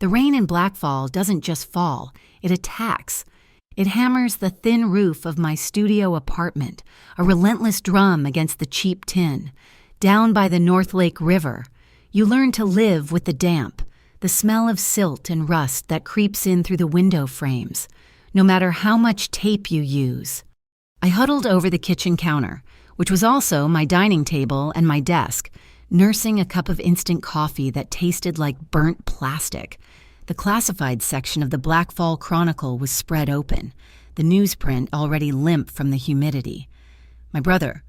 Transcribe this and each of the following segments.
The rain in Blackfall doesn't just fall, it attacks. It hammers the thin roof of my studio apartment, a relentless drum against the cheap tin. Down by the North Lake River, you learn to live with the damp, the smell of silt and rust that creeps in through the window frames, no matter how much tape you use. I huddled over the kitchen counter, which was also my dining table and my desk, nursing a cup of instant coffee that tasted like burnt plastic. The classified section of the Blackfall Chronicle was spread open, the newsprint already limp from the humidity. My brother,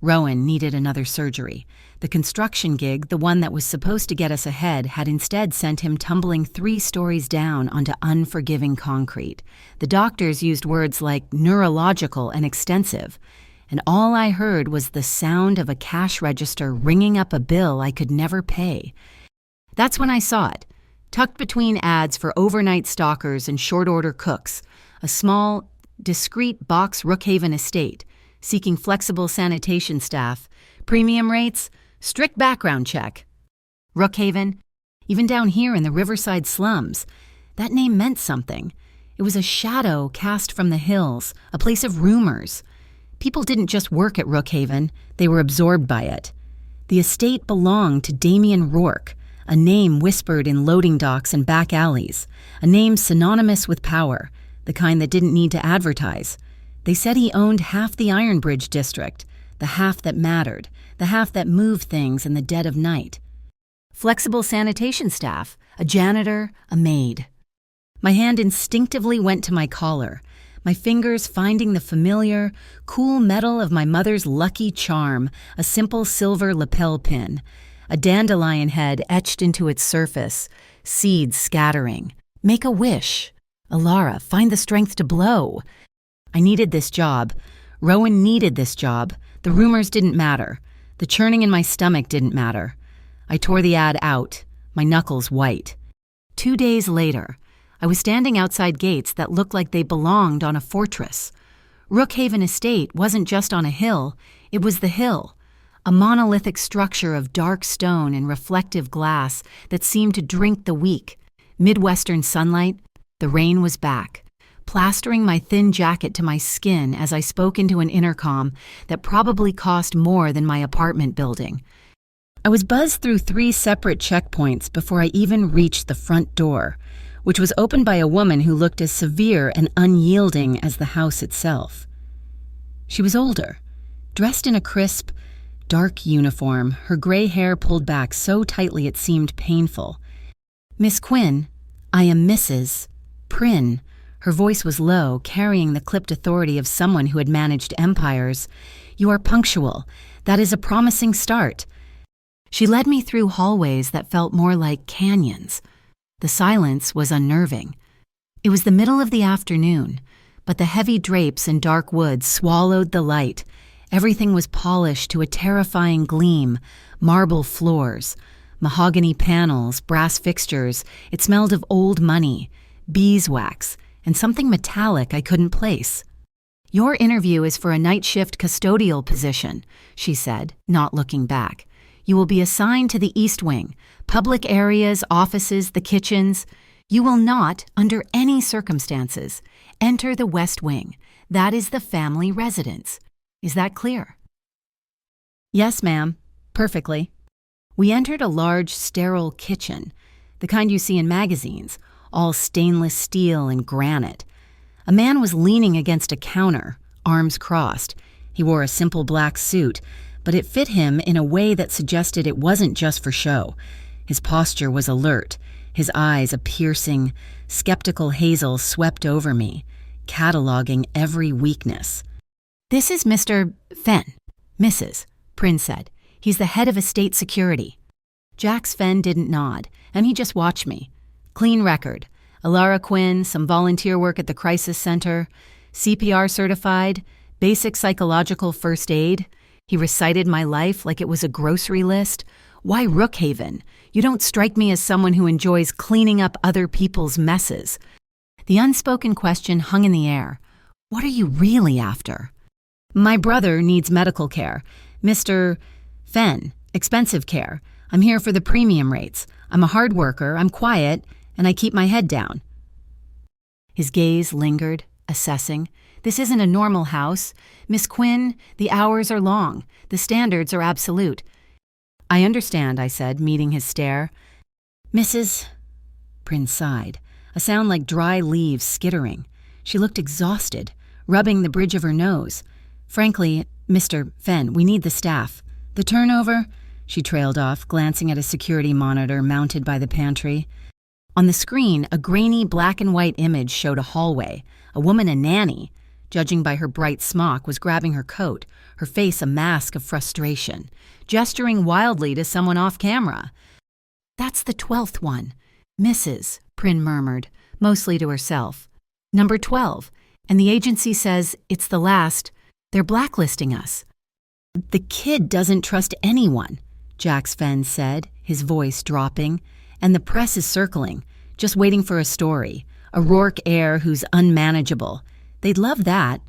Rowan, needed another surgery. The construction gig, the one that was supposed to get us ahead, had instead sent him tumbling 3 stories down onto unforgiving concrete. The doctors used words like neurological and extensive, and all I heard was the sound of a cash register ringing up a bill I could never pay. That's when I saw it, tucked between ads for overnight stalkers and short-order cooks, a small, discreet box Rookhaven estate, seeking flexible sanitation staff, premium rates, strict background check. Rookhaven, even down here in the Riverside slums, that name meant something. It was a shadow cast from the hills, a place of rumors. People didn't just work at Rookhaven, they were absorbed by it. The estate belonged to Damien Rourke, a name whispered in loading docks and back alleys, a name synonymous with power, the kind that didn't need to advertise. They said he owned half the Iron Bridge district, the half that mattered, the half that moved things in the dead of night. Flexible sanitation staff, a janitor, a maid. My hand instinctively went to my collar, my fingers finding the familiar, cool metal of my mother's lucky charm, a simple silver lapel pin, a dandelion head etched into its surface, seeds scattering. Make a wish. Alara, find the strength to blow. I needed this job. Rowan needed this job. The rumors didn't matter. The churning in my stomach didn't matter. I tore the ad out, my knuckles white. 2 days later, I was standing outside gates that looked like they belonged on a fortress. Rookhaven Estate wasn't just on a hill, it was the hill, a monolithic structure of dark stone and reflective glass that seemed to drink the weak. Midwestern sunlight, the rain was back, plastering my thin jacket to my skin as I spoke into an intercom that probably cost more than my apartment building. I was buzzed through 3 separate checkpoints before I even reached the front door, which was opened by a woman who looked as severe and unyielding as the house itself. She was older, dressed in a crisp, dark uniform, her gray hair pulled back so tightly it seemed painful. "Miss Quinn, I am Mrs. Prynne." Her voice was low, carrying the clipped authority of someone who had managed empires. "You are punctual. That is a promising start." She led me through hallways that felt more like canyons. The silence was unnerving. It was the middle of the afternoon, but the heavy drapes and dark wood swallowed the light. Everything was polished to a terrifying gleam, marble floors, mahogany panels, brass fixtures. It smelled of old money, beeswax, and something metallic I couldn't place. "Your interview is for a night shift custodial position," she said, not looking back. "You will be assigned to the East Wing, public areas, offices, the kitchens. You will not, under any circumstances, enter the West Wing. That is the family residence. Is that clear?" "Yes, ma'am. Perfectly." We entered a large, sterile kitchen, the kind you see in magazines, all stainless steel and granite. A man was leaning against a counter, arms crossed. He wore a simple black suit, but it fit him in a way that suggested it wasn't just for show. His posture was alert, his eyes a piercing, skeptical hazel swept over me, cataloging every weakness. "This is Mr. Fenn," Mrs. Prynne said. "He's the head of estate security." Jax Fenn didn't nod, and he just watched me. Clean record. Alara Quinn, some volunteer work at the crisis center, CPR certified, basic psychological first aid. He recited my life like it was a grocery list. "Why Rookhaven? You don't strike me as someone who enjoys cleaning up other people's messes." The unspoken question hung in the air. What are you really after? "My brother needs medical care. Mr. Fenn, expensive care. I'm here for the premium rates. I'm a hard worker, I'm quiet, and I keep my head down." His gaze lingered, assessing. "This isn't a normal house. Miss Quinn, the hours are long. The standards are absolute." "I understand," I said, meeting his stare. "Mrs. Prin sighed, a sound like dry leaves skittering. She looked exhausted, rubbing the bridge of her nose. "Frankly, Mr. Fenn, we need the staff. The turnover—" She trailed off, glancing at a security monitor mounted by the pantry. On the screen, a grainy black-and-white image showed a hallway. A woman, a nanny, judging by her bright smock, was grabbing her coat, her face a mask of frustration, gesturing wildly to someone off camera. "That's the 12th one. Mrs., Prin murmured, mostly to herself. "Number 12. And the agency says it's the last. They're blacklisting us." "The kid doesn't trust anyone," Jax Fenn said, his voice dropping. "And the press is circling, just waiting for a story. A Rourke heir who's unmanageable. They'd love that."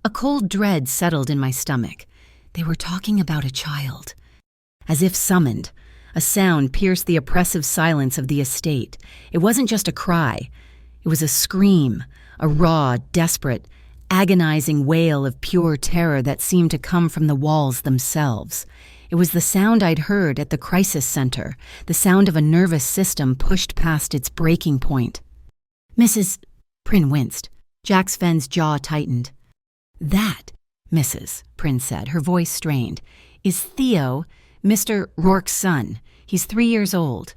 A cold dread settled in my stomach. They were talking about a child. As if summoned, a sound pierced the oppressive silence of the estate. It wasn't just a cry. It was a scream, a raw, desperate, agonizing wail of pure terror that seemed to come from the walls themselves. It was the sound I'd heard at the crisis center, the sound of a nervous system pushed past its breaking point. "Mrs. Prin winced. Jax Fenn's jaw tightened. "That, Mrs. Prin said, her voice strained, "is Theo, Mr. Rourke's son. He's 3 years old."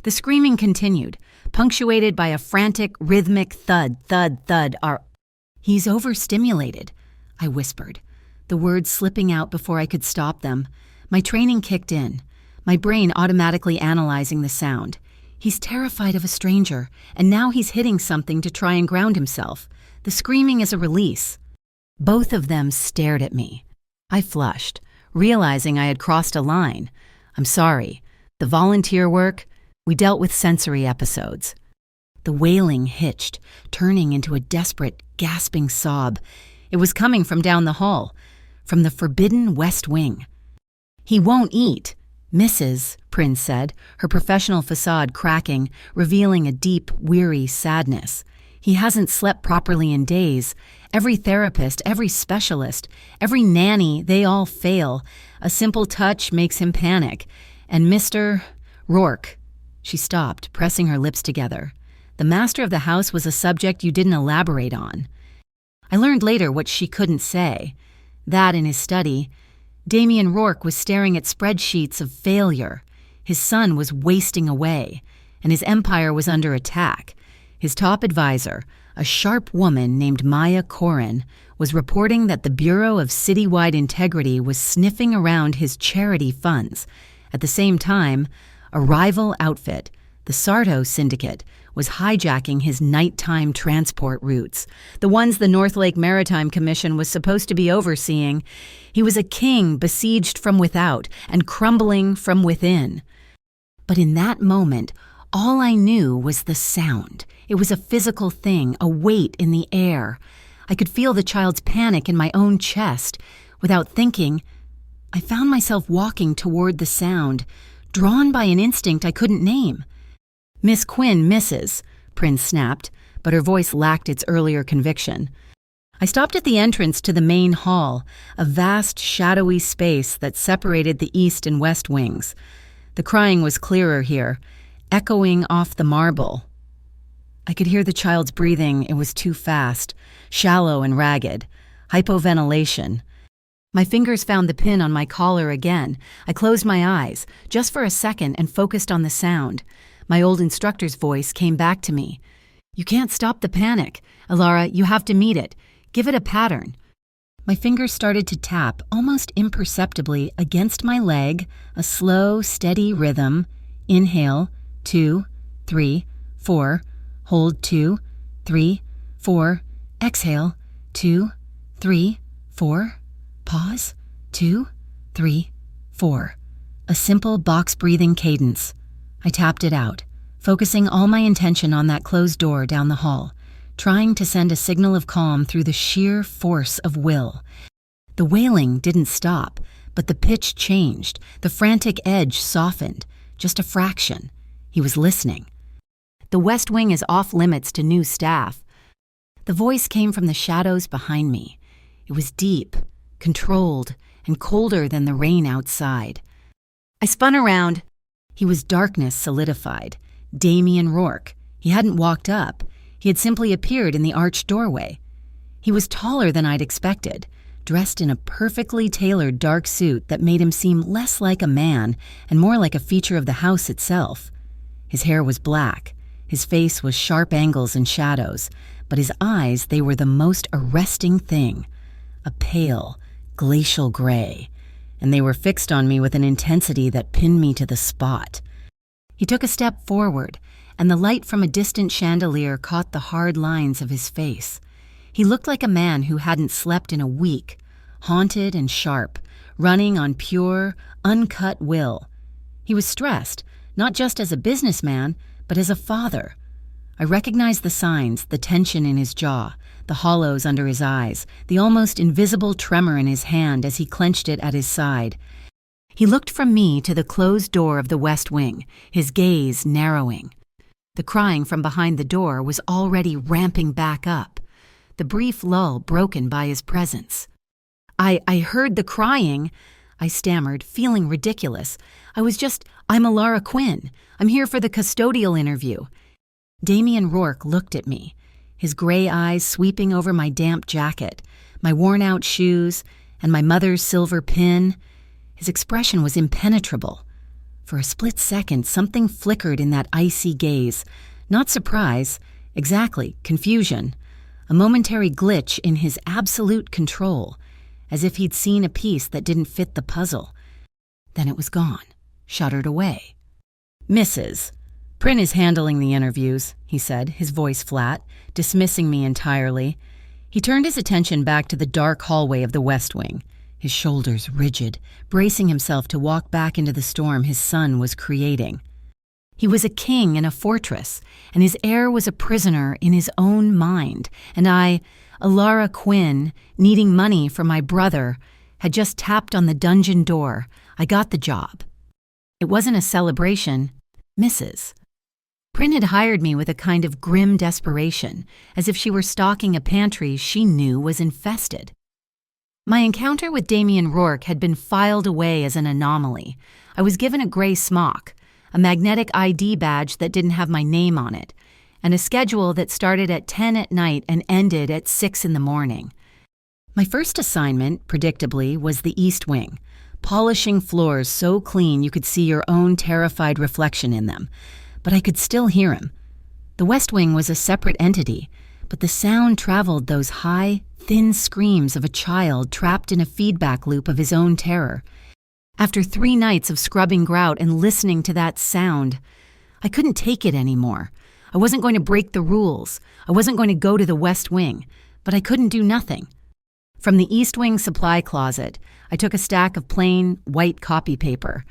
The screaming continued, punctuated by a frantic, rhythmic thud, thud, thud. "He's overstimulated," I whispered, the words slipping out before I could stop them. My training kicked in, my brain automatically analyzing the sound. He's terrified of a stranger, and now he's hitting something to try and ground himself. The screaming is a release. Both of them stared at me. I flushed, realizing I had crossed a line. "I'm sorry. The volunteer work, we dealt with sensory episodes." The wailing hitched, turning into a desperate, gasping sob. It was coming from down the hall, from the forbidden West Wing. "He won't eat," Mrs. Prin said, her professional facade cracking, revealing a deep, weary sadness. "He hasn't slept properly in days. Every therapist, every specialist, every nanny, they all fail. A simple touch makes him panic. And Mr. Rourke—" She stopped, pressing her lips together. "The master of the house was a subject you didn't elaborate on." I learned later what she couldn't say. That in his study, Damien Rourke was staring at spreadsheets of failure. His son was wasting away, and his empire was under attack. His top advisor, a sharp woman named Maya Corin, was reporting that the Bureau of Citywide Integrity was sniffing around his charity funds. At the same time, a rival outfit, the Sarto Syndicate, was hijacking his nighttime transport routes, the ones the North Lake Maritime Commission was supposed to be overseeing. He was a king besieged from without and crumbling from within. But in that moment, all I knew was the sound. It was a physical thing, a weight in the air. I could feel the child's panic in my own chest. Without thinking, I found myself walking toward the sound, drawn by an instinct I couldn't name. "Miss Quinn, Mrs." Prin snapped, but her voice lacked its earlier conviction. I stopped at the entrance to the main hall, a vast, shadowy space that separated the east and west wings. The crying was clearer here, echoing off the marble. I could hear the child's breathing. It was too fast, shallow and ragged. Hypoventilation. My fingers found the pin on my collar again. I closed my eyes, just for a second, and focused on the sound. My old instructor's voice came back to me. "You can't stop the panic. Alara, you have to meet it. Give it a pattern." My fingers started to tap, almost imperceptibly, against my leg, a slow, steady rhythm. Inhale, 2, 3, 4. Hold 2, 3, 4. Exhale, 2, 3, 4. Pause, 2, 3, 4. A simple box-breathing cadence. I tapped it out, focusing all my intention on that closed door down the hall, trying to send a signal of calm through the sheer force of will. The wailing didn't stop, but the pitch changed, the frantic edge softened, just a fraction. He was listening. The West Wing is off limits to new staff." The voice came from the shadows behind me. It was deep, controlled, and colder than the rain outside. I spun around. He was darkness solidified. Damien Rourke. He hadn't walked up. He had simply appeared in the arched doorway. He was taller than I'd expected, dressed in a perfectly tailored dark suit that made him seem less like a man and more like a feature of the house itself. His hair was black. His face was sharp angles and shadows, but his eyes, they were the most arresting thing. A pale, glacial gray, and they were fixed on me with an intensity that pinned me to the spot. He took a step forward, and the light from a distant chandelier caught the hard lines of his face. He looked like a man who hadn't slept in a week, haunted and sharp, running on pure, uncut will. He was stressed, not just as a businessman, but as a father. I recognized the signs, the tension in his jaw, the hollows under his eyes, the almost invisible tremor in his hand as he clenched it at his side. He looked from me to the closed door of the West Wing, his gaze narrowing. The crying from behind the door was already ramping back up, the brief lull broken by his presence. I heard the crying," I stammered, feeling ridiculous. "I'm Alara Quinn. I'm here for the custodial interview." Damien Rourke looked at me, his gray eyes sweeping over my damp jacket, my worn-out shoes, and my mother's silver pin. His expression was impenetrable. For a split second, something flickered in that icy gaze. Not surprise, exactly, confusion. A momentary glitch in his absolute control, as if he'd seen a piece that didn't fit the puzzle. Then it was gone, shuttered away. "Mrs. Prin is handling the interviews," he said, his voice flat, dismissing me entirely. He turned his attention back to the dark hallway of the West Wing, his shoulders rigid, bracing himself to walk back into the storm his son was creating. He was a king in a fortress, and his heir was a prisoner in his own mind, and I, Alara Quinn, needing money for my brother, had just tapped on the dungeon door. I got the job. It wasn't a celebration, Mrs. Prin had hired me with a kind of grim desperation, as if she were stocking a pantry she knew was infested. My encounter with Damien Rourke had been filed away as an anomaly. I was given a gray smock, a magnetic ID badge that didn't have my name on it, and a schedule that started at 10 at night and ended at 6 in the morning. My first assignment, predictably, was the East Wing, polishing floors so clean you could see your own terrified reflection in them, but I could still hear him. The West Wing was a separate entity, but the sound traveled those high, thin screams of a child trapped in a feedback loop of his own terror. After 3 nights of scrubbing grout and listening to that sound, I couldn't take it anymore. I wasn't going to break the rules. I wasn't going to go to the West Wing, but I couldn't do nothing. From the East Wing supply closet, I took a stack of plain, white copy paper,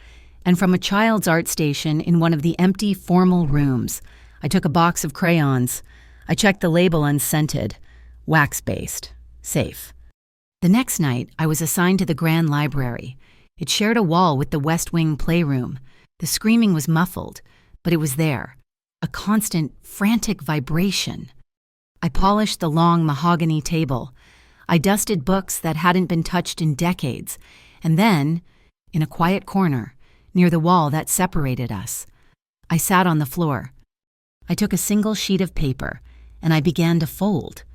and from a child's art station in one of the empty formal rooms, I took a box of crayons. I checked the label unscented, wax-based, safe. The next night, I was assigned to the Grand Library. It shared a wall with the West Wing playroom. The screaming was muffled, but it was there, a constant, frantic vibration. I polished the long mahogany table. I dusted books that hadn't been touched in decades, and then, in a quiet corner, near the wall that separated us, I sat on the floor. I took a single sheet of paper, and I began to fold.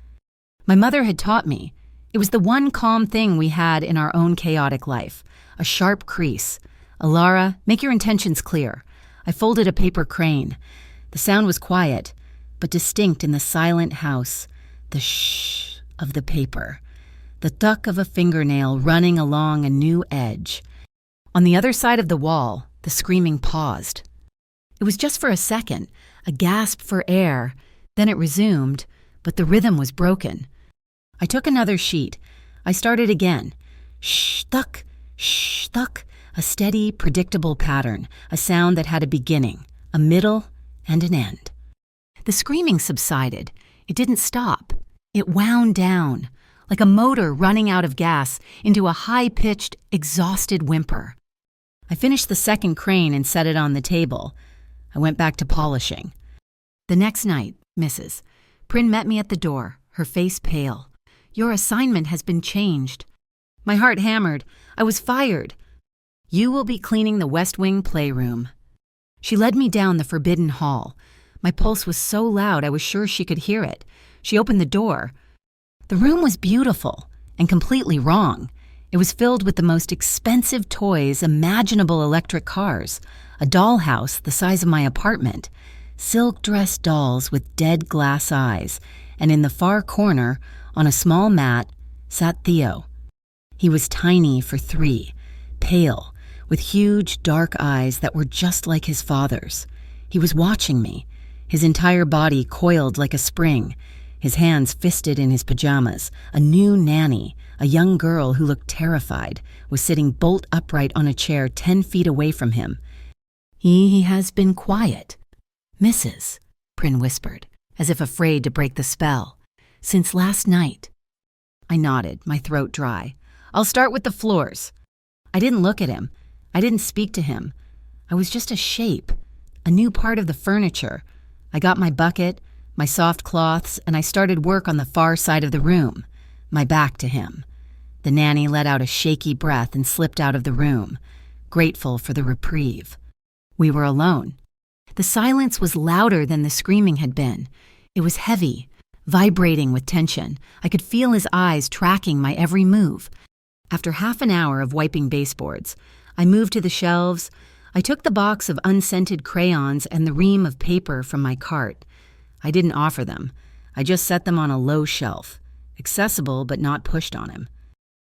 My mother had taught me. It was the one calm thing we had in our own chaotic life, a sharp crease. "Alara, make your intentions clear." I folded a paper crane. The sound was quiet, but distinct in the silent house, the shh of the paper, the thud of a fingernail running along a new edge. On the other side of the wall, the screaming paused. It was just for a second, a gasp for air, then it resumed, but the rhythm was broken. I took another sheet. I started again. Shh, thud, a steady, predictable pattern, a sound that had a beginning, a middle, and an end. The screaming subsided. It didn't stop. It wound down, like a motor running out of gas, into a high-pitched, exhausted whimper. I finished the second crane and set it on the table. I went back to polishing. The next night, Mrs. Prin met me at the door, her face pale. "Your assignment has been changed." My heart hammered. I was fired. "You will be cleaning the West Wing playroom." She led me down the forbidden hall. My pulse was so loud I was sure she could hear it. She opened the door. The room was beautiful and completely wrong. It was filled with the most expensive toys, imaginable electric cars, a dollhouse the size of my apartment, silk-dressed dolls with dead glass eyes, and in the far corner, on a small mat, sat Theo. He was tiny for 3, pale, with huge, dark eyes that were just like his father's. He was watching me, his entire body coiled like a spring, his hands fisted in his pajamas. A new nanny, a young girl who looked terrified, was sitting bolt upright on a chair 10 feet away from him. "He has been quiet," Mrs. Prin whispered, as if afraid to break the spell. "Since last night." I nodded, my throat dry. "I'll start with the floors." I didn't look at him. I didn't speak to him. I was just a shape, a new part of the furniture. I got my bucket, my soft cloths, and I started work on the far side of the room, my back to him. The nanny let out a shaky breath and slipped out of the room, grateful for the reprieve. We were alone. The silence was louder than the screaming had been. It was heavy, vibrating with tension. I could feel his eyes tracking my every move. After half an hour of wiping baseboards, I moved to the shelves. I took the box of unscented crayons and the ream of paper from my cart. I didn't offer them. I just set them on a low shelf, accessible but not pushed on him.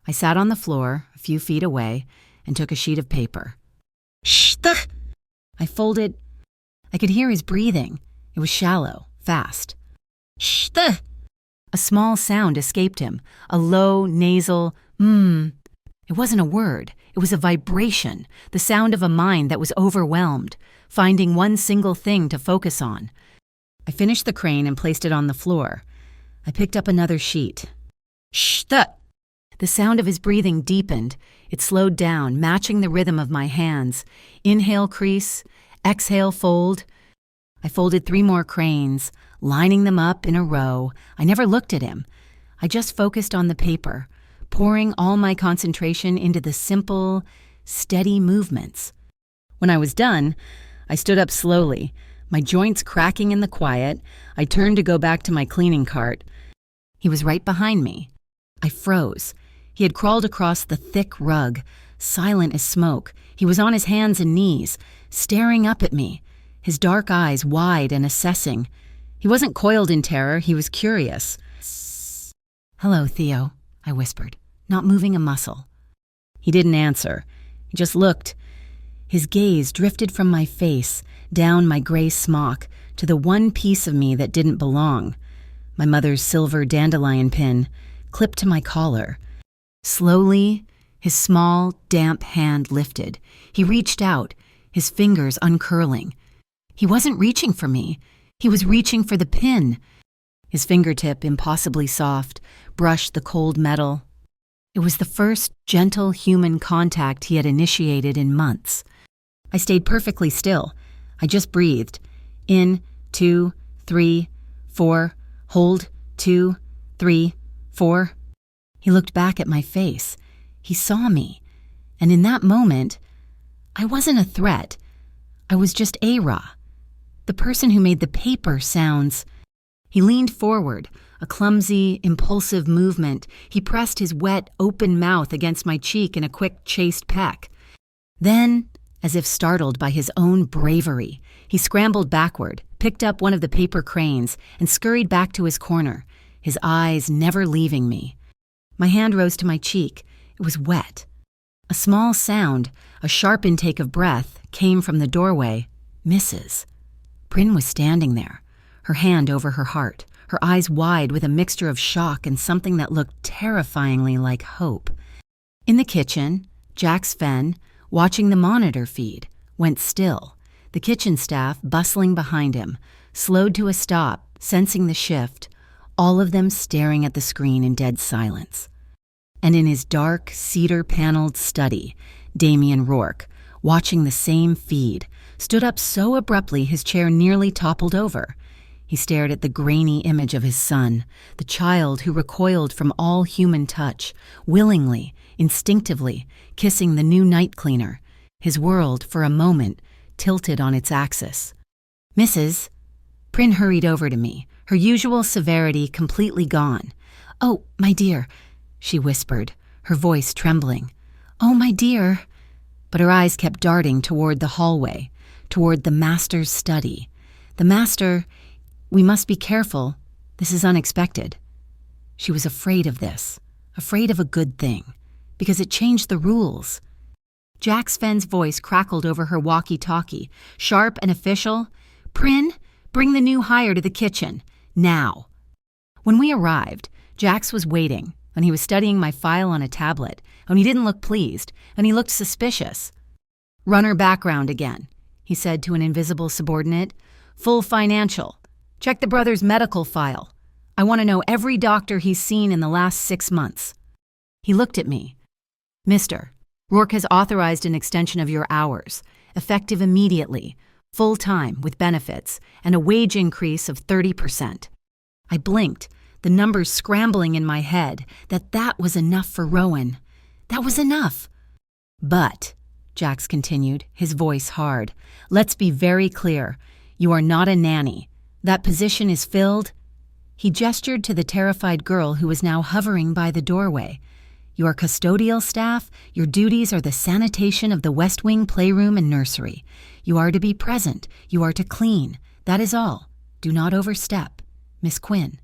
I sat on the floor, a few feet away, and took a sheet of paper. "Shh!" I folded. I could hear his breathing. It was shallow, fast. "Shh!" A small sound escaped him, a low, nasal It wasn't a word. It was a vibration, the sound of a mind that was overwhelmed, finding one single thing to focus on. I finished the crane and placed it on the floor. I picked up another sheet. "Shh!" The sound of his breathing deepened. It slowed down, matching the rhythm of my hands. Inhale, crease. Exhale, fold. I folded 3 more cranes, lining them up in a row. I never looked at him. I just focused on the paper, pouring all my concentration into the simple, steady movements. When I was done, I stood up slowly, my joints cracking in the quiet. I turned to go back to my cleaning cart. He was right behind me. I froze. He had crawled across the thick rug, silent as smoke. He was on his hands and knees, staring up at me, his dark eyes wide and assessing. He wasn't coiled in terror, he was curious. "Hello, Theo," I whispered, not moving a muscle. He didn't answer. He just looked. His gaze drifted from my face, down my gray smock, to the one piece of me that didn't belong. My mother's silver dandelion pin, clipped to my collar. Slowly, his small, damp hand lifted. He reached out, his fingers uncurling. He wasn't reaching for me. He was reaching for the pin. His fingertip, impossibly soft, brushed the cold metal. It was the first gentle human contact he had initiated in months. I stayed perfectly still. I just breathed. In, 2, 3, 4. Hold, 2, 3, 4. He looked back at my face. He saw me. And in that moment, I wasn't a threat. I was just A-Ra, the person who made the paper sounds. He leaned forward, a clumsy, impulsive movement. He pressed his wet, open mouth against my cheek in a quick, chaste peck. Then, as if startled by his own bravery, he scrambled backward, picked up one of the paper cranes, and scurried back to his corner, his eyes never leaving me. My hand rose to my cheek. It was wet. A small sound, a sharp intake of breath, came from the doorway. Mrs. Prin was standing there, her hand over her heart, her eyes wide with a mixture of shock and something that looked terrifyingly like hope. In the kitchen, Jack Sven, watching the monitor feed, went still, the kitchen staff bustling behind him, slowed to a stop, sensing the shift, all of them staring at the screen in dead silence. And in his dark, cedar-paneled study, Damien Rourke, watching the same feed, stood up so abruptly his chair nearly toppled over. He stared at the grainy image of his son, the child who recoiled from all human touch, willingly, instinctively, kissing the new night cleaner, his world, for a moment, tilted on its axis. "Mrs." Prin hurried over to me, her usual severity completely gone. "Oh, my dear," she whispered, her voice trembling. "Oh, my dear." But her eyes kept darting toward the hallway, toward the master's study. The master, "We must be careful. This is unexpected." She was afraid of this, afraid of a good thing, because it changed the rules. Jack Sven's voice crackled over her walkie-talkie, sharp and official. "Prin, bring the new hire to the kitchen, now." When we arrived, Jax was waiting, and he was studying my file on a tablet, and he didn't look pleased, and he looked suspicious. "Run her background again," he said to an invisible subordinate. "Full financial. Check the brother's medical file. I want to know every doctor he's seen in the last 6 months." He looked at me. "Mister, Rourke has authorized an extension of your hours, effective immediately, full-time with benefits, and a wage increase of 30%. I blinked, the numbers scrambling in my head, that was enough for Rowan. That was enough. "But," Jax continued, his voice hard, "let's be very clear. You are not a nanny. That position is filled." He gestured to the terrified girl who was now hovering by the doorway. "You are custodial staff. Your duties are the sanitation of the West Wing playroom and nursery. You are to be present. You are to clean. That is all. Do not overstep. Miss Quinn,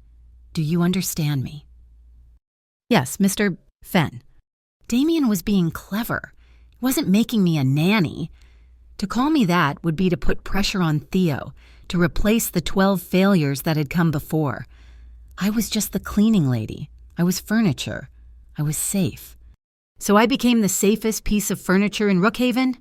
do you understand me?" "Yes, Mr. Fenn." Damien was being clever. He wasn't making me a nanny. To call me that would be to put pressure on Theo, to replace the 12 failures that had come before. I was just the cleaning lady. I was furniture. I was safe. So I became the safest piece of furniture in Rookhaven?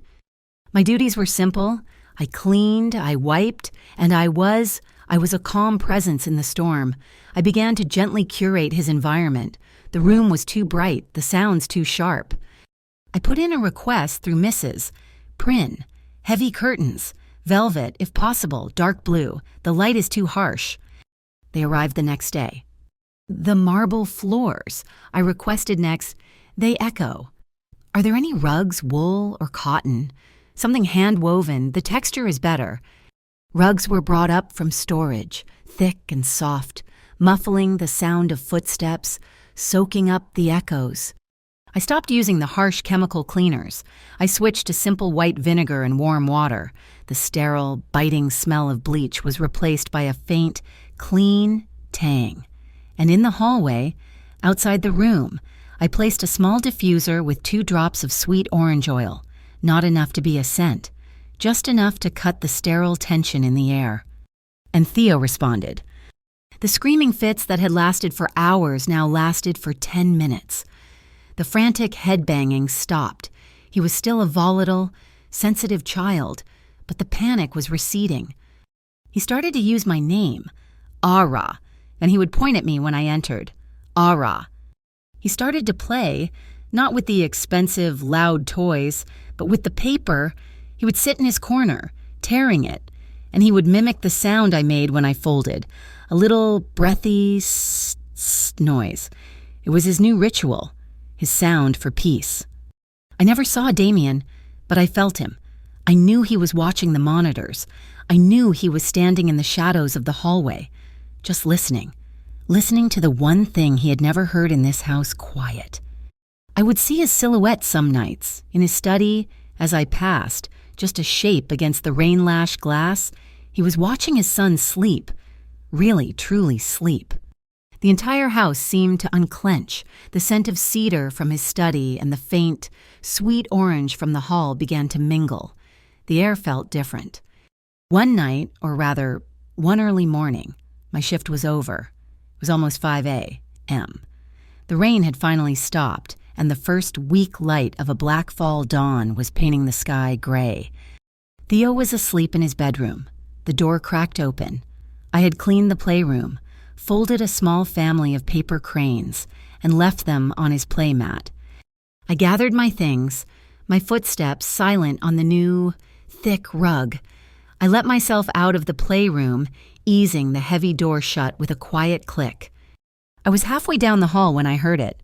My duties were simple. I cleaned, I wiped, and I was a calm presence in the storm. I began to gently curate his environment. The room was too bright, the sounds too sharp. I put in a request through Mrs. Prin. Heavy curtains, velvet, if possible, dark blue. The light is too harsh. They arrived the next day. The marble floors, I requested next. They echo. Are there any rugs, wool, or cotton? Something hand-woven, the texture is better. Rugs were brought up from storage, thick and soft, muffling the sound of footsteps, soaking up the echoes. I stopped using the harsh chemical cleaners. I switched to simple white vinegar and warm water. The sterile, biting smell of bleach was replaced by a faint, clean tang. And in the hallway, outside the room, I placed a small diffuser with 2 drops of sweet orange oil, not enough to be a scent, just enough to cut the sterile tension in the air. And Theo responded. The screaming fits that had lasted for hours now lasted for 10 minutes. The frantic head-banging stopped. He was still a volatile, sensitive child, but the panic was receding. He started to use my name, Ara, and he would point at me when I entered. Ara. He started to play, not with the expensive, loud toys, but with the paper. He would sit in his corner, tearing it, and he would mimic the sound I made when I folded, a little breathy noise. It was his new ritual, his sound for peace. I never saw Damien, but I felt him. I knew he was watching the monitors. I knew he was standing in the shadows of the hallway, just listening to the one thing he had never heard in this house quiet. I would see his silhouette some nights, in his study, as I passed, just a shape against the rain-lashed glass. He was watching his son sleep, really, truly sleep. The entire house seemed to unclench. The scent of cedar from his study and the faint, sweet orange from the hall began to mingle. The air felt different. One night, or rather, one early morning, my shift was over. It was almost 5 a.m. The rain had finally stopped, and the first weak light of a black fall dawn was painting the sky gray. Theo was asleep in his bedroom. The door cracked open. I had cleaned the playroom, folded a small family of paper cranes, and left them on his playmat. I gathered my things, my footsteps silent on the new, thick rug. I let myself out of the playroom easing the heavy door shut with a quiet click. I was halfway down the hall when I heard it.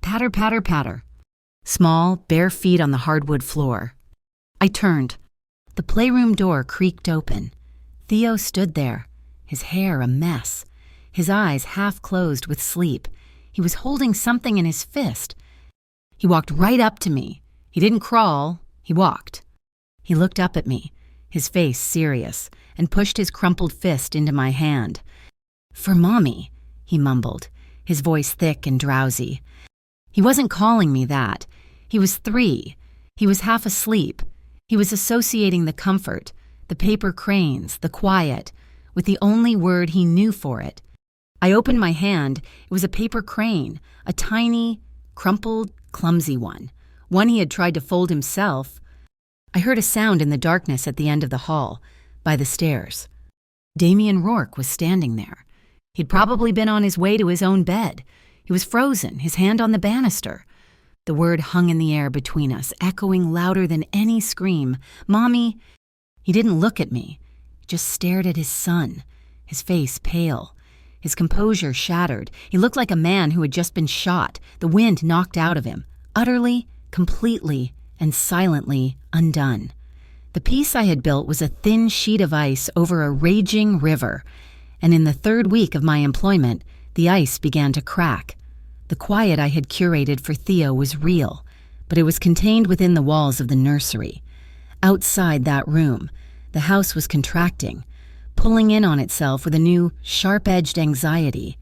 Patter, patter, patter. Small, bare feet on the hardwood floor. I turned. The playroom door creaked open. Theo stood there, his hair a mess, his eyes half closed with sleep. He was holding something in his fist. He walked right up to me. He didn't crawl, he walked. He looked up at me, his face serious, and pushed his crumpled fist into my hand. "For Mommy," he mumbled, his voice thick and drowsy. He wasn't calling me that. He was 3. He was half asleep. He was associating the comfort, the paper cranes, the quiet, with the only word he knew for it. I opened my hand. It was a paper crane, a tiny, crumpled, clumsy one he had tried to fold himself. I heard a sound in the darkness at the end of the hall, by the stairs. Damien Rourke was standing there. He'd probably been on his way to his own bed. He was frozen, his hand on the banister. The word hung in the air between us, echoing louder than any scream. "Mommy!" He didn't look at me. He just stared at his son, his face pale, his composure shattered. He looked like a man who had just been shot, the wind knocked out of him, utterly, completely, and silently undone. The piece I had built was a thin sheet of ice over a raging river, and in the 3rd week of my employment, the ice began to crack. The quiet I had curated for Theo was real, but it was contained within the walls of the nursery. Outside that room, the house was contracting, pulling in on itself with a new, sharp-edged anxiety.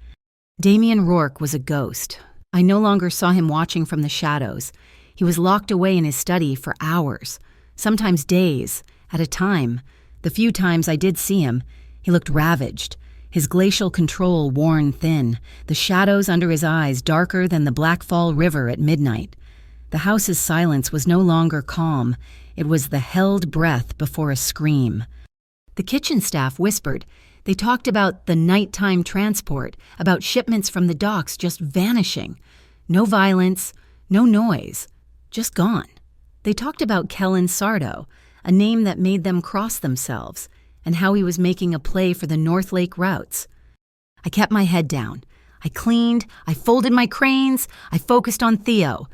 Damien Rourke was a ghost. I no longer saw him watching from the shadows. He was locked away in his study for hours, sometimes days, at a time. The few times I did see him, he looked ravaged, his glacial control worn thin, the shadows under his eyes darker than the Blackfall River at midnight. The house's silence was no longer calm. It was the held breath before a scream. The kitchen staff whispered. They talked about the nighttime transport, about shipments from the docks just vanishing. No violence, no noise, just gone. They talked about Kellen Sardo, a name that made them cross themselves, and how he was making a play for the North Lake routes. I kept my head down. I cleaned, I folded my cranes, I focused on Theo.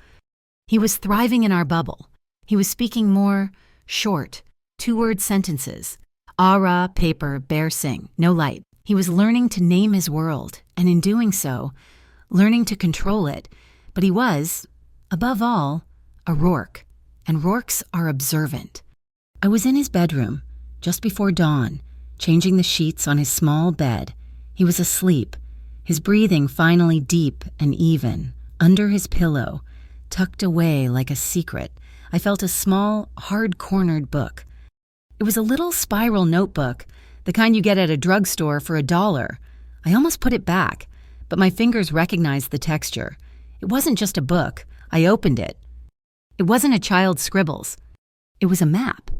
He was thriving in our bubble. He was speaking more short, 2-word sentences. Ara, paper, bear sing, no light. He was learning to name his world, and in doing so, learning to control it. But he was, above all, a Rourke, and Rourkes are observant. I was in his bedroom, just before dawn, changing the sheets on his small bed. He was asleep, his breathing finally deep and even. Under his pillow, tucked away like a secret, I felt a small, hard-cornered book. It was a little spiral notebook, the kind you get at a drugstore for $1. I almost put it back, but my fingers recognized the texture. It wasn't just a book. I opened it. It wasn't a child's scribbles. It was a map.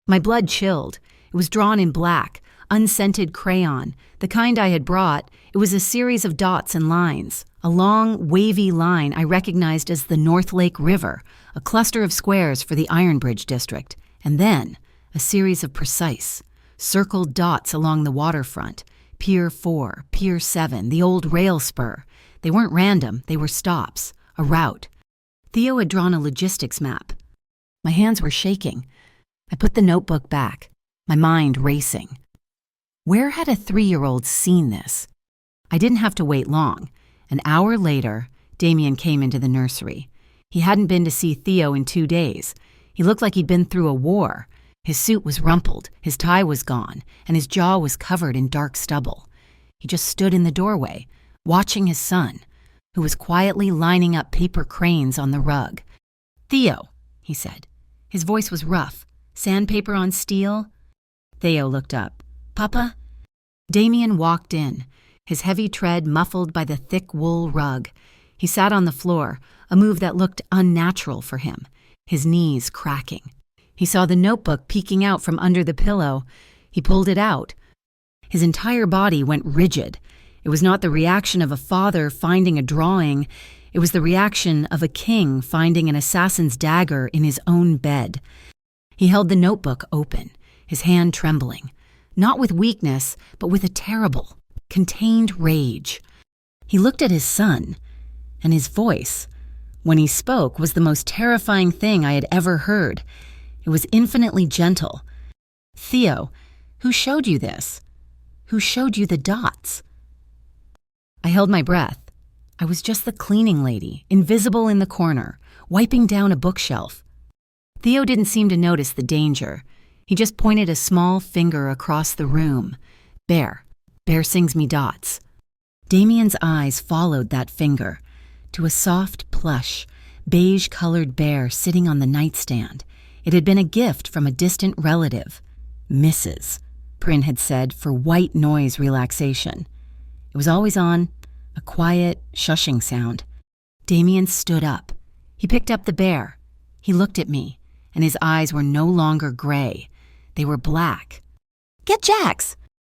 My blood chilled. It was drawn in black, unscented crayon, the kind I had brought. It was a series of dots and lines, a long, wavy line I recognized as the North Lake River, a cluster of squares for the Iron Bridge district, and then a series of precise, circled dots along the waterfront, Pier 4, Pier 7, the old rail spur. They weren't random, they were stops, a route. Theo had drawn a logistics map. My hands were shaking. I put the notebook back, my mind racing. Where had a 3-year-old seen this? I didn't have to wait long. An hour later, Damien came into the nursery. He hadn't been to see Theo in 2 days. He looked like he'd been through a war. His suit was rumpled, his tie was gone, and his jaw was covered in dark stubble. He just stood in the doorway, watching his son, who was quietly lining up paper cranes on the rug. "Theo," he said. His voice was rough. "Sandpaper on steel?" Theo looked up. "Papa?" Damien walked in, his heavy tread muffled by the thick wool rug. He sat on the floor, a move that looked unnatural for him, his knees cracking. He saw the notebook peeking out from under the pillow. He pulled it out. His entire body went rigid. It was not the reaction of a father finding a drawing. It was the reaction of a king finding an assassin's dagger in his own bed. He held the notebook open, his hand trembling. not with weakness, but with a terrible, contained rage. He looked at his son, and his voice, when he spoke, was the most terrifying thing I had ever heard. It was infinitely gentle. "Theo, who showed you this? Who showed you the dots?" I held my breath. I was just the cleaning lady, invisible in the corner, wiping down a bookshelf. Theo didn't seem to notice the danger. He just pointed a small finger across the room. "Bear. Bear sings me dots." Damien's eyes followed that finger to a soft, plush, beige-colored bear sitting on the nightstand. It had been a gift from a distant relative. "Mrs." Prin had said for white noise relaxation. It was always on, a quiet, shushing sound. Damien stood up. He picked up the bear. He looked at me, and his eyes were no longer gray. They were black. "Get Jax!"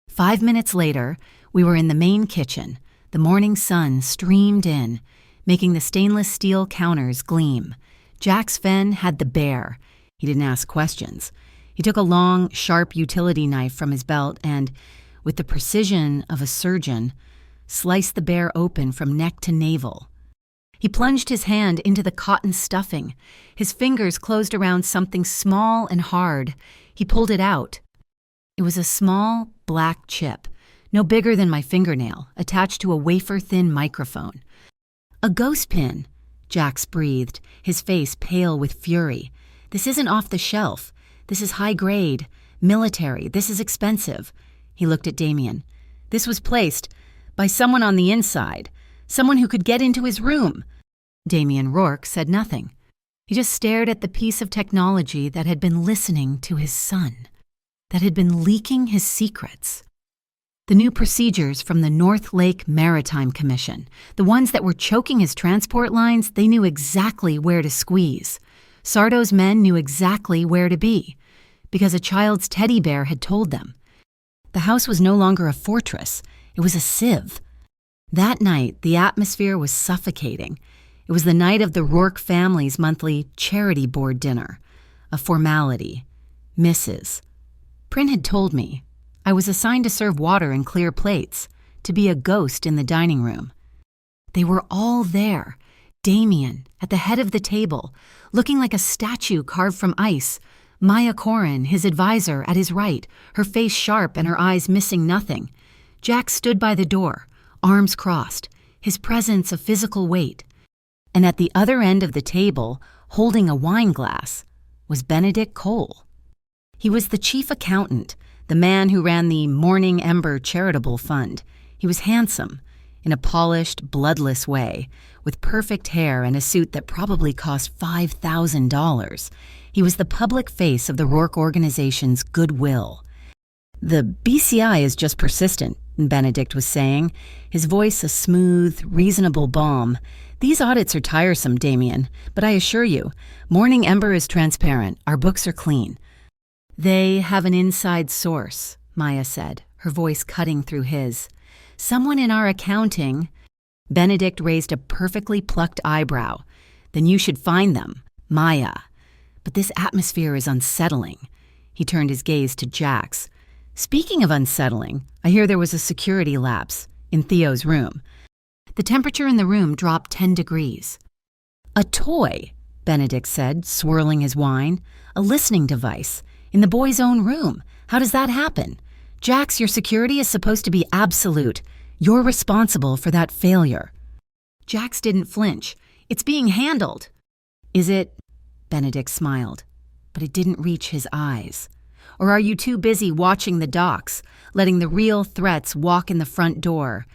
5 minutes later, we were in the main kitchen. The morning sun streamed in, making the stainless steel counters gleam. Jax Fenn had the bear. He didn't ask questions. He took a long, sharp utility knife from his belt and, with the precision of a surgeon, sliced the bear open from neck to navel. He plunged his hand into the cotton stuffing. His fingers closed around something small and hard. He pulled it out. It was a small, black chip, no bigger than my fingernail, attached to a wafer-thin microphone. "A ghost pin," Jax breathed, his face pale with fury. "This isn't off the shelf. This is high grade, military. This is expensive." He looked at Damien. "This was placed by someone on the inside, someone who could get into his room." Damien Rourke said nothing. He just stared at the piece of technology that had been listening to his son, that had been leaking his secrets. The new procedures from the North Lake Maritime Commission, the ones that were choking his transport lines, they knew exactly where to squeeze. Sardo's men knew exactly where to be, because a child's teddy bear had told them. The house was no longer a fortress, it was a sieve. That night, the atmosphere was suffocating. It was the night of the Rourke family's monthly charity board dinner, a formality. Mrs. Prin had told me I was assigned to serve water in clear plates, to be a ghost in the dining room. They were all there, Damien at the head of the table, looking like a statue carved from ice, Maya Corin, his advisor, at his right, her face sharp and her eyes missing nothing. Jack stood by the door, arms crossed, his presence a physical weight. And at the other end of the table, holding a wine glass, was Benedict Cole. He was the chief accountant, the man who ran the Morning Ember Charitable Fund. He was handsome, in a polished, bloodless way, with perfect hair and a suit that probably cost $5,000. He was the public face of the Rourke organization's goodwill. "The BCI is just persistent," Benedict was saying, his voice a smooth, reasonable balm. "These audits are tiresome, Damien, but I assure you, Morning Ember is transparent. Our books are clean." "They have an inside source," Maya said, her voice cutting through his. "Someone in our accounting—" Benedict raised a perfectly plucked eyebrow. "Then you should find them, Maya. But this atmosphere is unsettling." He turned his gaze to Jax. "Speaking of unsettling, I hear there was a security lapse in Theo's room." The temperature in the room dropped 10 degrees. "A toy," Benedict said, swirling his wine. "A listening device. In the boy's own room. How does that happen? Jax, your security is supposed to be absolute. You're responsible for that failure." Jax didn't flinch. "It's being handled." "Is it?" Benedict smiled, but it didn't reach his eyes. "Or are you too busy watching the docks, letting the real threats walk in the front door?"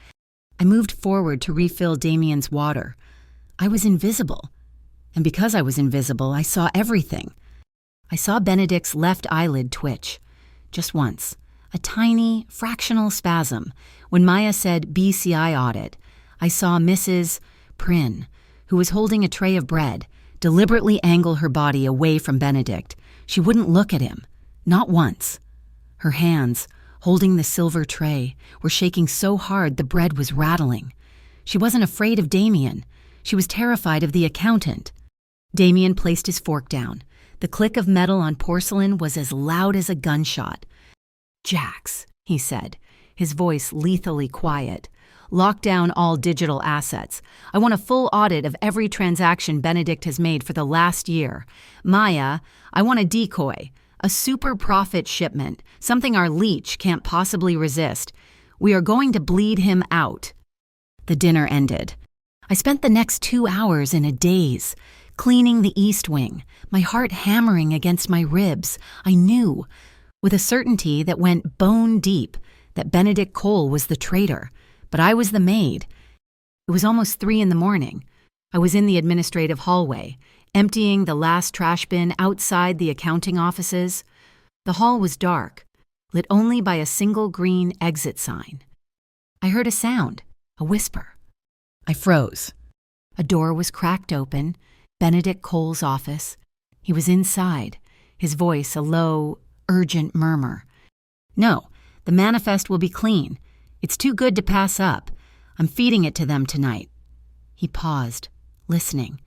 I moved forward to refill Damien's water. I was invisible. And because I was invisible, I saw everything. I saw Benedict's left eyelid twitch. Just once. A tiny, fractional spasm. When Maya said BCI audit, I saw Mrs. Prin, who was holding a tray of bread, deliberately angle her body away from Benedict. She wouldn't look at him. Not once. Her hands, holding the silver tray, were shaking so hard the bread was rattling. She wasn't afraid of Damien. She was terrified of the accountant. Damien placed his fork down. The click of metal on porcelain was as loud as a gunshot. "Jax," he said, his voice lethally quiet. "Lock down all digital assets. I want a full audit of every transaction Benedict has made for the last year. Maya, I want a decoy, a super profit shipment, something our leech can't possibly resist. We are going to bleed him out." The dinner ended. I spent the next 2 hours in a daze, cleaning the East Wing, my heart hammering against my ribs. I knew, with a certainty that went bone deep, that Benedict Cole was the traitor, but I was the maid. It was almost 3 in the morning. I was in the administrative hallway, emptying the last trash bin outside the accounting offices. The hall was dark, lit only by a single green exit sign. I heard a sound, a whisper. I froze. A door was cracked open, Benedict Cole's office. He was inside, his voice a low, urgent murmur. "No, the manifest will be clean. It's too good to pass up. I'm feeding it to them tonight." He paused, listening.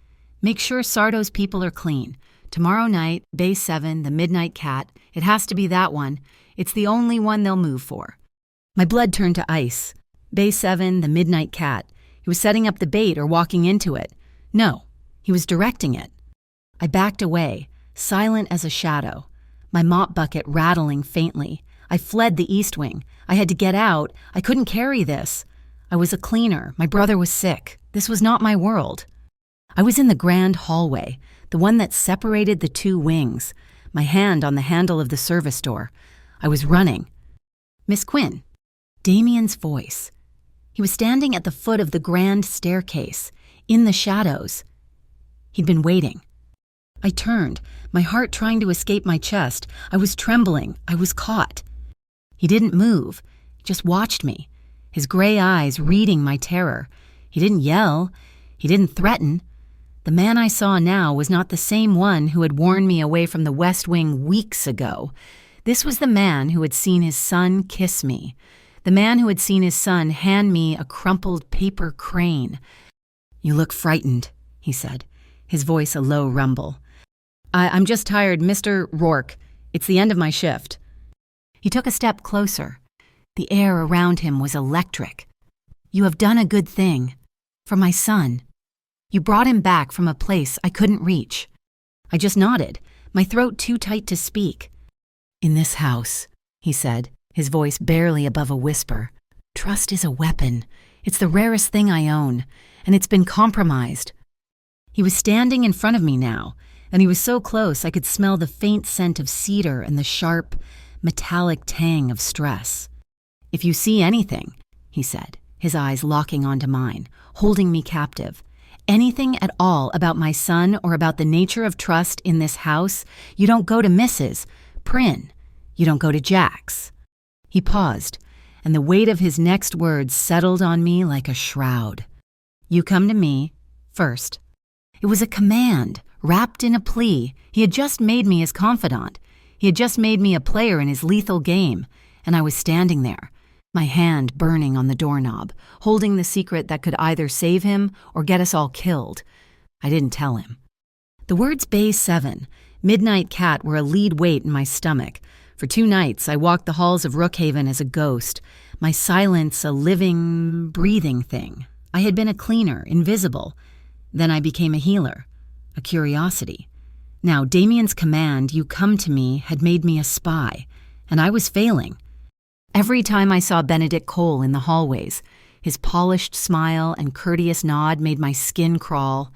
"Make sure Sardo's people are clean. Tomorrow night, Bay 7, the Midnight Cat. It has to be that one. It's the only one they'll move for." My blood turned to ice. Bay 7, the Midnight Cat. He was setting up the bait or walking into it. No, he was directing it. I backed away, silent as a shadow, my mop bucket rattling faintly. I fled the East Wing. I had to get out. I couldn't carry this. I was a cleaner. My brother was sick. This was not my world. I was in the grand hallway, the one that separated the 2 wings, my hand on the handle of the service door. I was running. "Miss Quinn." Damien's voice. He was standing at the foot of the grand staircase, in the shadows. He'd been waiting. I turned, my heart trying to escape my chest. I was trembling. I was caught. He didn't move, just watched me, his gray eyes reading my terror. He didn't yell. He didn't threaten. The man I saw now was not the same one who had warned me away from the West Wing weeks ago. This was the man who had seen his son kiss me. The man who had seen his son hand me a crumpled paper crane. "You look frightened," he said, his voice a low rumble. I'm just tired, Mr. Rourke. It's the end of my shift." He took a step closer. The air around him was electric. "You have done a good thing. For my son. You brought him back from a place I couldn't reach." I just nodded, my throat too tight to speak. "In this house," he said, his voice barely above a whisper, "trust is a weapon. It's the rarest thing I own, and it's been compromised." He was standing in front of me now, and he was so close I could smell the faint scent of cedar and the sharp, metallic tang of stress. "If you see anything," he said, his eyes locking onto mine, holding me captive, "anything at all about my son or about the nature of trust in this house, you don't go to Mrs. Prynne. You don't go to Jax." He paused, and the weight of his next words settled on me like a shroud. "You come to me first." It was a command, wrapped in a plea. He had just made me his confidant. He had just made me a player in his lethal game, and I was standing there, my hand burning on the doorknob, holding the secret that could either save him or get us all killed. I didn't tell him. The words Bay 7, Midnight Cat were a lead weight in my stomach. For 2 nights, I walked the halls of Rookhaven as a ghost, my silence a living, breathing thing. I had been a cleaner, invisible. Then I became a healer, a curiosity. Now, Damien's command, "You come to me," had made me a spy, and I was failing. Every time I saw Benedict Cole in the hallways, his polished smile and courteous nod made my skin crawl.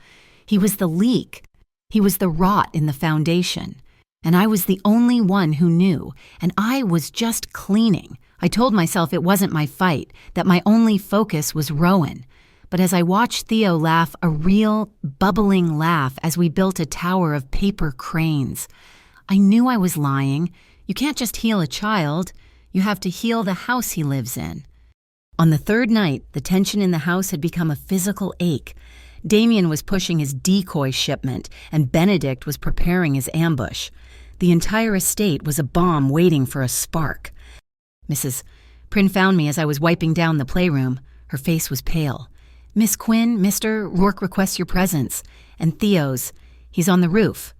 He was the leak. He was the rot in the foundation. And I was the only one who knew, and I was just cleaning. I told myself it wasn't my fight, that my only focus was Rowan. But as I watched Theo laugh, a real, bubbling laugh as we built a tower of paper cranes, I knew I was lying. You can't just heal a child. You have to heal the house he lives in. On the 3rd night, the tension in the house had become a physical ache. Damien was pushing his decoy shipment, and Benedict was preparing his ambush. The entire estate was a bomb waiting for a spark. Mrs. Prynne found me as I was wiping down the playroom. Her face was pale. "Miss Quinn, Mr. Rourke requests your presence." And Theo's, "He's on the roof."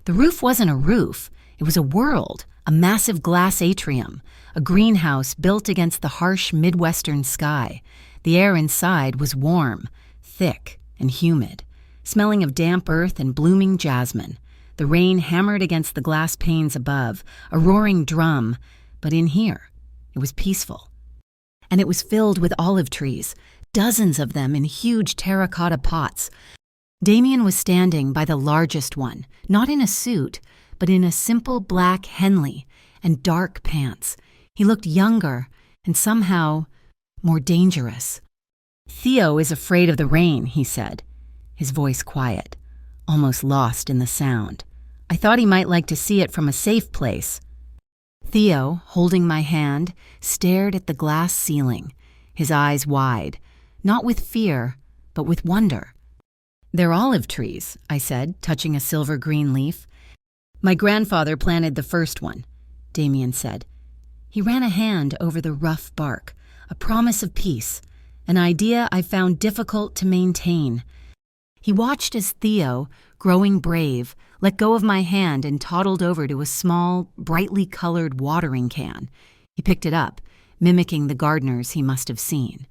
The roof wasn't a roof. It was a world, a massive glass atrium, a greenhouse built against the harsh Midwestern sky. The air inside was warm, thick, and humid, smelling of damp earth and blooming jasmine. The rain hammered against the glass panes above, a roaring drum, but in here, it was peaceful. And it was filled with olive trees, dozens of them in huge terracotta pots. Damien was standing by the largest one, not in a suit, but in a simple black Henley and dark pants. He looked younger and somehow more dangerous. "Theo is afraid of the rain," he said, his voice quiet, almost lost in the sound. "I thought he might like to see it from a safe place." Theo, holding my hand, stared at the glass ceiling, his eyes wide, not with fear, but with wonder. "They're olive trees," I said, touching a silver-green leaf. "My grandfather planted the first one," Damien said. He ran a hand over the rough bark, a promise of peace, an idea I found difficult to maintain. He watched as Theo, growing brave, let go of my hand and toddled over to a small, brightly colored watering can. He picked it up, mimicking the gardeners he must have seen.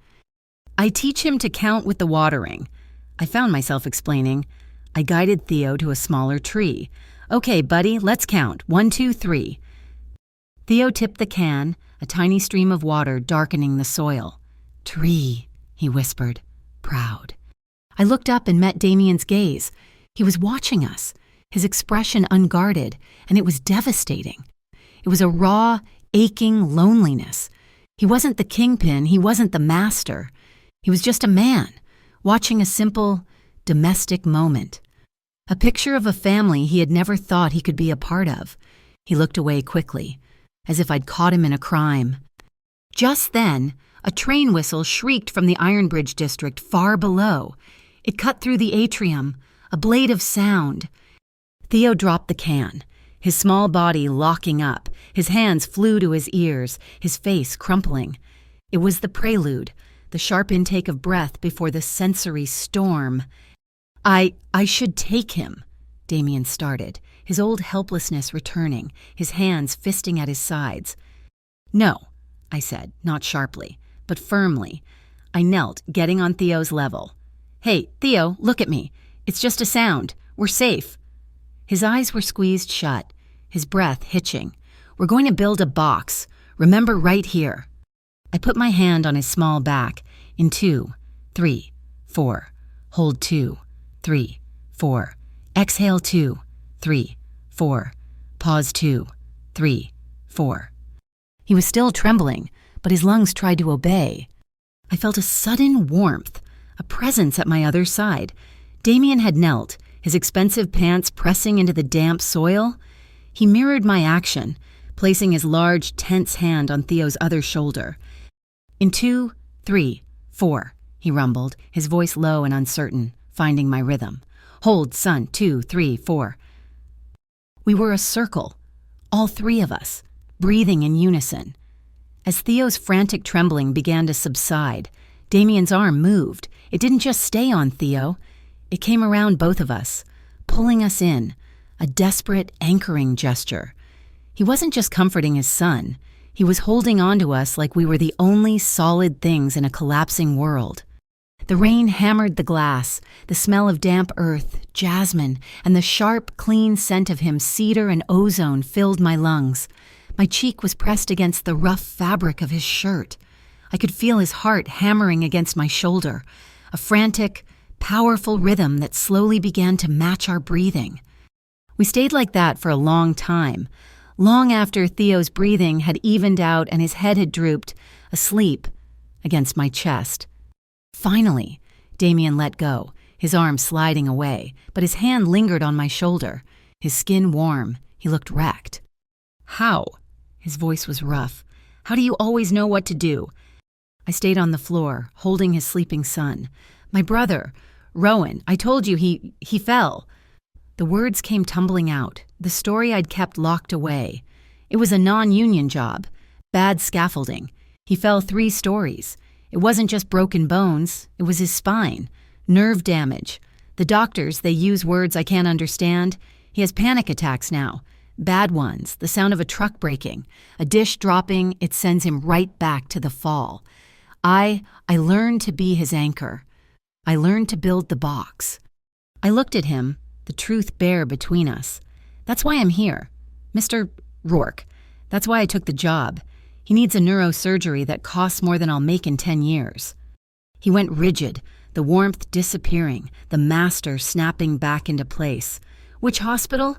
"I teach him to count with the watering," I found myself explaining. I guided Theo to a smaller tree. "Okay, buddy, let's count. 1, 2, 3. Theo tipped the can, a tiny stream of water darkening the soil. "Tree," he whispered, proud. I looked up and met Damien's gaze. He was watching us, his expression unguarded, and it was devastating. It was a raw, aching loneliness. He wasn't the kingpin, he wasn't the master. He was just a man, watching a simple, domestic moment. A picture of a family he had never thought he could be a part of. He looked away quickly, as if I'd caught him in a crime. Just then, a train whistle shrieked from the Iron Bridge district far below. It cut through the atrium, a blade of sound. Theo dropped the can, his small body locking up. His hands flew to his ears, his face crumpling. It was the prelude, the sharp intake of breath before the sensory storm. I should take him," Damien started, his old helplessness returning, his hands fisting at his sides. "No," I said, not sharply, but firmly. I knelt, getting on Theo's level. "Hey, Theo, look at me. It's just a sound. We're safe." His eyes were squeezed shut, his breath hitching. "We're going to build a box. Remember, right here." I put my hand on his small back. In 2, 3, 4. Hold 2, 3, 4. Exhale 2, 3, 4. Pause 2, 3, 4. He was still trembling, but his lungs tried to obey. I felt a sudden warmth, a presence at my other side. Damien had knelt, his expensive pants pressing into the damp soil. He mirrored my action, placing his large, tense hand on Theo's other shoulder. In 2, 3, 4, he rumbled, his voice low and uncertain, finding my rhythm. Hold, son, 2, 3, 4. We were a circle, all three of us, breathing in unison. As Theo's frantic trembling began to subside, Damien's arm moved. It didn't just stay on Theo. It came around both of us, pulling us in, a desperate anchoring gesture. He wasn't just comforting his son. He was holding on to us like we were the only solid things in a collapsing world. The rain hammered the glass, the smell of damp earth, jasmine, and the sharp, clean scent of him, cedar and ozone, filled my lungs. My cheek was pressed against the rough fabric of his shirt. I could feel his heart hammering against my shoulder, a frantic, powerful rhythm that slowly began to match our breathing. We stayed like that for a long time, long after Theo's breathing had evened out and his head had drooped, asleep, against my chest. Finally, Damien let go, his arm sliding away, but his hand lingered on my shoulder, his skin warm. He looked wrecked. "How?" His voice was rough. "How do you always know what to do?" I stayed on the floor, holding his sleeping son. "My brother, Rowan, I told you he fell." The words came tumbling out, the story I'd kept locked away. It was a non-union job, bad scaffolding. He fell 3 stories. It wasn't just broken bones, it was his spine, nerve damage. The doctors, they use words I can't understand. He has panic attacks now. Bad ones, the sound of a truck braking, a dish dropping, it sends him right back to the fall. I learned to be his anchor. I learned to build the box. I looked at him, the truth bare between us. That's why I'm here. Mr. Rourke. That's why I took the job. He needs a neurosurgery that costs more than I'll make in 10 years. He went rigid, the warmth disappearing, the master snapping back into place. Which hospital?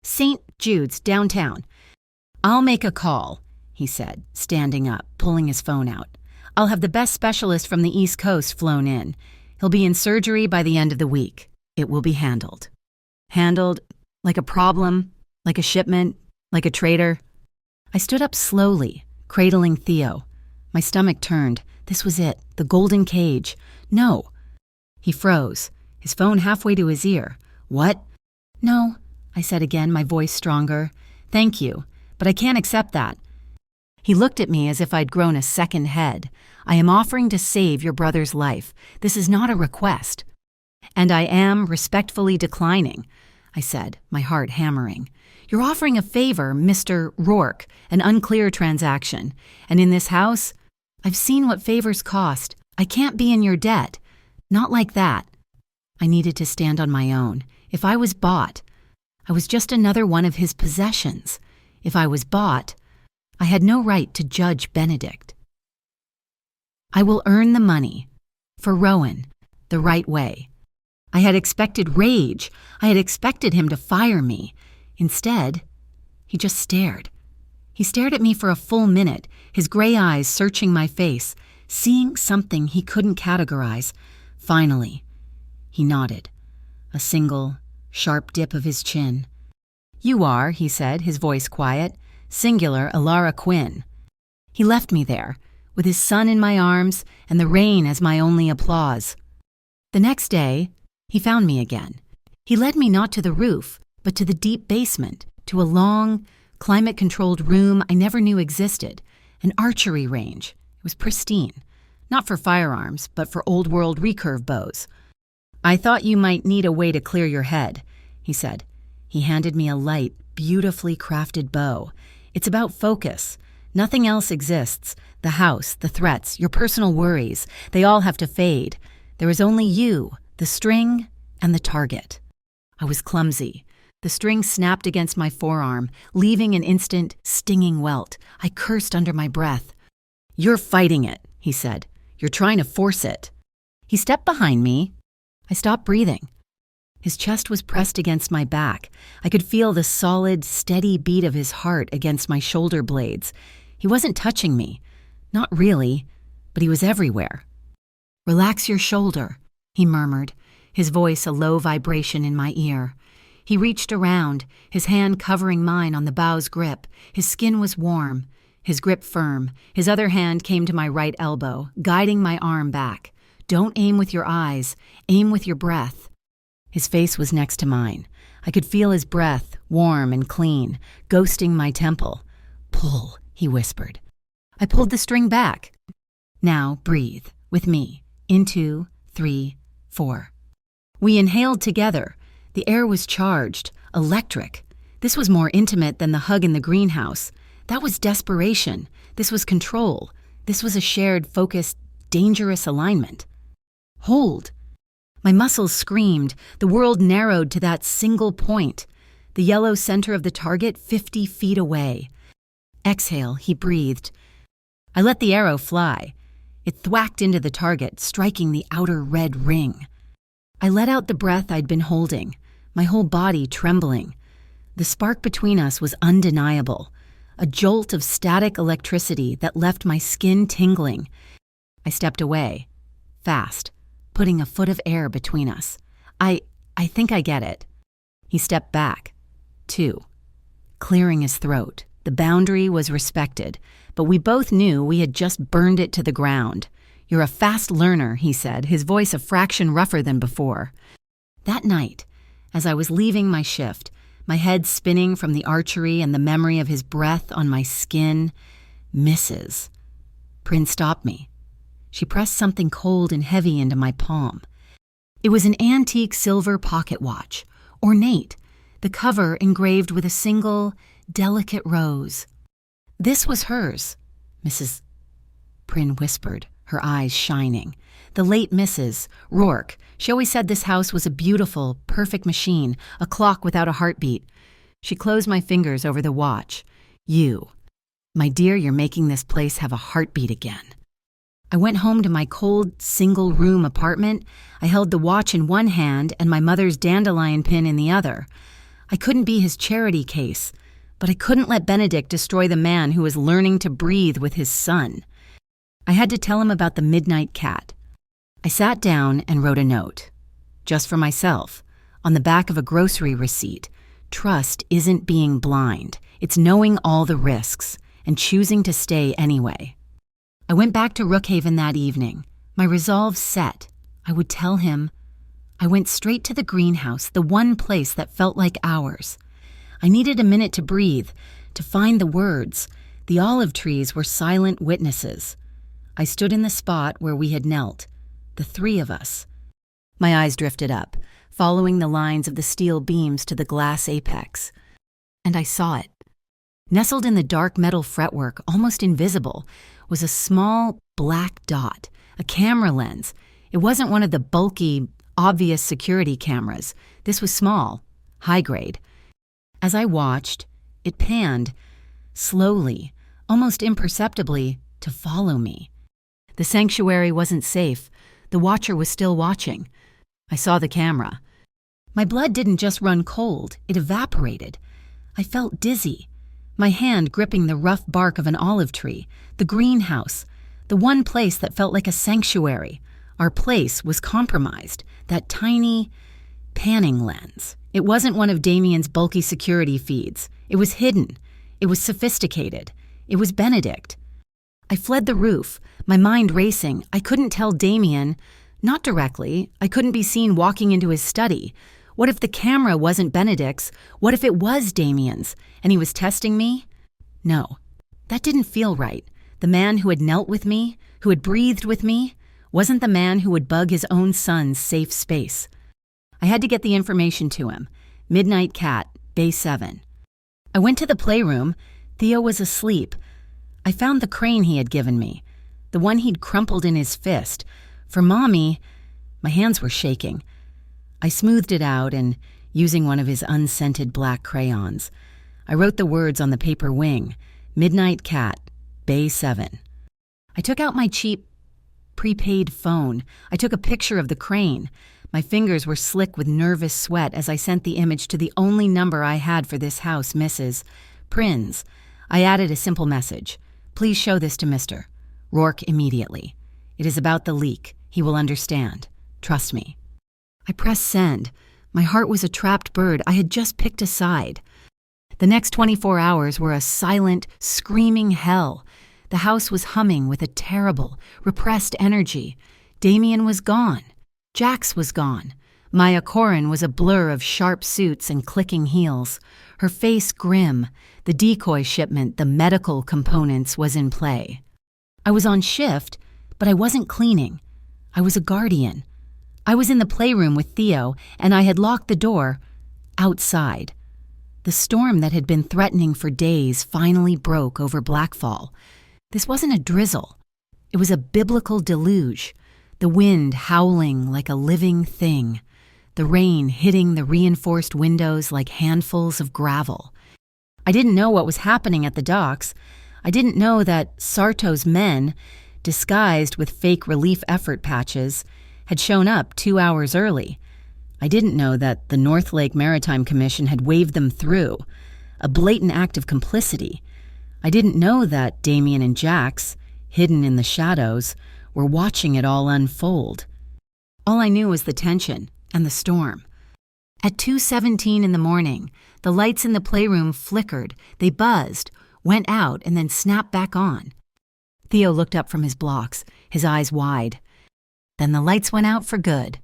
St. Jude's, downtown. I'll make a call, he said, standing up, pulling his phone out. I'll have the best specialist from the East Coast flown in. He'll be in surgery by the end of the week. It will be handled. Handled like a problem, like a shipment, like a traitor. I stood up slowly, cradling Theo. My stomach turned. This was it, the golden cage. No. He froze, his phone halfway to his ear. What? No, I said again, my voice stronger. Thank you, but I can't accept that. He looked at me as if I'd grown a second head. I am offering to save your brother's life. This is not a request. And I am respectfully declining, I said, my heart hammering. You're offering a favor, Mr. Rourke, an unclear transaction. And in this house, I've seen what favors cost. I can't be in your debt. Not like that. I needed to stand on my own. If I was bought, I was just another one of his possessions. If I was bought, I had no right to judge Benedict. I will earn the money. For Rowan, the right way. I had expected rage. I had expected him to fire me. Instead, he just stared. He stared at me for a full minute, his gray eyes searching my face, seeing something he couldn't categorize. Finally, he nodded. A single, sharp dip of his chin. You are, he said, his voice quiet, singular Alara Quinn. He left me there, with his son in my arms and the rain as my only applause. The next day, he found me again. He led me not to the roof, but to the deep basement, to a long, climate-controlled room I never knew existed, an archery range. It was pristine, not for firearms, but for old-world recurve bows. I thought you might need a way to clear your head, he said. He handed me a light, beautifully crafted bow. It's about focus. Nothing else exists. The house, the threats, your personal worries, they all have to fade. There is only you, the string, and the target. I was clumsy. The string snapped against my forearm, leaving an instant, stinging welt. I cursed under my breath. You're fighting it, he said. You're trying to force it. He stepped behind me. I stopped breathing. His chest was pressed against my back. I could feel the solid, steady beat of his heart against my shoulder blades. He wasn't touching me. Not really, but he was everywhere. Relax your shoulder, he murmured, his voice a low vibration in my ear. He reached around, his hand covering mine on the bow's grip. His skin was warm, his grip firm. His other hand came to my right elbow, guiding my arm back. Don't aim with your eyes, aim with your breath. His face was next to mine. I could feel his breath, warm and clean, ghosting my temple. Pull, he whispered. I pulled the string back. Now breathe, with me. In 2, 3, 4. We inhaled together. The air was charged, electric. This was more intimate than the hug in the greenhouse. That was desperation. This was control. This was a shared, focused, dangerous alignment. Hold. My muscles screamed. The world narrowed to that single point. The yellow center of the target 50 feet away. Exhale, he breathed. I let the arrow fly. It thwacked into the target, striking the outer red ring. I let out the breath I'd been holding, my whole body trembling. The spark between us was undeniable, a jolt of static electricity that left my skin tingling. I stepped away, fast, putting a foot of air between us. I think I get it. He stepped back. 2. Clearing his throat. The boundary was respected, but we both knew we had just burned it to the ground. You're a fast learner, he said, his voice a fraction rougher than before. That night, as I was leaving my shift, my head spinning from the archery and the memory of his breath on my skin, Mrs. Prin stopped me. She pressed something cold and heavy into my palm. It was an antique silver pocket watch, ornate. the cover engraved with a single, delicate rose. "This was hers," Mrs. Prynne whispered, her eyes shining. "The late Mrs. Rourke. She always said this house was a beautiful, perfect machine, a clock without a heartbeat." She closed my fingers over the watch. "You. My dear, you're making this place have a heartbeat again." I went home to my cold, single-room apartment. I held the watch in one hand and my mother's dandelion pin in the other. I couldn't be his charity case, but I couldn't let Benedict destroy the man who was learning to breathe with his son. I had to tell him about the midnight cat. I sat down and wrote a note. Just for myself, on the back of a grocery receipt. Trust isn't being blind. It's knowing all the risks and choosing to stay anyway. I went back to Rookhaven that evening, my resolve set. I would tell him. I went straight to the greenhouse, the one place that felt like ours. I needed a minute to breathe, to find the words. The olive trees were silent witnesses. I stood in the spot where we had knelt, the three of us. My eyes drifted up, following the lines of the steel beams to the glass apex. And I saw it. Nestled in the dark metal fretwork, almost invisible, was a small black dot, a camera lens. It wasn't one of the bulky, obvious security cameras. This was small, high grade. As I watched, it panned, slowly, almost imperceptibly, to follow me. The sanctuary wasn't safe. The watcher was still watching. I saw the camera. My blood didn't just run cold, it evaporated. I felt dizzy, my hand gripping the rough bark of an olive tree, the greenhouse, the one place that felt like a sanctuary. Our place was compromised, that tiny, panning lens. It wasn't one of Damien's bulky security feeds. It was hidden. It was sophisticated. It was Benedict. I fled the roof, my mind racing. I couldn't tell Damien, not directly. I couldn't be seen walking into his study. What if the camera wasn't Benedict's? What if it was Damien's, and he was testing me? No, that didn't feel right. The man who had knelt with me, who had breathed with me, wasn't the man who would bug his own son's safe space. I had to get the information to him. Midnight cat, Bay 7. I went to the playroom. Theo was asleep. I found the crane he had given me, the one he'd crumpled in his fist. For Mommy, my hands were shaking. I smoothed it out and, using one of his unscented black crayons, I wrote the words on the paper wing, Midnight cat, Bay 7. I took out my cheap, prepaid phone. I took a picture of the crane. My fingers were slick with nervous sweat as I sent the image to the only number I had for this house, Mrs. Prynne's. I added a simple message. Please show this to Mr. Rourke immediately. It is about the leak. He will understand. Trust me. I pressed send. My heart was a trapped bird. I had just picked a side. The next 24 hours were a silent, screaming hell. The house was humming with a terrible, repressed energy. Damien was gone. Jax was gone. Maya Corin was a blur of sharp suits and clicking heels. Her face grim. The decoy shipment, the medical components, was in play. I was on shift, but I wasn't cleaning. I was a guardian. I was in the playroom with Theo, and I had locked the door outside. The storm that had been threatening for days finally broke over Blackfall. This wasn't a drizzle. It was a biblical deluge, the wind howling like a living thing, the rain hitting the reinforced windows like handfuls of gravel. I didn't know what was happening at the docks. I didn't know that Sarto's men, disguised with fake relief effort patches, had shown up 2 hours early. I didn't know that the North Lake Maritime Commission had waved them through, a blatant act of complicity. I didn't know that Damien and Jax, hidden in the shadows, were watching it all unfold. All I knew was the tension and the storm. At 2:17 in the morning, the lights in the playroom flickered, they buzzed, went out, and then snapped back on. Theo looked up from his blocks, his eyes wide. Then the lights went out for good.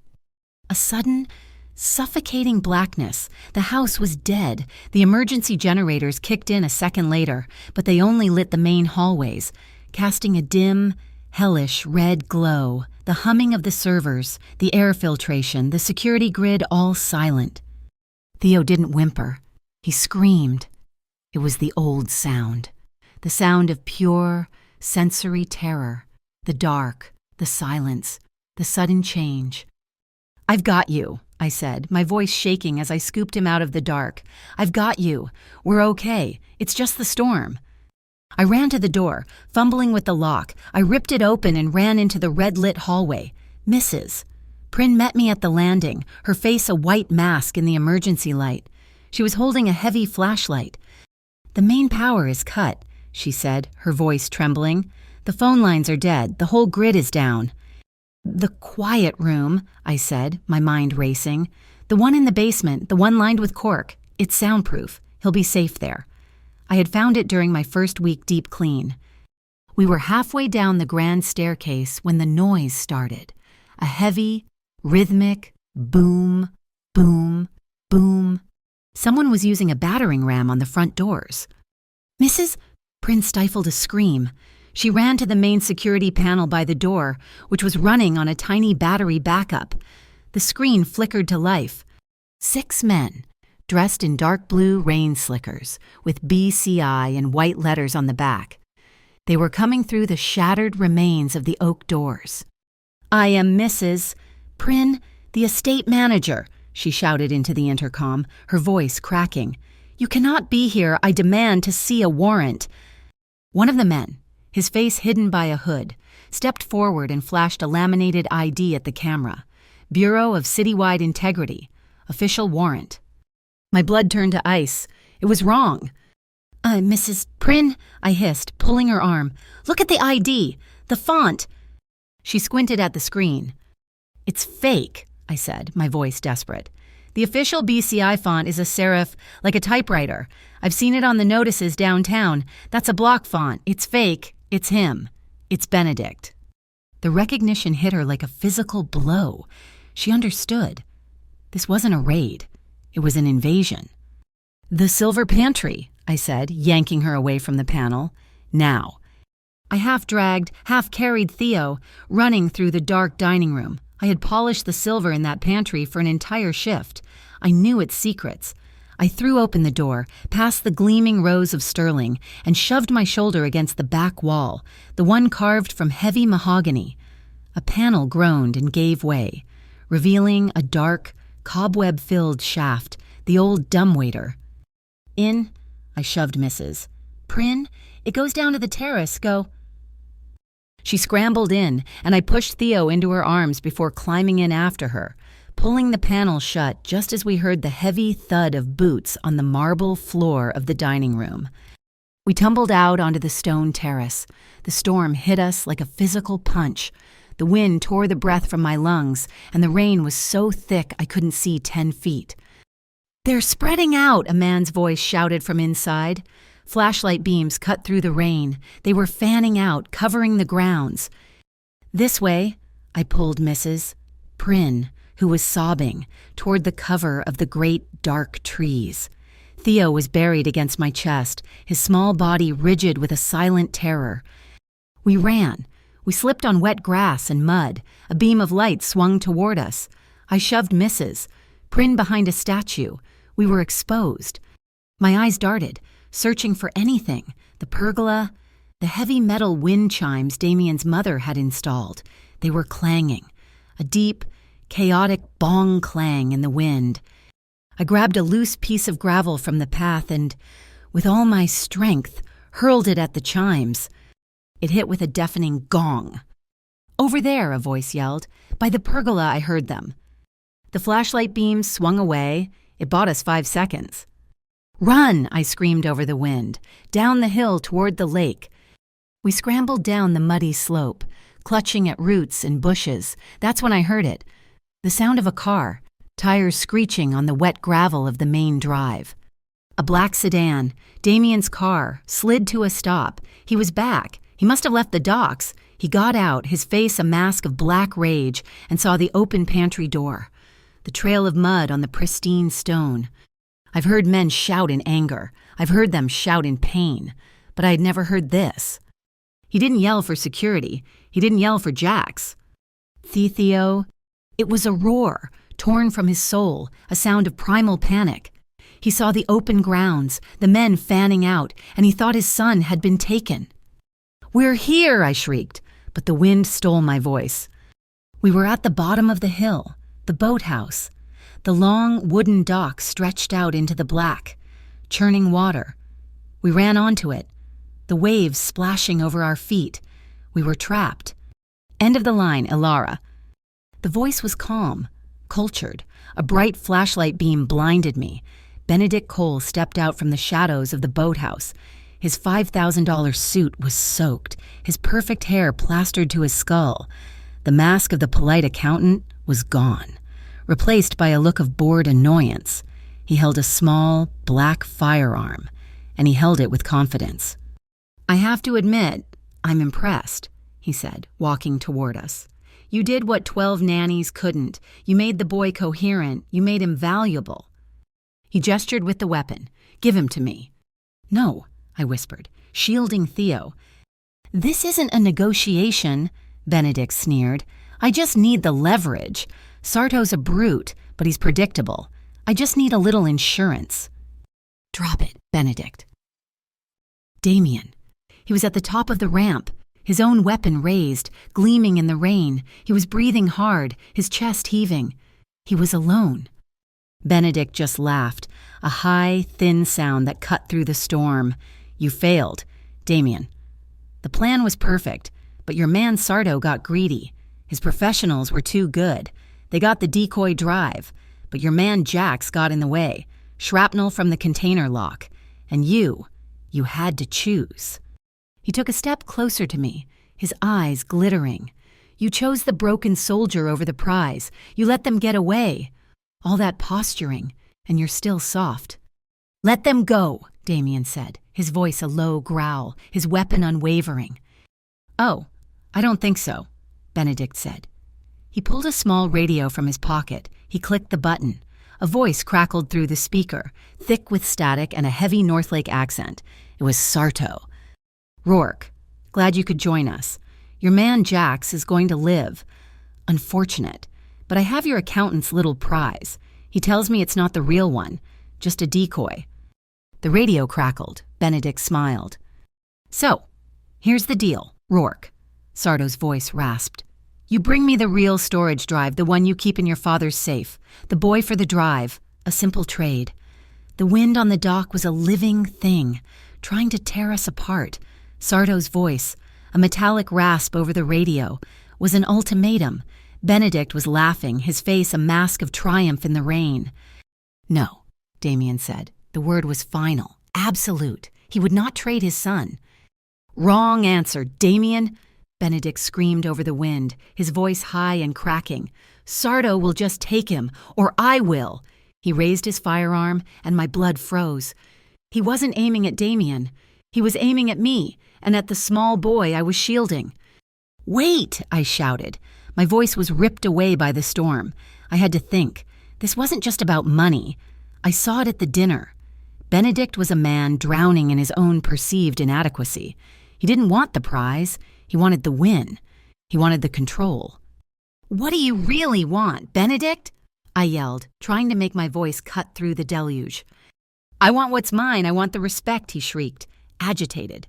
A sudden, suffocating blackness. The house was dead. The emergency generators kicked in a second later, but they only lit the main hallways, casting a dim, hellish red glow. The humming of the servers, the air filtration, the security grid all silent. Theo didn't whimper. He screamed. It was the old sound. The sound of pure, sensory terror. The dark, the silence, the sudden change. "I've got you," I said, my voice shaking as I scooped him out of the dark. "I've got you. We're okay. It's just the storm." I ran to the door, fumbling with the lock. I ripped it open and ran into the red-lit hallway. Mrs. Prin met me at the landing, her face a white mask in the emergency light. She was holding a heavy flashlight. "The main power is cut," she said, her voice trembling. "The phone lines are dead. The whole grid is down." "The quiet room," I said, my mind racing. "The one in the basement, the one lined with cork. It's soundproof. He'll be safe there." I had found it during my first week deep clean. We were halfway down the grand staircase when the noise started. A heavy, rhythmic boom, boom, boom. Someone was using a battering ram on the front doors. "Mrs. Prin stifled a scream. She ran to the main security panel by the door, which was running on a tiny battery backup. The screen flickered to life. 6 men, dressed in dark blue rain slickers, with BCI in white letters on the back. They were coming through the shattered remains of the oak doors. "I am Mrs. Prin, the estate manager," she shouted into the intercom, her voice cracking. "You cannot be here. I demand to see a warrant." One of the men, his face hidden by a hood, stepped forward and flashed a laminated ID at the camera. Bureau of Citywide Integrity. Official warrant. My blood turned to ice. It was wrong. "Mrs. Prin," I hissed, pulling her arm. "Look at the ID. The font." She squinted at the screen. "It's fake," I said, my voice desperate. "The official BCI font is a serif, like a typewriter. I've seen it on the notices downtown. That's a block font. It's fake. It's him. It's Benedict." The recognition hit her like a physical blow. She understood. This wasn't a raid. It was an invasion. "The silver pantry," I said, yanking her away from the panel. "Now." I half-dragged, half-carried Theo, running through the dark dining room. I had polished the silver in that pantry for an entire shift. I knew its secrets. I threw open the door, past the gleaming rows of sterling, and shoved my shoulder against the back wall, the one carved from heavy mahogany. A panel groaned and gave way, revealing a dark, cobweb-filled shaft, the old dumbwaiter. "In," I shoved Mrs. "Prin, it goes down to the terrace, go." She scrambled in, and I pushed Theo into her arms before climbing in after her, pulling the panel shut just as we heard the heavy thud of boots on the marble floor of the dining room. We tumbled out onto the stone terrace. The storm hit us like a physical punch. The wind tore the breath from my lungs, and the rain was so thick I couldn't see 10 feet. "They're spreading out," a man's voice shouted from inside. Flashlight beams cut through the rain. They were fanning out, covering the grounds. "This way," I pulled Mrs. Prin, who was sobbing, toward the cover of the great dark trees. Theo was buried against my chest, his small body rigid with a silent terror. We ran. We slipped on wet grass and mud. A beam of light swung toward us. I shoved Mrs. Prin behind a statue. We were exposed. My eyes darted, searching for anything. The pergola, the heavy metal wind chimes Damien's mother had installed. They were clanging. A deep, chaotic bong clang in the wind. I grabbed a loose piece of gravel from the path and, with all my strength, hurled it at the chimes. It hit with a deafening gong. "Over there," a voice yelled. "By the pergola," I heard them. The flashlight beams swung away. It bought us 5 seconds. "Run!" I screamed over the wind, down the hill toward the lake. We scrambled down the muddy slope, clutching at roots and bushes. That's when I heard it. The sound of a car, tires screeching on the wet gravel of the main drive. A black sedan, Damien's car, slid to a stop. He was back. He must have left the docks. He got out, his face a mask of black rage, and saw the open pantry door. The trail of mud on the pristine stone. I've heard men shout in anger. I've heard them shout in pain. But I had never heard this. He didn't yell for security. He didn't yell for Jax. "Theo." It was a roar, torn from his soul, a sound of primal panic. He saw the open grounds, the men fanning out, and he thought his son had been taken. "We're here!" I shrieked, but the wind stole my voice. We were at the bottom of the hill, the boathouse. The long wooden dock stretched out into the black, churning water. We ran onto it, the waves splashing over our feet. We were trapped. End of the line, Ilara. The voice was calm, cultured. A bright flashlight beam blinded me. Benedict Cole stepped out from the shadows of the boathouse. His $5,000 suit was soaked, his perfect hair plastered to his skull. The mask of the polite accountant was gone, replaced by a look of bored annoyance. He held a small, black firearm, and he held it with confidence. "I have to admit, I'm impressed," he said, walking toward us. "You did what 12 nannies couldn't. You made the boy coherent. You made him valuable." He gestured with the weapon. "Give him to me." "No," I whispered, shielding Theo. "This isn't a negotiation," Benedict sneered. "I just need the leverage. Sarto's a brute, but he's predictable. I just need a little insurance." "Drop it, Benedict." Damien. He was at the top of the ramp, his own weapon raised, gleaming in the rain. He was breathing hard, his chest heaving. He was alone. Benedict just laughed, a high, thin sound that cut through the storm. "You failed, Damien. The plan was perfect, but your man Sarto got greedy. His professionals were too good. They got the decoy drive, but your man Jax got in the way, shrapnel from the container lock. And you had to choose." He took a step closer to me, his eyes glittering. "You chose the broken soldier over the prize. You let them get away. All that posturing, and you're still soft." "Let them go," Damien said, his voice a low growl, his weapon unwavering. "Oh, I don't think so," Benedict said. He pulled a small radio from his pocket. He clicked the button. A voice crackled through the speaker, thick with static and a heavy Northlake accent. It was Sarto. "Rourke, glad you could join us. Your man Jax is going to live. Unfortunate, but I have your accountant's little prize. He tells me it's not the real one, just a decoy." The radio crackled. Benedict smiled. "So, here's the deal, Rourke," Sarto's voice rasped. "You bring me the real storage drive, the one you keep in your father's safe. The boy for the drive. A simple trade." The wind on the dock was a living thing, trying to tear us apart. Sarto's voice, a metallic rasp over the radio, was an ultimatum. Benedict was laughing, his face a mask of triumph in the rain. "No," Damien said. The word was final, absolute. He would not trade his son. "Wrong answer, Damien," Benedict screamed over the wind, his voice high and cracking. "Sarto will just take him, or I will." He raised his firearm, and my blood froze. He wasn't aiming at Damien. He was aiming at me, and at the small boy I was shielding. "Wait!" I shouted. My voice was ripped away by the storm. I had to think. This wasn't just about money. I saw it at the dinner. Benedict was a man drowning in his own perceived inadequacy. He didn't want the prize. He wanted the win. He wanted the control. "What do you really want, Benedict?" I yelled, trying to make my voice cut through the deluge. "I want what's mine. I want the respect," he shrieked, agitated.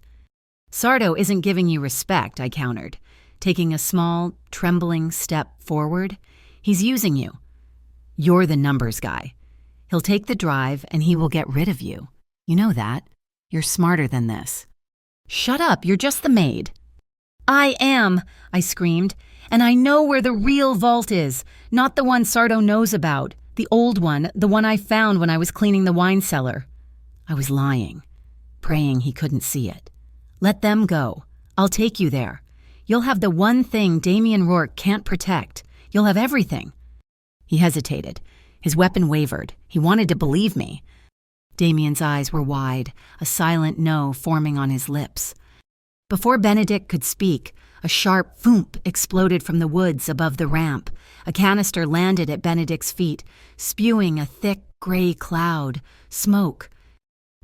"Sarto isn't giving you respect," I countered, taking a small, trembling step forward. "He's using you. You're the numbers guy. He'll take the drive and he will get rid of you. You know that. You're smarter than this." "Shut up, you're just the maid." "I am," I screamed, "and I know where the real vault is, not the one Sarto knows about, the old one, the one I found when I was cleaning the wine cellar." I was lying, praying he couldn't see it. "Let them go. I'll take you there. You'll have the one thing Damien Rourke can't protect. You'll have everything." He hesitated. His weapon wavered. He wanted to believe me. Damien's eyes were wide, a silent no forming on his lips. Before Benedict could speak, a sharp thump exploded from the woods above the ramp. A canister landed at Benedict's feet, spewing a thick gray cloud, smoke.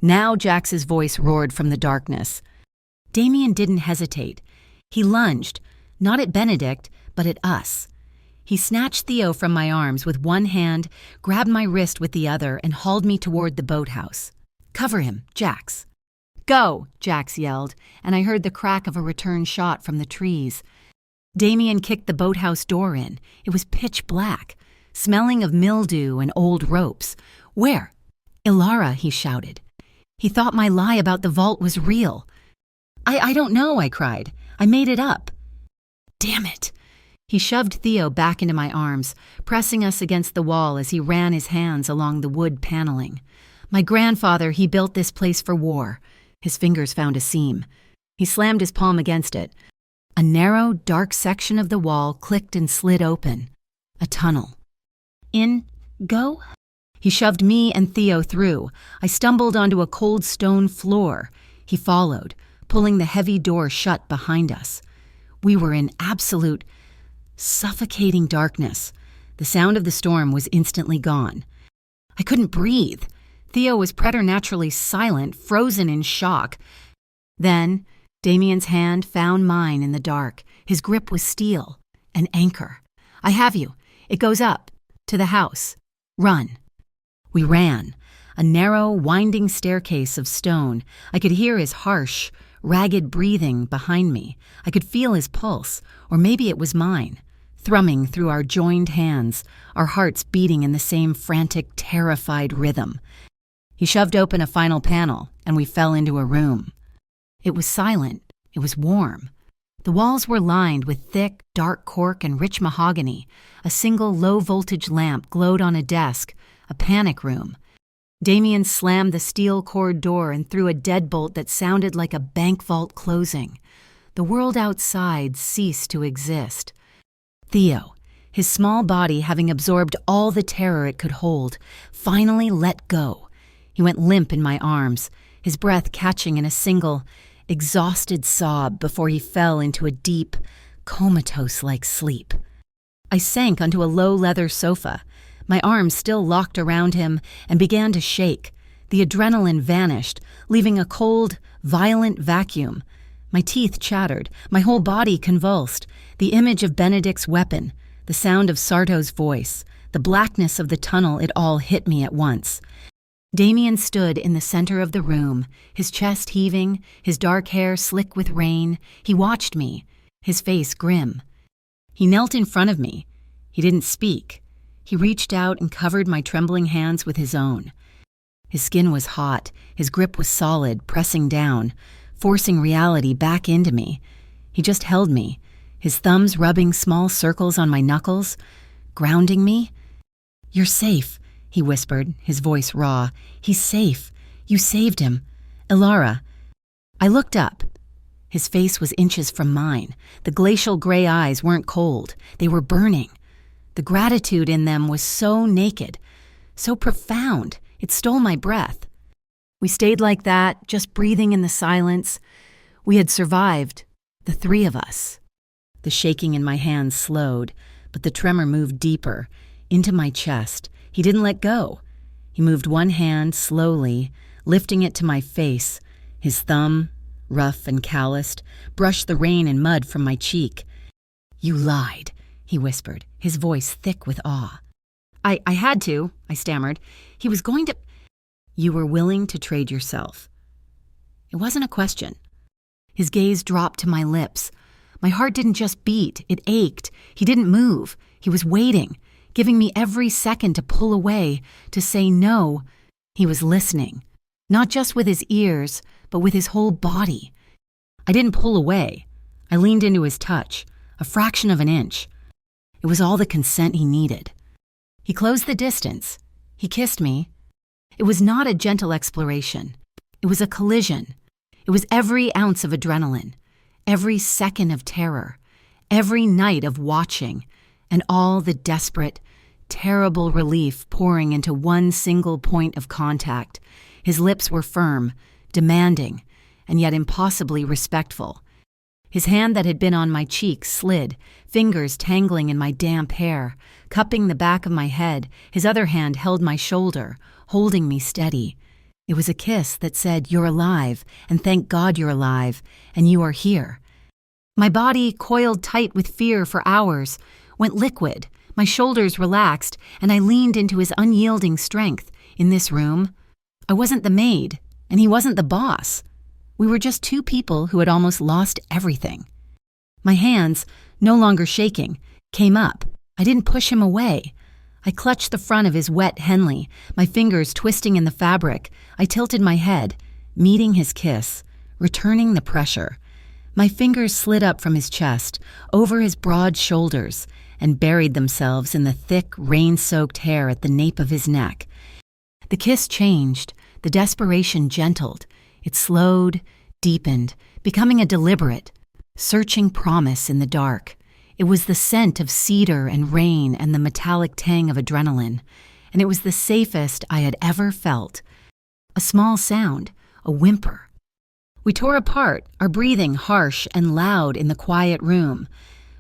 Now Jax's voice roared from the darkness. Damien didn't hesitate. He lunged, not at Benedict, but at us. He snatched Theo from my arms with one hand, grabbed my wrist with the other, and hauled me toward the boathouse. "Cover him, Jax." "Go," Jax yelled, and I heard the crack of a return shot from the trees. Damien kicked the boathouse door in. It was pitch black, smelling of mildew and old ropes. "Where?" "Ilara," he shouted. He thought my lie about the vault was real. I don't know," I cried. "I made it up." "Damn it." He shoved Theo back into my arms, pressing us against the wall as he ran his hands along the wood paneling. "My grandfather, he built this place for war." His fingers found a seam. He slammed his palm against it. A narrow, dark section of the wall clicked and slid open. A tunnel. "In, go?" He shoved me and Theo through. I stumbled onto a cold stone floor. He followed, pulling the heavy door shut behind us. We were in absolute, suffocating darkness. The sound of the storm was instantly gone. I couldn't breathe. Theo was preternaturally silent, frozen in shock. Then, Damien's hand found mine in the dark. His grip was steel, an anchor. "I have you. It goes up, to the house. Run." We ran, a narrow, winding staircase of stone. I could hear his harsh, ragged breathing behind me. I could feel his pulse, or maybe it was mine, thrumming through our joined hands, our hearts beating in the same frantic, terrified rhythm. He shoved open a final panel, and we fell into a room. It was silent. It was warm. The walls were lined with thick, dark cork and rich mahogany. A single low-voltage lamp glowed on a desk, a panic room. Damien slammed the steel cord door and threw a deadbolt that sounded like a bank vault closing. The world outside ceased to exist. Theo, his small body having absorbed all the terror it could hold, finally let go. He went limp in my arms, his breath catching in a single, exhausted sob before he fell into a deep, comatose-like sleep. I sank onto a low leather sofa, my arms still locked around him, and began to shake. The adrenaline vanished, leaving a cold, violent vacuum. My teeth chattered, my whole body convulsed. The image of Benedict's weapon, the sound of Sarto's voice, the blackness of the tunnel, it all hit me at once. Damien stood in the center of the room, his chest heaving, his dark hair slick with rain. He watched me, his face grim. He knelt in front of me. He didn't speak. He reached out and covered my trembling hands with his own. His skin was hot, his grip was solid, pressing down, forcing reality back into me. He just held me, his thumbs rubbing small circles on my knuckles, grounding me. "You're safe," he whispered, his voice raw. "He's safe. You saved him. Ilara." I looked up. His face was inches from mine. The glacial gray eyes weren't cold. They were burning. The gratitude in them was so naked, so profound, it stole my breath. We stayed like that, just breathing in the silence. We had survived, the three of us. The shaking in my hands slowed, but the tremor moved deeper, into my chest. He didn't let go. He moved one hand slowly, lifting it to my face. His thumb, rough and calloused, brushed the rain and mud from my cheek. "You lied," he whispered, his voice thick with awe. I had to," I stammered. "He was going to—" "You were willing to trade yourself." It wasn't a question. His gaze dropped to my lips. My heart didn't just beat, it ached. He didn't move. He was waiting, giving me every second to pull away, to say no. He was listening, not just with his ears, but with his whole body. I didn't pull away. I leaned into his touch, a fraction of an inch. It was all the consent he needed. He closed the distance. He kissed me. It was not a gentle exploration. It was a collision. It was every ounce of adrenaline, every second of terror, every night of watching, and all the desperate, terrible relief pouring into one single point of contact. His lips were firm, demanding, and yet impossibly respectful. His hand that had been on my cheek slid, fingers tangling in my damp hair, cupping the back of my head. His other hand held my shoulder, holding me steady. It was a kiss that said, "You're alive, and thank God you're alive, and you are here." My body, coiled tight with fear for hours, went liquid, My shoulders relaxed, and I leaned into his unyielding strength. In this room, I wasn't the maid, and he wasn't the boss. We were just two people who had almost lost everything. My hands, no longer shaking, came up. I didn't push him away. I clutched the front of his wet Henley, my fingers twisting in the fabric. I tilted my head, meeting his kiss, returning the pressure. My fingers slid up from his chest, over his broad shoulders, and buried themselves in the thick, rain-soaked hair at the nape of his neck. The kiss changed, the desperation gentled. It slowed, deepened, becoming a deliberate, searching promise in the dark. It was the scent of cedar and rain and the metallic tang of adrenaline, and it was the safest I had ever felt. A small sound, a whimper. We tore apart, our breathing harsh and loud in the quiet room.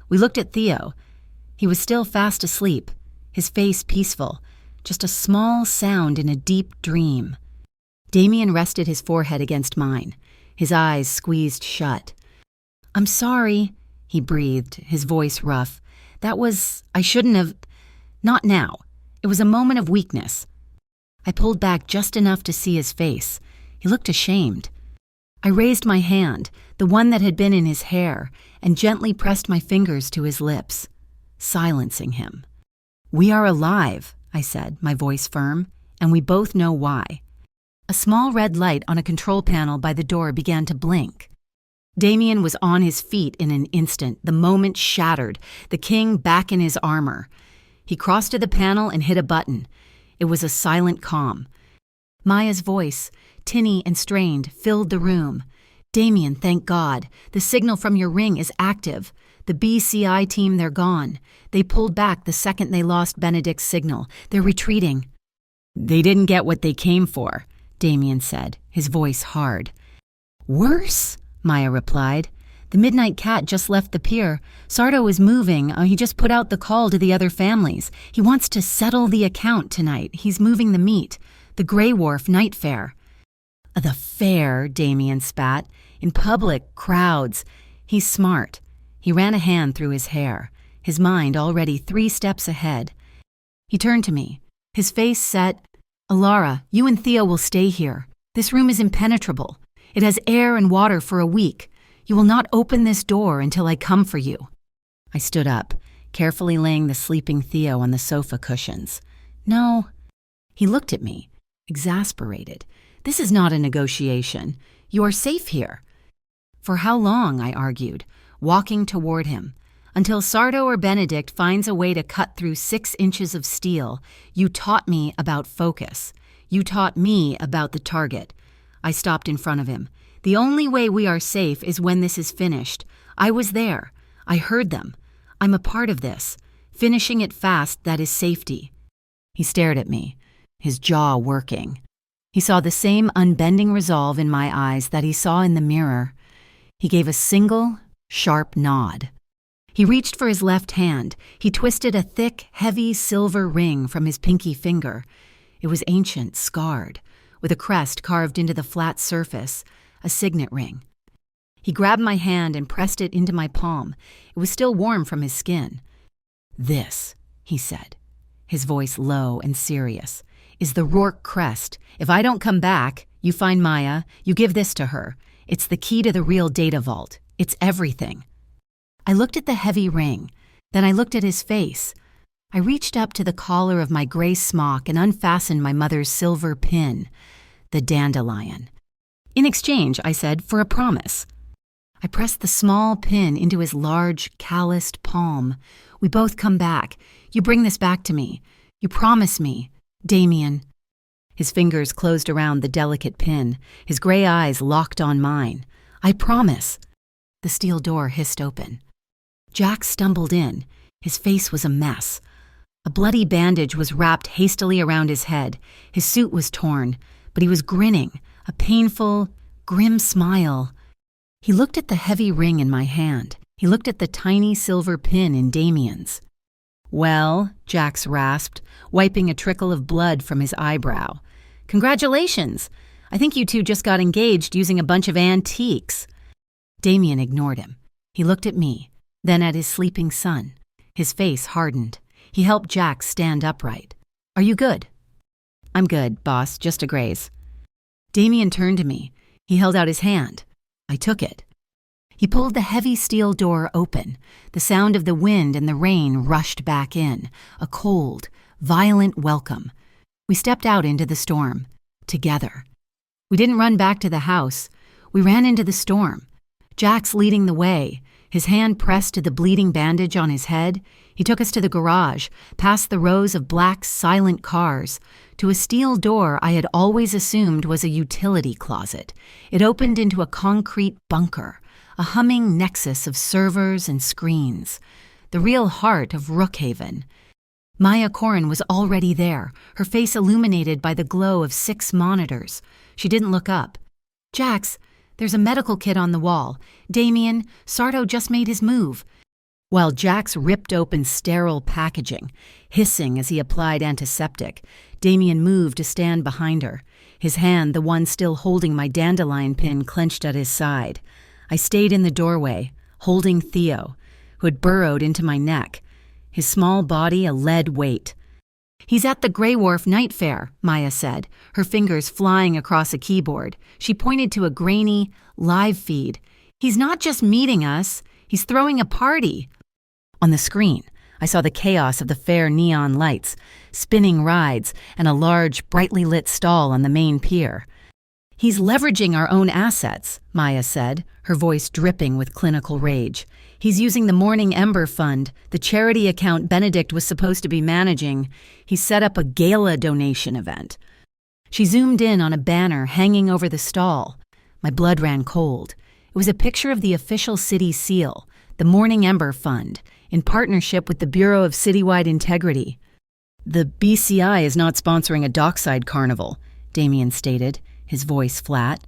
We looked at Theo. He was still fast asleep, his face peaceful, just a small sound in a deep dream. Damien rested his forehead against mine, his eyes squeezed shut. "I'm sorry," he breathed, his voice rough. I shouldn't have. Not now. It was a moment of weakness. I pulled back just enough to see his face. He looked ashamed. I raised my hand, the one that had been in his hair, and gently pressed my fingers to his lips, silencing him. "We are alive," I said, my voice firm, "and we both know why." A small red light on a control panel by the door began to blink. Damien was on his feet in an instant, the moment shattered, the king back in his armor. He crossed to the panel and hit a button. It was a silent comm. Maya's voice, tinny and strained, filled the room. "Damien, thank God. The signal from your ring is active. The BCI team, they're gone. They pulled back the second they lost Benedict's signal. They're retreating." "They didn't get what they came for," Damien said, his voice hard. "Worse?" Maya replied. "The Midnight Cat just left the pier. Sardo is moving. He just put out the call to the other families. He wants to settle the account tonight. He's moving the meet. The Grey Wharf night fair." "The fair," Damien spat. "In public, crowds. He's smart." He ran a hand through his hair, his mind already 3 steps ahead. He turned to me, his face set. "Alara, you and Theo will stay here. This room is impenetrable. It has air and water for a week. You will not open this door until I come for you." I stood up, carefully laying the sleeping Theo on the sofa cushions. "No." He looked at me, exasperated. "This is not a negotiation. You are safe here." "For how long?" I argued, walking toward him. "Until Sardo or Benedict finds a way to cut through 6 inches of steel. You taught me about focus. You taught me about the target." I stopped in front of him. "The only way we are safe is when this is finished. I was there. I heard them. I'm a part of this. Finishing it fast, that is safety." He stared at me, his jaw working. He saw the same unbending resolve in my eyes that he saw in the mirror. He gave a single, sharp nod. He reached for his left hand. He twisted a thick, heavy silver ring from his pinky finger. It was ancient, scarred, with a crest carved into the flat surface, a signet ring. He grabbed my hand and pressed it into my palm. It was still warm from his skin. "This," he said, his voice low and serious, "is the Rourke crest. If I don't come back, you find Maya, you give this to her. It's the key to the real data vault. It's everything." I looked at the heavy ring. Then I looked at his face. I reached up to the collar of my gray smock and unfastened my mother's silver pin, the dandelion. "In exchange," I said, "for a promise." I pressed the small pin into his large, calloused palm. "We both come back. You bring this back to me. You promise me, Damien." His fingers closed around the delicate pin, his gray eyes locked on mine. "I promise." The steel door hissed open. Jack stumbled in. His face was a mess. A bloody bandage was wrapped hastily around his head. His suit was torn, but he was grinning, a painful, grim smile. He looked at the heavy ring in my hand. He looked at the tiny silver pin in Damien's. "Well," Jax rasped, wiping a trickle of blood from his eyebrow. "Congratulations! I think you two just got engaged using a bunch of antiques." Damien ignored him. He looked at me, then at his sleeping son. His face hardened. He helped Jax stand upright. "Are you good?" "I'm good, boss, just a graze." Damien turned to me. He held out his hand. I took it. He pulled the heavy steel door open. The sound of the wind and the rain rushed back in, a cold, violent welcome. We stepped out into the storm, together. We didn't run back to the house. We ran into the storm. Jax leading the way, his hand pressed to the bleeding bandage on his head. He took us to the garage, past the rows of black, silent cars, to a steel door I had always assumed was a utility closet. It opened into a concrete bunker, a humming nexus of servers and screens, the real heart of Rookhaven. Maya Corrin was already there, her face illuminated by the glow of 6 monitors. She didn't look up. "Jax, there's a medical kit on the wall. Damien, Sarto just made his move." While Jax ripped open sterile packaging, hissing as he applied antiseptic, Damien moved to stand behind her, his hand, the one still holding my dandelion pin, clenched at his side. I stayed in the doorway, holding Theo, who had burrowed into my neck, his small body a lead weight. "He's at the Grey Wharf Night Fair," Maya said, her fingers flying across a keyboard. She pointed to a grainy, live feed. "He's not just meeting us, he's throwing a party." On the screen, I saw the chaos of the fair neon lights, spinning rides, and a large, brightly lit stall on the main pier. "He's leveraging our own assets," Maya said, her voice dripping with clinical rage. "He's using the Morning Ember Fund, the charity account Benedict was supposed to be managing. He set up a gala donation event." She zoomed in on a banner hanging over the stall. My blood ran cold. It was a picture of the official city seal, the Morning Ember Fund, in partnership with the Bureau of Citywide Integrity. "The BCI is not sponsoring a dockside carnival," Damien stated, his voice flat.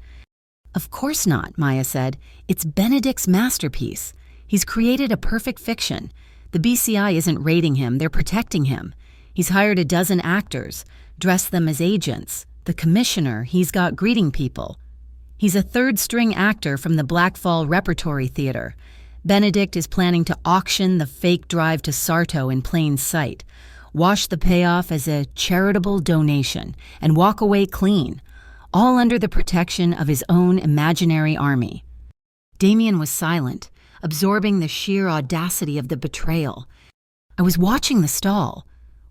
"Of course not," Maya said. "It's Benedict's masterpiece. He's created a perfect fiction. The BCI isn't raiding him, they're protecting him. He's hired a dozen actors, dressed them as agents. The commissioner, he's got greeting people. He's a third-string actor from the Blackfall Repertory Theater. Benedict is planning to auction the fake drive to Sarto in plain sight, wash the payoff as a charitable donation, and walk away clean, all under the protection of his own imaginary army." Damien was silent, absorbing the sheer audacity of the betrayal. I was watching the stall,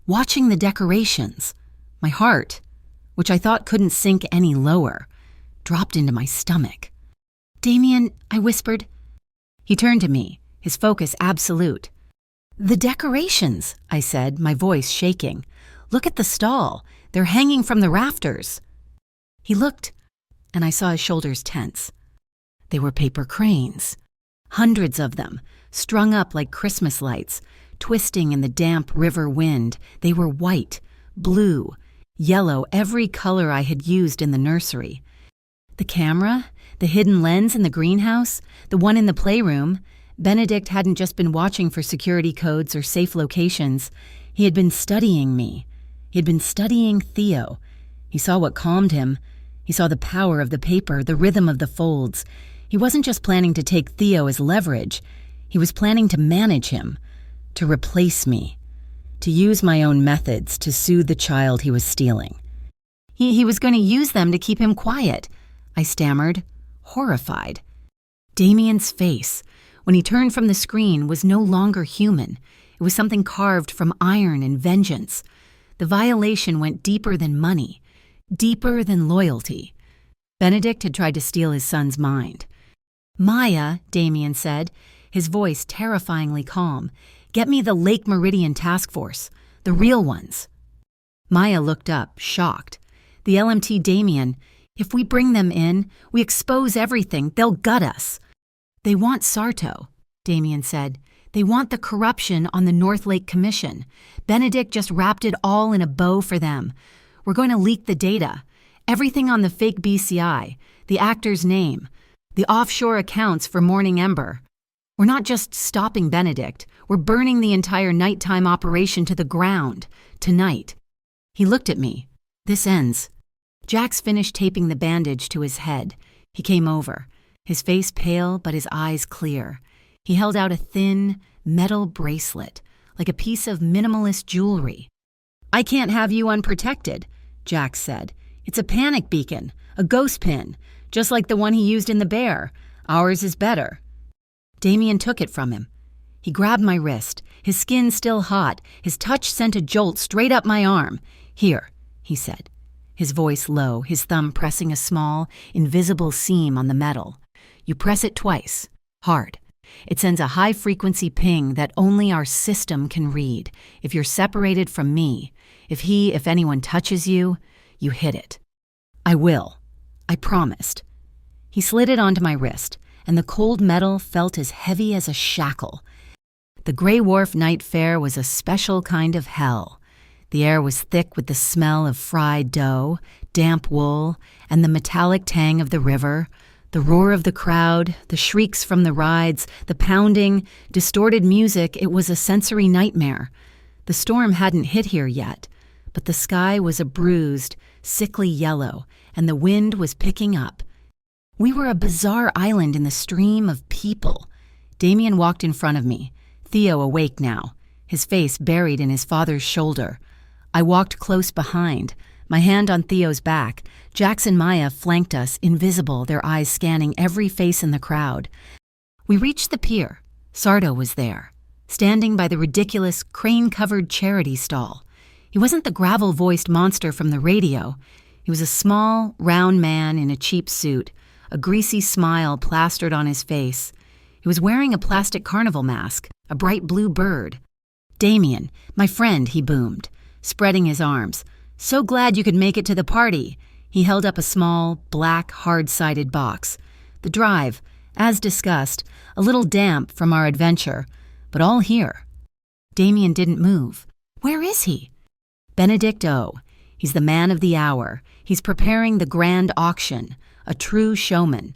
watching the decorations. My heart, which I thought couldn't sink any lower, dropped into my stomach. "Damien," I whispered. He turned to me, his focus absolute. "The decorations," I said, my voice shaking. "Look at the stall. They're hanging from the rafters." He looked, and I saw his shoulders tense. They were paper cranes. Hundreds of them, strung up like Christmas lights, twisting in the damp river wind. They were white, blue, yellow, every color I had used in the nursery. The camera, the hidden lens in the greenhouse, the one in the playroom. Benedict hadn't just been watching for security codes or safe locations. He had been studying me. He had been studying Theo. He saw what calmed him. He saw the power of the paper, the rhythm of the folds. He wasn't just planning to take Theo as leverage. He was planning to manage him, to replace me, to use my own methods to soothe the child he was stealing. He was going to use them to keep him quiet, I stammered, horrified. Damien's face, when he turned from the screen, was no longer human. It was something carved from iron and vengeance. The violation went deeper than money, deeper than loyalty. Benedict had tried to steal his son's mind. "Maya," Damien said, his voice terrifyingly calm, "get me the Lake Meridian Task Force, the real ones." Maya looked up, shocked. "The LMT, Damien, if we bring them in, we expose everything, they'll gut us." "They want Sarto," Damien said. "They want the corruption on the North Lake Commission. Benedict just wrapped it all in a bow for them. We're going to leak the data. Everything on the fake BCI, the actor's name, the offshore accounts for Morning Ember. We're not just stopping Benedict. We're burning the entire nighttime operation to the ground, tonight." He looked at me. "This ends." Jax finished taping the bandage to his head. He came over, his face pale but his eyes clear. He held out a thin, metal bracelet, like a piece of minimalist jewelry. "I can't have you unprotected," Jack said. "It's a panic beacon, a ghost pin, just like the one he used in the bear. Ours is better." Damien took it from him. He grabbed my wrist, his skin still hot. His touch sent a jolt straight up my arm. "Here," he said, his voice low, his thumb pressing a small, invisible seam on the metal. "You press it twice, hard. It sends a high-frequency ping that only our system can read. If you're separated from me, if anyone touches you, you hit it." "I will," I promised. He slid it onto my wrist, and the cold metal felt as heavy as a shackle. The Grey Wharf night fair was a special kind of hell. The air was thick with the smell of fried dough, damp wool, and the metallic tang of the river. The roar of the crowd, the shrieks from the rides, the pounding, distorted music, it was a sensory nightmare. The storm hadn't hit here yet, but the sky was a bruised, sickly yellow, and the wind was picking up. We were a bizarre island in the stream of people. Damien walked in front of me, Theo awake now, his face buried in his father's shoulder. I walked close behind, my hand on Theo's back. Jax and Maya flanked us, invisible, their eyes scanning every face in the crowd. We reached the pier. Sardo was there, standing by the ridiculous crane-covered charity stall. He wasn't the gravel-voiced monster from the radio. He was a small, round man in a cheap suit, a greasy smile plastered on his face. He was wearing a plastic carnival mask, a bright blue bird. "Damien, my friend," he boomed, spreading his arms. "So glad you could make it to the party." He held up a small, black, hard-sided box. The drive, as discussed, a little damp from our adventure, but all here. Damien didn't move. "Where is he?" "Benedict O. He's the man of the hour. He's preparing the grand auction, a true showman."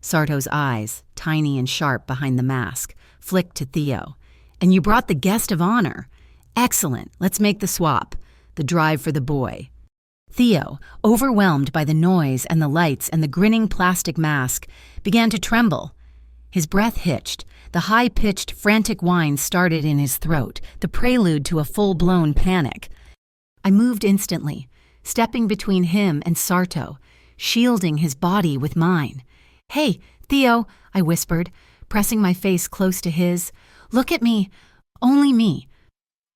Sarto's eyes, tiny and sharp behind the mask, flicked to Theo. "And you brought the guest of honor. Excellent, let's make the swap. The drive for the boy." Theo, overwhelmed by the noise and the lights and the grinning plastic mask, began to tremble. His breath hitched. The high-pitched, frantic whine started in his throat, the prelude to a full-blown panic. I moved instantly, stepping between him and Sarto, shielding his body with mine. "Hey, Theo," I whispered, pressing my face close to his. "Look at me. Only me.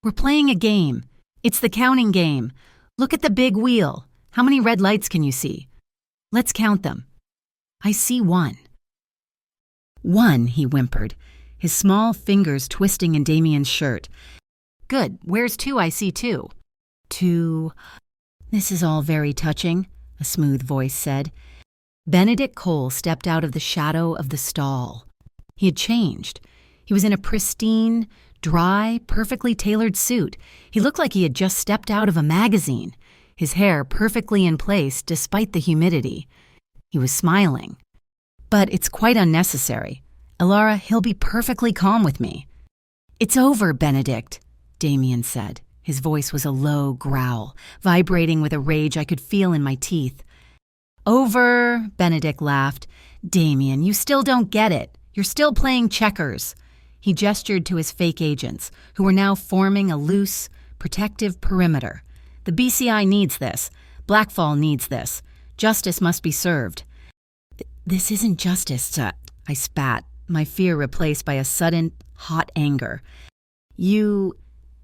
We're playing a game. It's the counting game. Look at the big wheel. How many red lights can you see? Let's count them." "I see one." "One," he whimpered, his small fingers twisting in Damien's shirt. "Good. Where's two? I see two." "Two." "This is all very touching," a smooth voice said. Benedict Cole stepped out of the shadow of the stall. He had changed. He was in a pristine, dry, perfectly tailored suit. He looked like he had just stepped out of a magazine, his hair perfectly in place despite the humidity. He was smiling. "But it's quite unnecessary. Elara, he'll be perfectly calm with me." "It's over, Benedict," Damien said. His voice was a low growl, vibrating with a rage I could feel in my teeth. "Over," Benedict laughed. "Damien, you still don't get it. You're still playing checkers." He gestured to his fake agents, who were now forming a loose, protective perimeter. "The BCI needs this. Blackfall needs this. Justice must be served." "This isn't justice," I spat, my fear replaced by a sudden, hot anger. "You—"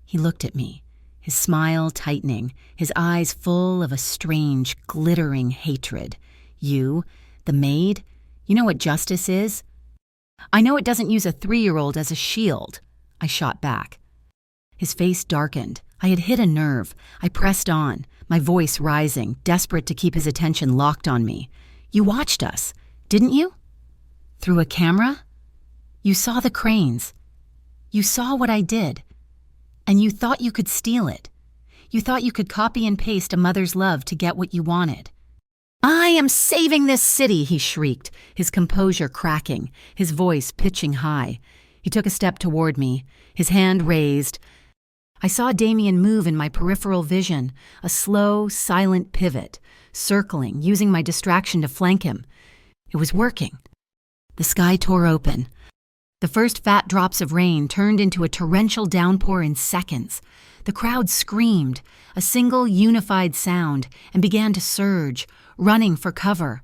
He looked at me, his smile tightening, his eyes full of a strange, glittering hatred. "You, the maid, you know what justice is?" "I know it doesn't use a 3-year-old as a shield," I shot back. His face darkened. I had hit a nerve. I pressed on, my voice rising, desperate to keep his attention locked on me. "You watched us, didn't you? Through a camera? You saw the cranes. You saw what I did. And you thought you could steal it. You thought you could copy and paste a mother's love to get what you wanted." "I am saving this city," he shrieked, his composure cracking, his voice pitching high. He took a step toward me, his hand raised. I saw Damien move in my peripheral vision, a slow, silent pivot, circling, using my distraction to flank him. It was working. The sky tore open. The first fat drops of rain turned into a torrential downpour in seconds. The crowd screamed, a single unified sound, and began to surge, running for cover.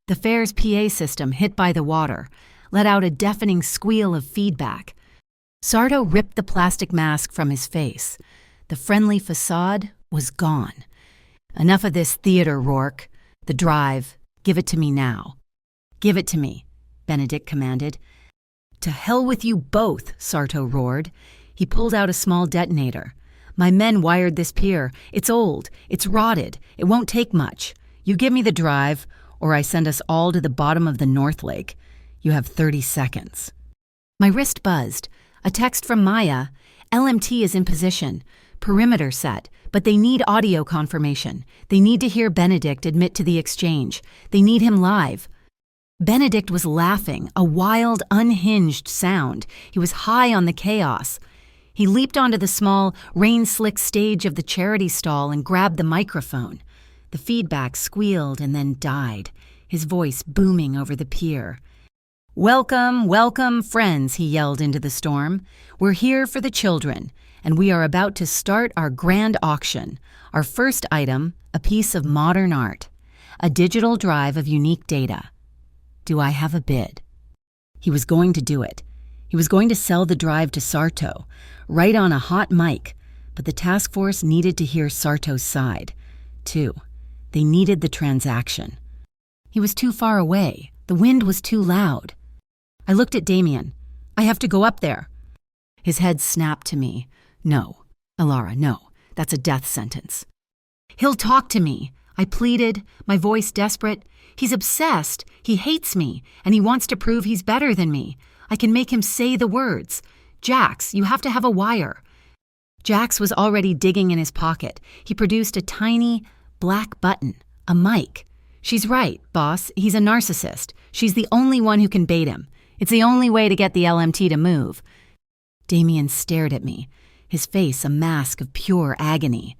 The fair's PA system, hit by the water, let out a deafening squeal of feedback. Sarto ripped the plastic mask from his face. The friendly facade was gone. "Enough of this theater, Rourke. The drive. Give it to me now." "Give it to me," Benedict commanded. "To hell with you both," Sarto roared. He pulled out a small detonator. "My men wired this pier. It's old. It's rotted. It won't take much. You give me the drive, or I send us all to the bottom of the North Lake. You have 30 seconds. My wrist buzzed. A text from Maya. "LMT is in position. Perimeter set, but they need audio confirmation. They need to hear Benedict admit to the exchange. They need him live." Benedict was laughing, a wild, unhinged sound. He was high on the chaos. He leaped onto the small, rain-slick stage of the charity stall and grabbed the microphone. The feedback squealed and then died, his voice booming over the pier. "Welcome, welcome, friends," he yelled into the storm. "We're here for the children, and we are about to start our grand auction. Our first item, a piece of modern art, a digital drive of unique data. Do I have a bid?" He was going to do it. He was going to sell the drive to Sarto, right on a hot mic, but the task force needed to hear Sarto's side, too. They needed the transaction. He was too far away. The wind was too loud. I looked at Damien. "I have to go up there." His head snapped to me. "No, Alara, no. That's a death sentence." "He'll talk to me," I pleaded, my voice desperate. "He's obsessed. He hates me, and he wants to prove he's better than me. I can make him say the words. Jax, you have to have a wire." Jax was already digging in his pocket. He produced a tiny, black button, a mic. "She's right, boss. He's a narcissist. She's the only one who can bait him. It's the only way to get the LMT to move." Damien stared at me, his face a mask of pure agony.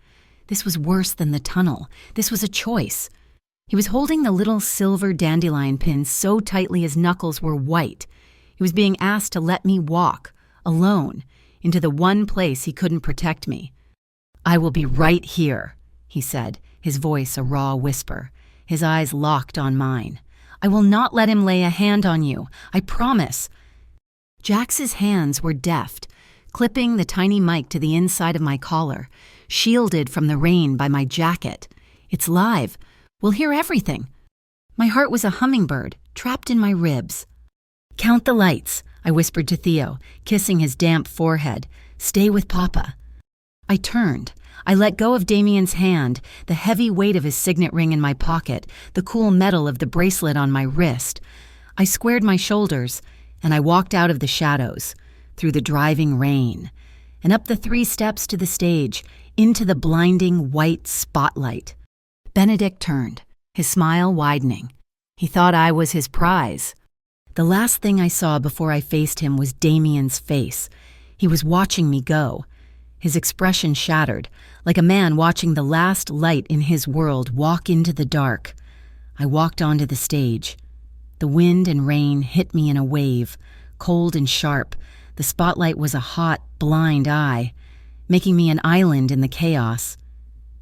This was worse than the tunnel. This was a choice. He was holding the little silver dandelion pins so tightly his knuckles were white. He was being asked to let me walk, alone, into the one place he couldn't protect me. "I will be right here," he said, his voice a raw whisper, his eyes locked on mine. "I will not let him lay a hand on you. I promise." Jax's hands were deft, clipping the tiny mic to the inside of my collar, shielded from the rain by my jacket. "It's live. We'll hear everything." My heart was a hummingbird, trapped in my ribs. "Count the lights," I whispered to Theo, kissing his damp forehead. "Stay with Papa." I turned. I let go of Damien's hand, the heavy weight of his signet ring in my pocket, the cool metal of the bracelet on my wrist. I squared my shoulders, and I walked out of the shadows, through the driving rain, and up the 3 steps to the stage, into the blinding white spotlight. Benedict turned, his smile widening. He thought I was his prize. The last thing I saw before I faced him was Damien's face. He was watching me go. His expression shattered, like a man watching the last light in his world walk into the dark. I walked onto the stage. The wind and rain hit me in a wave, cold and sharp. The spotlight was a hot, blind eye, making me an island in the chaos.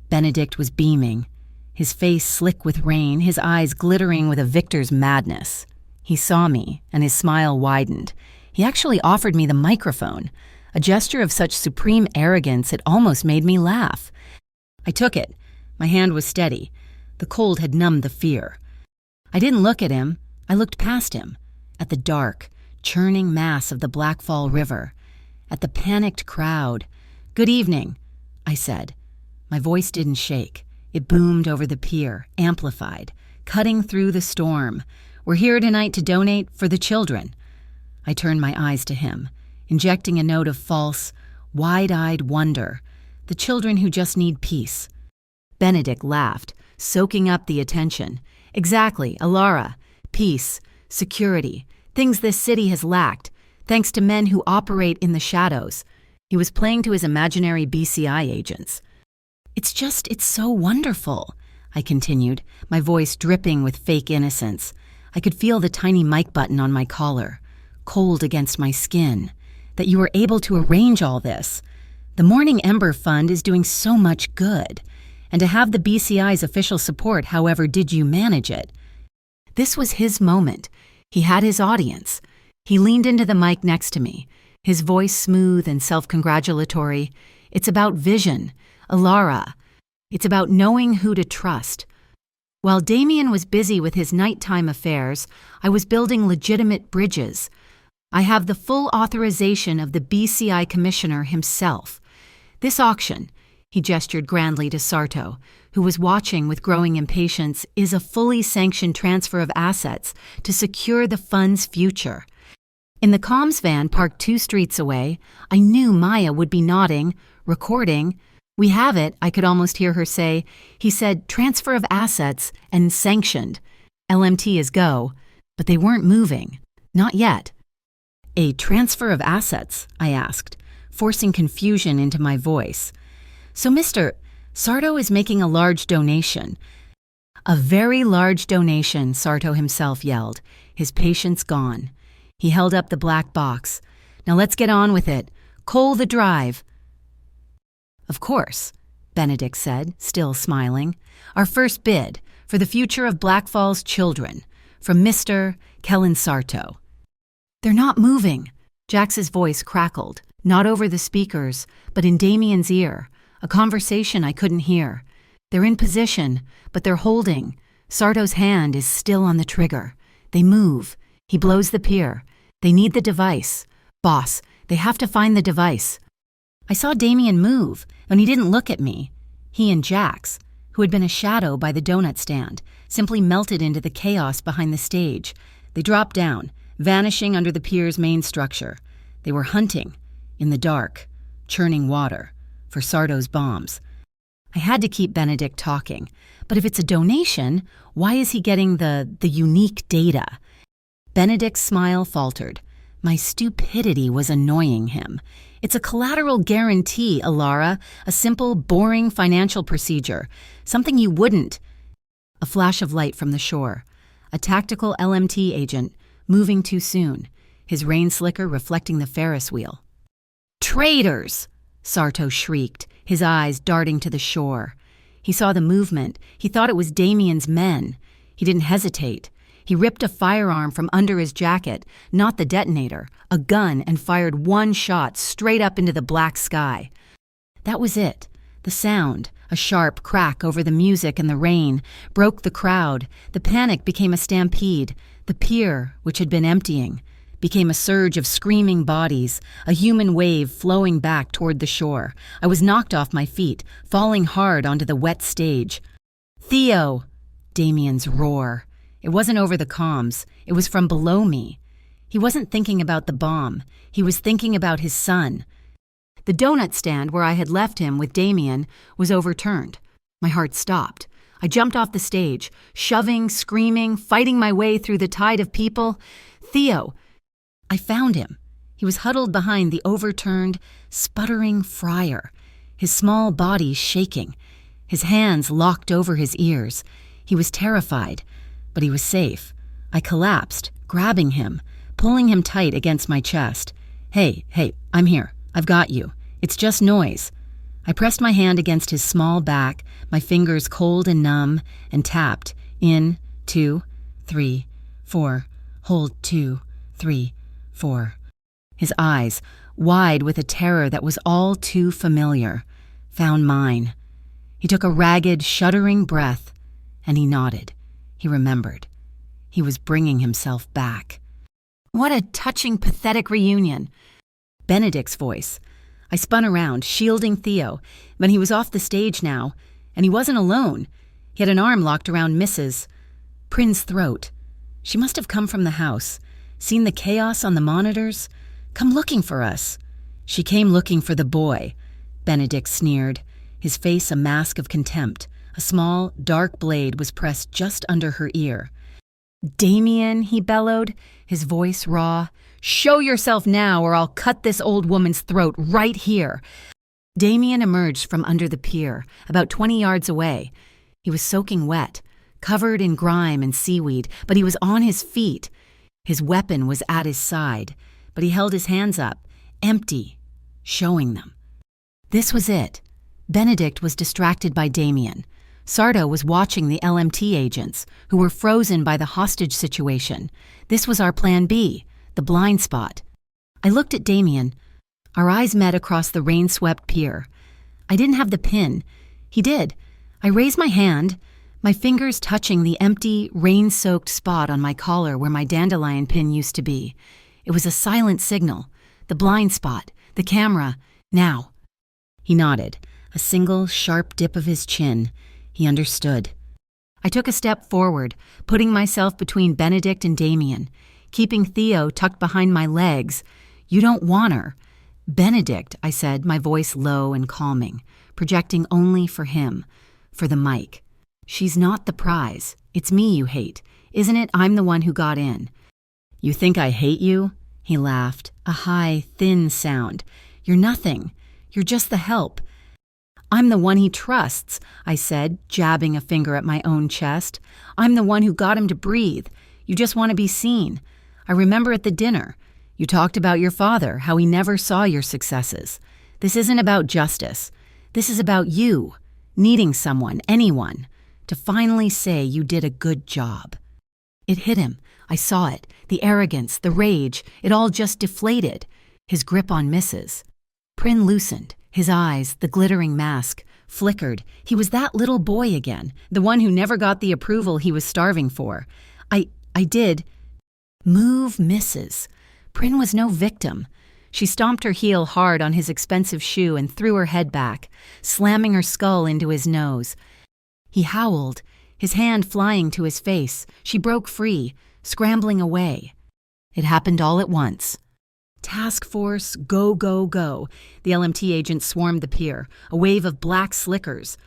Benedict was beaming, his face slick with rain, his eyes glittering with a victor's madness. He saw me, and his smile widened. He actually offered me the microphone, a gesture of such supreme arrogance it almost made me laugh. I took it. My hand was steady. The cold had numbed the fear. I didn't look at him. I looked past him, at the dark, churning mass of the Blackfall River, at the panicked crowd. "Good evening," I said. My voice didn't shake. It boomed over the pier, amplified, cutting through the storm. "We're here tonight to donate for the children." I turned my eyes to him, injecting a note of false, wide-eyed wonder. The children who just need peace. Benedict laughed, soaking up the attention. "Exactly, Alara. Peace, security, things this city has lacked, thanks to men who operate in the shadows." He was playing to his imaginary BCI agents. It's so wonderful," I continued, my voice dripping with fake innocence. I could feel the tiny mic button on my collar. cold against my skin, that you were able to arrange all this. The Morning Ember Fund is doing so much good, and to have the BCI's official support, however did you manage it? This was his moment. He had his audience. He leaned into the mic next to me, his voice smooth and self-congratulatory. It's about vision, Alara. It's about knowing who to trust. While Damien was busy with his nighttime affairs, I was building legitimate bridges. I have the full authorization of the BCI commissioner himself. This auction, he gestured grandly to Sarto, who was watching with growing impatience, is a fully sanctioned transfer of assets to secure the fund's future. In the comms van parked 2 streets away, I knew Maya would be nodding, recording. We have it, I could almost hear her say. He said transfer of assets and sanctioned. LMT is go, but they weren't moving. Not yet. A transfer of assets, I asked, forcing confusion into my voice. So Mr. Sarto is making a large donation. A very large donation, Sarto himself yelled, his patience gone. He held up the black box. Now let's get on with it. Coal the drive. Of course, Benedict said, still smiling. Our first bid for the future of Black Falls children, from Mr. Kellen Sarto. They're not moving. Jax's voice crackled, not over the speakers, but in Damien's ear, a conversation I couldn't hear. They're in position, but they're holding. Sarto's hand is still on the trigger. They move. He blows the pier. They need the device. Boss, they have to find the device. I saw Damien move, and he didn't look at me. He and Jax, who had been a shadow by the donut stand, simply melted into the chaos behind the stage. They dropped down, vanishing under the pier's main structure. They were hunting, in the dark, churning water, for Sarto's bombs. I had to keep Benedict talking, but if it's a donation, why is he getting the unique data? Benedict's smile faltered. My stupidity was annoying him. It's a collateral guarantee, Alara, a simple, boring financial procedure, something you wouldn't. A flash of light from the shore. A tactical LMT agent, moving too soon, his rain slicker reflecting the Ferris wheel. Traitors! Sarto shrieked, his eyes darting to the shore. He saw the movement. He thought it was Damien's men. He didn't hesitate. He ripped a firearm from under his jacket, not the detonator, a gun, and fired one shot straight up into the black sky. That was it. The sound, a sharp crack over the music and the rain, broke the crowd. The panic became a stampede. The pier, which had been emptying, became a surge of screaming bodies, a human wave flowing back toward the shore. I was knocked off my feet, falling hard onto the wet stage. Theo! Damien's roar. It wasn't over the comms. It was from below me. He wasn't thinking about the bomb. He was thinking about his son. The donut stand where I had left him with Damien was overturned. My heart stopped. I jumped off the stage, shoving, screaming, fighting my way through the tide of people. Theo! I found him. He was huddled behind the overturned, sputtering fryer, his small body shaking, his hands locked over his ears. He was terrified, but he was safe. I collapsed, grabbing him, pulling him tight against my chest. Hey, I'm here. I've got you. It's just noise. I pressed my hand against his small back, my fingers cold and numb, and tapped. In, 2, 3, 4. Hold 2, 3, 4. His eyes, wide with a terror that was all too familiar, found mine. He took a ragged, shuddering breath, and he nodded. He remembered. He was bringing himself back. What a touching, pathetic reunion. Benedict's voice. I spun around, shielding Theo, but he was off the stage now, and he wasn't alone. He had an arm locked around Mrs. Prin's throat. She must have come from the house, seen the chaos on the monitors, come looking for us. She came looking for the boy, Benedict sneered, his face a mask of contempt. A small, dark blade was pressed just under her ear. Damien, he bellowed, his voice raw. Show yourself now or I'll cut this old woman's throat right here. Damien emerged from under the pier, about 20 yards away. He was soaking wet, covered in grime and seaweed, but he was on his feet. His weapon was at his side, but he held his hands up, empty, showing them. This was it. Benedict was distracted by Damien. Sarto was watching the LMT agents, who were frozen by the hostage situation. This was our plan B, the blind spot. I looked at Damien. Our eyes met across the rain-swept pier. I didn't have the pin. He did. I raised my hand, my fingers touching the empty, rain-soaked spot on my collar where my dandelion pin used to be. It was a silent signal. The blind spot. The camera. Now. He nodded. A single, sharp dip of his chin. He understood. I took a step forward, putting myself between Benedict and Damien, keeping Theo tucked behind my legs. You don't want her. Benedict, I said, my voice low and calming, projecting only for him, for the mic. She's not the prize. It's me you hate. Isn't it? I'm the one who got in. You think I hate you? He laughed, a high, thin sound. You're nothing. You're just the help. I'm the one he trusts, I said, jabbing a finger at my own chest. I'm the one who got him to breathe. You just want to be seen. I remember at the dinner. You talked about your father, how he never saw your successes. This isn't about justice. This is about you, needing someone, anyone, to finally say you did a good job. It hit him. I saw it. The arrogance, the rage, it all just deflated. His grip on Mrs. Prin loosened. His eyes, the glittering mask, flickered. He was that little boy again, the one who never got the approval he was starving for. I did. Move Mrs. Prin was no victim. She stomped her heel hard on his expensive shoe and threw her head back, slamming her skull into his nose. He howled, his hand flying to his face. She broke free, scrambling away. It happened all at once. Task force, go, go, go. The LMT agents swarmed the pier, a wave of black slickers.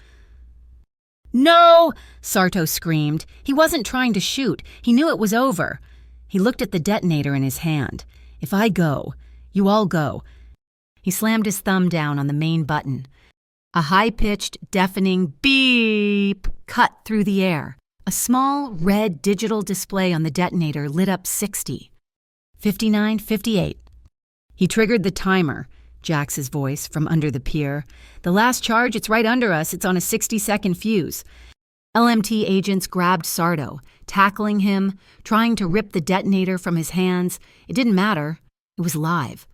No! Sarto screamed. He wasn't trying to shoot. He knew it was over. He looked at the detonator in his hand. If I go, you all go. He slammed his thumb down on the main button. A high-pitched, deafening beep cut through the air. A small, red digital display on the detonator lit up 60. 59, 58. He triggered the timer, Jax's voice from under the pier. The last charge, it's right under us. It's on a 60-second fuse. LMT agents grabbed Sarto, tackling him, trying to rip the detonator from his hands. It didn't matter. It was live.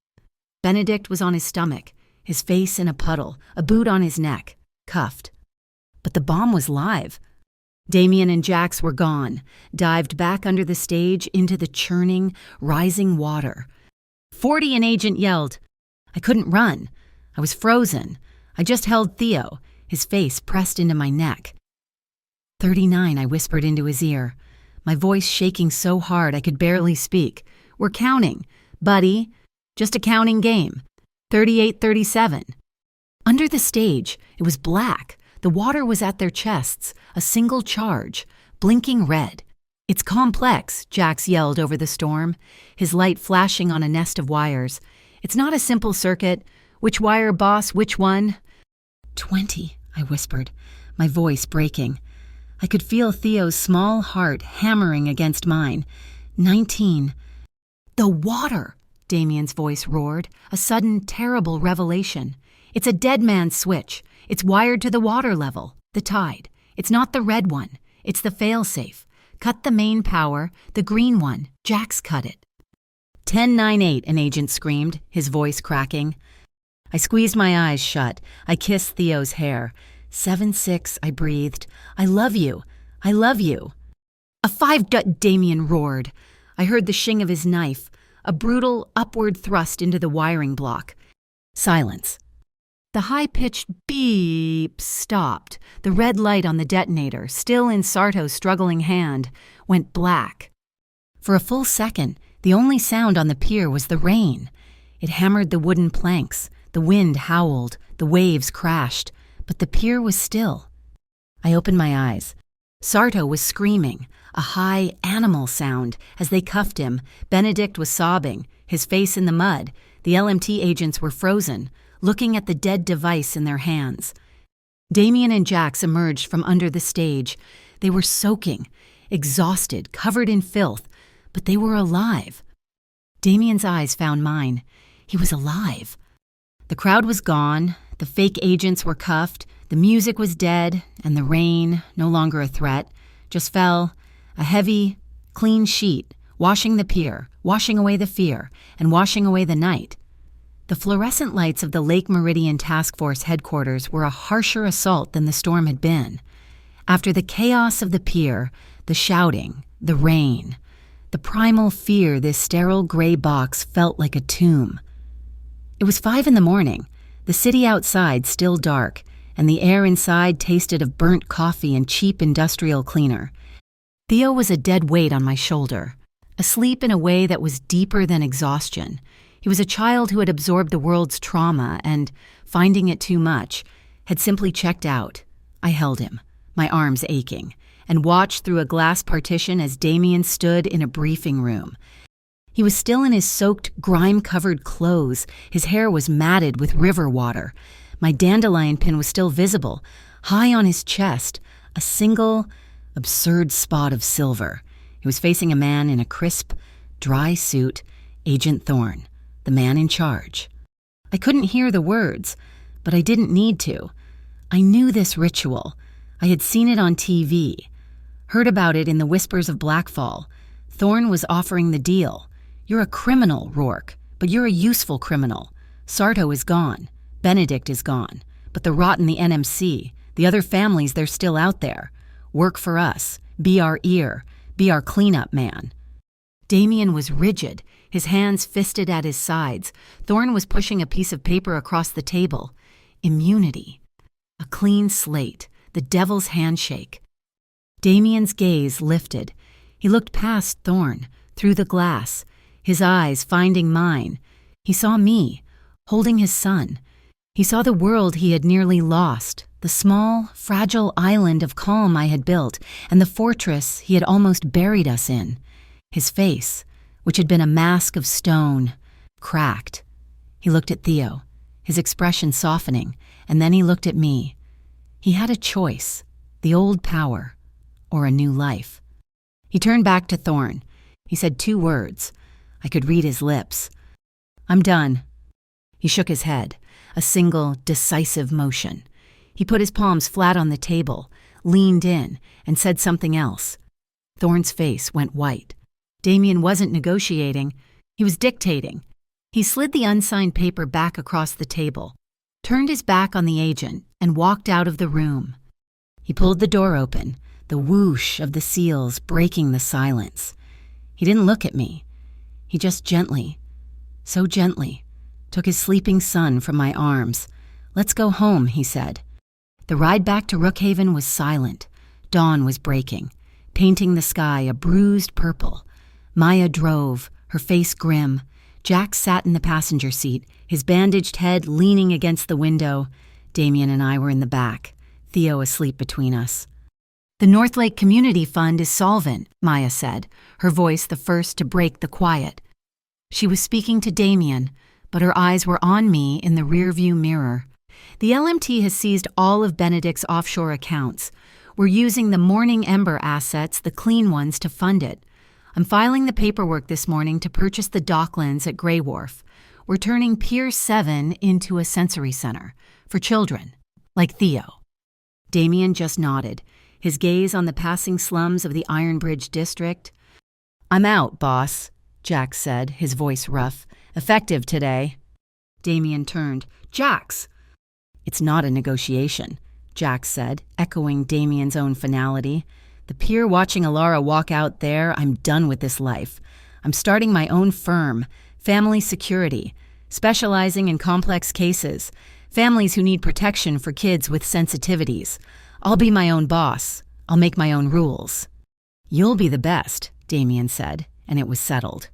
Benedict was on his stomach, his face in a puddle, a boot on his neck, cuffed. But the bomb was live. Damien and Jax were gone, dived back under the stage into the churning, rising water. 40, an agent yelled. I couldn't run. I was frozen. I just held Theo, his face pressed into my neck. 39, I whispered into his ear, my voice shaking so hard I could barely speak. We're counting. Buddy, just a counting game. 38, 37. Under the stage, it was black. The water was at their chests, a single charge, blinking red. It's complex, Jax yelled over the storm, his light flashing on a nest of wires. It's not a simple circuit. Which wire, boss, which one? 20, I whispered, my voice breaking. I could feel Theo's small heart hammering against mine. 19. The water, Damien's voice roared, a sudden, terrible revelation. It's a dead man's switch. It's wired to the water level, the tide. It's not the red one. It's the failsafe. Cut the main power, the green one. Jax cut it. 10-9-8, an agent screamed, his voice cracking. I squeezed my eyes shut. I kissed Theo's hair. 7-6, I breathed. I love you. I love you. A 5, Damien roared. I heard the shing of his knife, a brutal upward thrust into the wiring block. Silence. The high-pitched beep stopped. The red light on the detonator, still in Sarto's struggling hand, went black. For a full second, the only sound on the pier was the rain. It hammered the wooden planks. The wind howled. The waves crashed. But the pier was still. I opened my eyes. Sarto was screaming, a high animal sound. As they cuffed him, Benedict was sobbing, his face in the mud. The LMT agents were frozen, looking at the dead device in their hands. Damien and Jax emerged from under the stage. They were soaking, exhausted, covered in filth, but they were alive. Damien's eyes found mine. He was alive. The crowd was gone, the fake agents were cuffed, the music was dead, and the rain, no longer a threat, just fell, a heavy, clean sheet, washing the pier, washing away the fear, and washing away the night. The fluorescent lights of the Lake Meridian Task Force headquarters were a harsher assault than the storm had been. After the chaos of the pier, the shouting, the rain, the primal fear, this sterile gray box felt like a tomb. It was 5 a.m, the city outside still dark, and the air inside tasted of burnt coffee and cheap industrial cleaner. Theo was a dead weight on my shoulder, asleep in a way that was deeper than exhaustion. He was a child who had absorbed the world's trauma and, finding it too much, had simply checked out. I held him, my arms aching, and watched through a glass partition as Damien stood in a briefing room. He was still in his soaked, grime-covered clothes. His hair was matted with river water. My dandelion pin was still visible, high on his chest, a single, absurd spot of silver. He was facing a man in a crisp, dry suit, Agent Thorne, the man in charge. I couldn't hear the words, but I didn't need to. I knew this ritual. I had seen it on TV, heard about it in the whispers of Blackfall. Thorne was offering the deal. You're a criminal, Rourke, but you're a useful criminal. Sarto is gone. Benedict is gone. But the rot in the NMC, the other families, they're still out there. Work for us. Be our ear. Be our cleanup man. Damien was rigid, his hands fisted at his sides. Thorne was pushing a piece of paper across the table. Immunity. A clean slate. The devil's handshake. Damien's gaze lifted. He looked past Thorne, through the glass, his eyes finding mine. He saw me, holding his son. He saw the world he had nearly lost, the small, fragile island of calm I had built, and the fortress he had almost buried us in. His face, which had been a mask of stone, cracked. He looked at Theo, his expression softening, and then he looked at me. He had a choice, the old power, or a new life. He turned back to Thorne. He said 2 words. I could read his lips. I'm done. He shook his head, a single, decisive motion. He put his palms flat on the table, leaned in, and said something else. Thorne's face went white. Damien wasn't negotiating. He was dictating. He slid the unsigned paper back across the table, turned his back on the agent, and walked out of the room. He pulled the door open, the whoosh of the seals breaking the silence. He didn't look at me. He just gently, so gently, took his sleeping son from my arms. Let's go home, he said. The ride back to Rookhaven was silent. Dawn was breaking, painting the sky a bruised purple. Maya drove, her face grim. Jack sat in the passenger seat, his bandaged head leaning against the window. Damien and I were in the back, Theo asleep between us. The North Lake Community Fund is solvent, Maya said, her voice the first to break the quiet. She was speaking to Damien, but her eyes were on me in the rearview mirror. The LMT has seized all of Benedict's offshore accounts. We're using the Morning Ember assets, the clean ones, to fund it. I'm filing the paperwork this morning to purchase the docklands at Grey Wharf. We're turning Pier 7 into a sensory center for children, like Theo. Damien just nodded, his gaze on the passing slums of the Iron Bridge district. I'm out, boss, Jack said, his voice rough. Effective today. Damien turned. Jax! It's not a negotiation, Jack said, echoing Damien's own finality. The pier watching Alara walk out there, I'm done with this life. I'm starting my own firm, Family Security, specializing in complex cases, families who need protection for kids with sensitivities. I'll be my own boss. I'll make my own rules. You'll be the best, Damien said, and it was settled.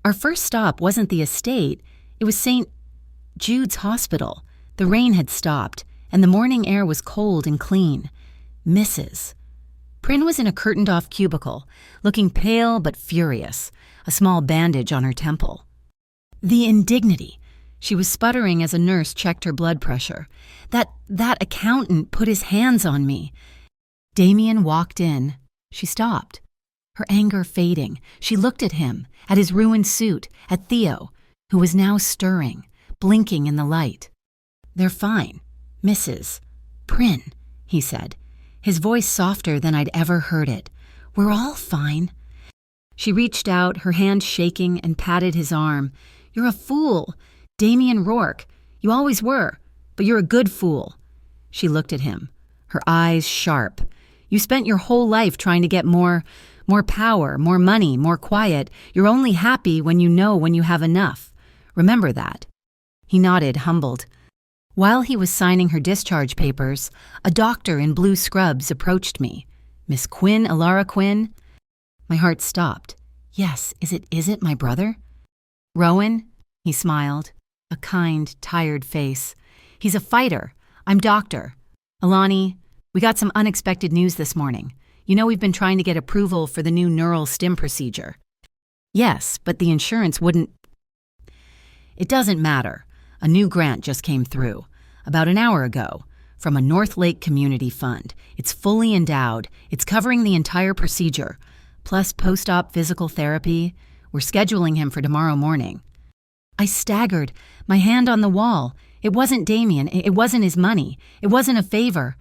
Our first stop wasn't the estate, it was St. Jude's Hospital. The rain had stopped, and the morning air was cold and clean. Mrs. Prin was in a curtained-off cubicle, looking pale but furious, a small bandage on her temple. The indignity. She was sputtering as a nurse checked her blood pressure. That accountant put his hands on me. Damien walked in. She stopped. Her anger fading, she looked at him, at his ruined suit, at Theo, who was now stirring, blinking in the light. "They're fine, Mrs. Prynne," he said, his voice softer than I'd ever heard it. "We're all fine." She reached out, her hand shaking, and patted his arm. "You're a fool, Damien Rourke. You always were, but you're a good fool." She looked at him, her eyes sharp. "You spent your whole life trying to get more power, more money, more quiet. You're only happy when you have enough. Remember that." He nodded, humbled. While he was signing her discharge papers, a doctor in blue scrubs approached me. "Miss Quinn, Alara Quinn?" My heart stopped. "Yes, is it my brother?" "Rowan?" He smiled, a kind, tired face. "He's a fighter. I'm Doctor. Alani, we got some unexpected news this morning. You know we've been trying to get approval for the new neural stim procedure." "Yes, but the insurance wouldn't—" "It doesn't matter. A new grant just came through, about an hour ago, from a North Lake Community Fund. It's fully endowed. It's covering the entire procedure, plus post-op physical therapy. We're scheduling him for tomorrow morning." I staggered, my hand on the wall. It wasn't Damien. It wasn't his money. It wasn't a favor.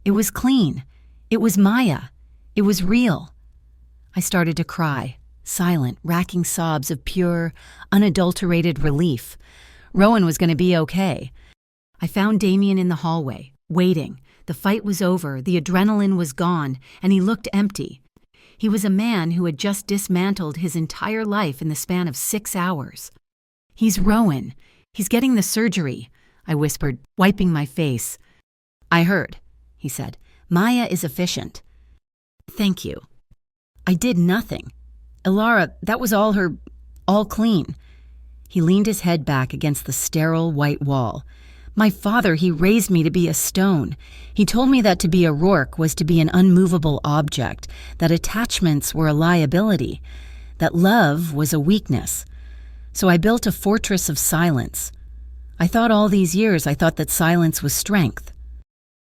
It was clean. It was Maya. It was real. I started to cry, silent, racking sobs of pure, unadulterated relief. Rowan was going to be okay. I found Damien in the hallway, waiting. The fight was over, the adrenaline was gone, and he looked empty. He was a man who had just dismantled his entire life in the span of 6 hours. "He's Rowan. He's getting the surgery," I whispered, wiping my face. "I heard," he said. "Maya is efficient." "Thank you." "I did nothing. Alara, that was all clean." He leaned his head back against the sterile white wall. "My father, he raised me to be a stone. He told me that to be a Rourke was to be an unmovable object, that attachments were a liability, that love was a weakness. So I built a fortress of silence. I thought all these years that silence was strength."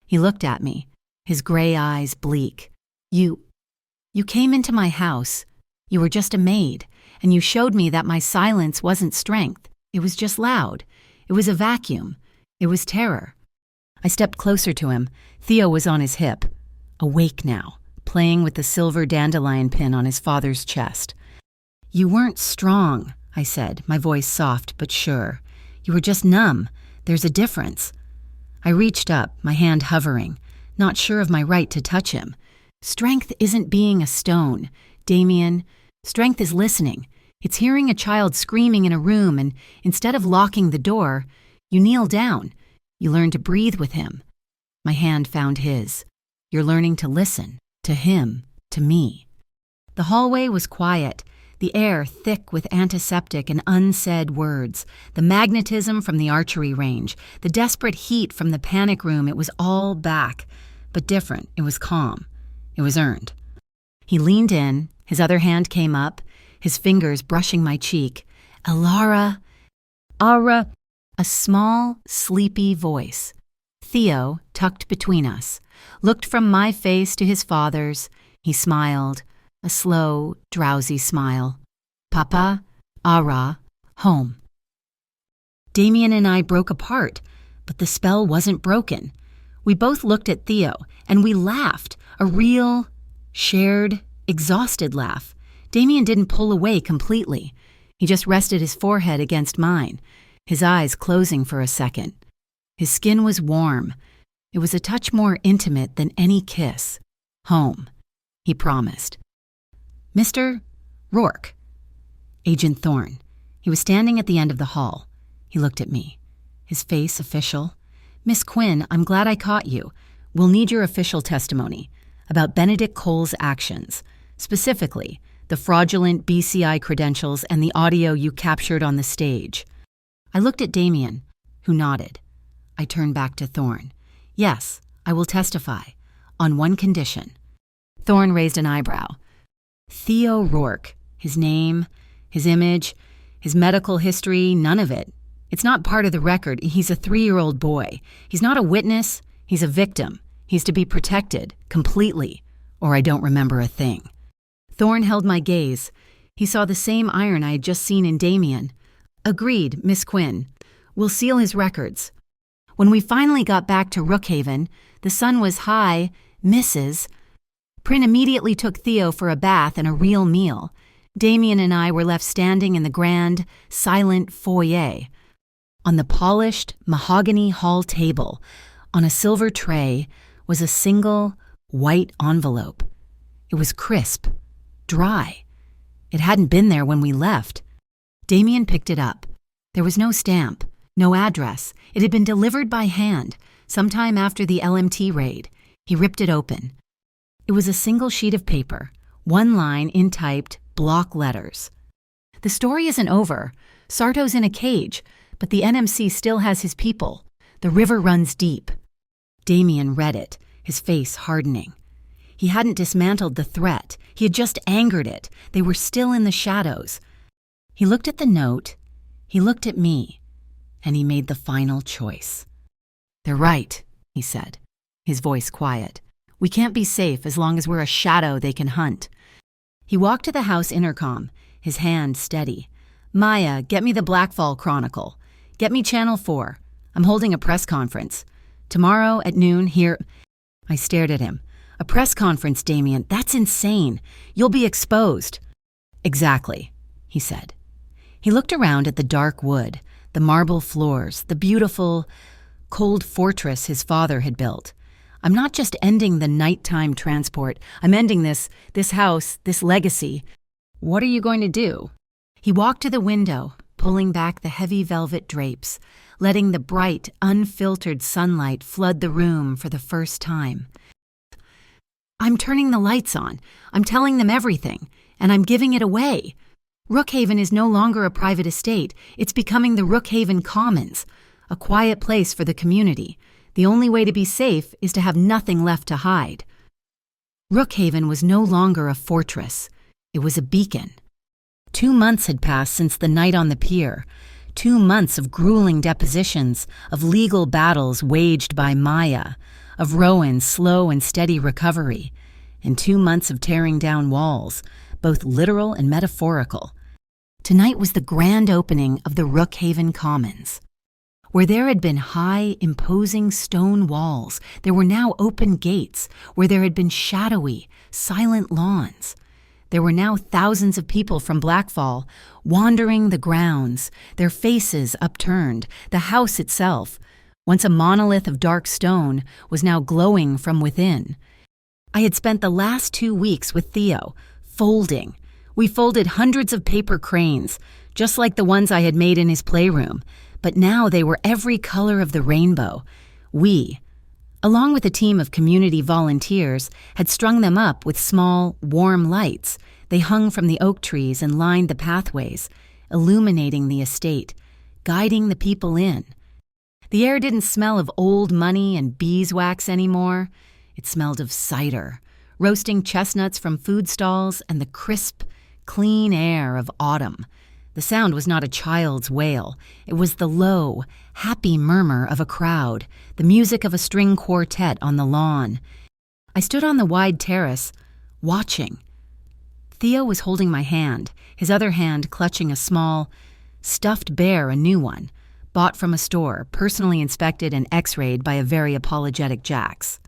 He looked at me, his gray eyes bleak. You came into my house. You were just a maid, and you showed me that my silence wasn't strength. It was just loud. It was a vacuum. It was terror." I stepped closer to him. Theo was on his hip, awake now, playing with the silver dandelion pin on his father's chest. "You weren't strong," I said, my voice soft but sure. "You were just numb. There's a difference." I reached up, my hand hovering, not sure of my right to touch him. "Strength isn't being a stone, Damien. Strength is listening. It's hearing a child screaming in a room, and instead of locking the door, you kneel down. You learn to breathe with him." My hand found his. "You're learning to listen, to him, to me." The hallway was quiet, the air thick with antiseptic and unsaid words, the magnetism from the archery range, the desperate heat from the panic room. It was all back, but different. It was calm. It was earned. He leaned in, his other hand came up, his fingers brushing my cheek. "Alara, Ara," a small, sleepy voice. Theo, tucked between us, looked from my face to his father's. He smiled, a slow, drowsy smile. "Papa, Ara, home." Damien and I broke apart, but the spell wasn't broken. We both looked at Theo, and we laughed, a real, shared, exhausted laugh. Damien didn't pull away completely. He just rested his forehead against mine, his eyes closing for a second. His skin was warm. It was a touch more intimate than any kiss. "Home," he promised. "Mr. Rourke." Agent Thorne. He was standing at the end of the hall. He looked at me, his face official. "Miss Quinn, I'm glad I caught you. We'll need your official testimony about Benedict Cole's actions, specifically the fraudulent BCI credentials and the audio you captured on the stage." I looked at Damien, who nodded. I turned back to Thorne. "Yes, I will testify, on one condition." Thorne raised an eyebrow. "Theo Rourke, his name, his image, his medical history, none of it. It's not part of the record. He's a 3-year-old boy. He's not a witness. He's a victim. He's to be protected, completely, or I don't remember a thing." Thorne held my gaze. He saw the same iron I had just seen in Damien. Agreed, Miss Quinn. We'll seal his records. When we finally got back to Rookhaven, the sun was high. Mrs. Prin immediately took Theo for a bath and a real meal. Damien and I were left standing in the grand, silent foyer. On the polished, mahogany hall table, on a silver tray, was a single, white envelope. It was crisp, dry. It hadn't been there when we left. Damien picked it up. There was no stamp, no address. It had been delivered by hand, sometime after the LMT raid. He ripped it open. It was a single sheet of paper, one line in typed block letters. The story isn't over. Sarto's in a cage, but the NMC still has his people. The river runs deep. Damien read it, his face hardening. He hadn't dismantled the threat. He had just angered it. They were still in the shadows. He looked at the note. He looked at me. And he made the final choice. "They're right," he said, his voice quiet. "We can't be safe as long as we're a shadow they can hunt." He walked to the house intercom, his hand steady. "Maya, get me the Blackfall Chronicle. Get me Channel 4. I'm holding a press conference. Tomorrow at noon here." I stared at him. "A press conference, Damien, that's insane. You'll be exposed." "Exactly," he said. He looked around at the dark wood, the marble floors, the beautiful, cold fortress his father had built. "I'm not just ending the nighttime transport. I'm ending this house, this legacy. What are you going to do?" He walked to the window, pulling back the heavy velvet drapes, letting the bright, unfiltered sunlight flood the room for the first time. "I'm turning the lights on. I'm telling them everything, and I'm giving it away. Rookhaven is no longer a private estate. It's becoming the Rookhaven Commons, a quiet place for the community. The only way to be safe is to have nothing left to hide." Rookhaven was no longer a fortress. It was a beacon. 2 months had passed since the night on the pier. 2 months of grueling depositions, of legal battles waged by Maya, of Rowan's slow and steady recovery, and 2 months of tearing down walls, both literal and metaphorical. Tonight was the grand opening of the Rookhaven Commons. Where there had been high, imposing stone walls, there were now open gates. Where there had been shadowy, silent lawns, there were now thousands of people from Blackfall wandering the grounds, their faces upturned. The house itself, once a monolith of dark stone, was now glowing from within. I had spent the last 2 weeks with Theo, folding. We folded hundreds of paper cranes, just like the ones I had made in his playroom, but now they were every color of the rainbow. We, along with a team of community volunteers, had strung them up with small, warm lights. They hung from the oak trees and lined the pathways, illuminating the estate, guiding the people in. The air didn't smell of old money and beeswax anymore. It smelled of cider, roasting chestnuts from food stalls, and the crisp, clean air of autumn. The sound was not a child's wail. It was the low, happy murmur of a crowd, the music of a string quartet on the lawn. I stood on the wide terrace, watching. Theo was holding my hand, his other hand clutching a small, stuffed bear, a new one, bought from a store, personally inspected and x-rayed by a very apologetic Jax.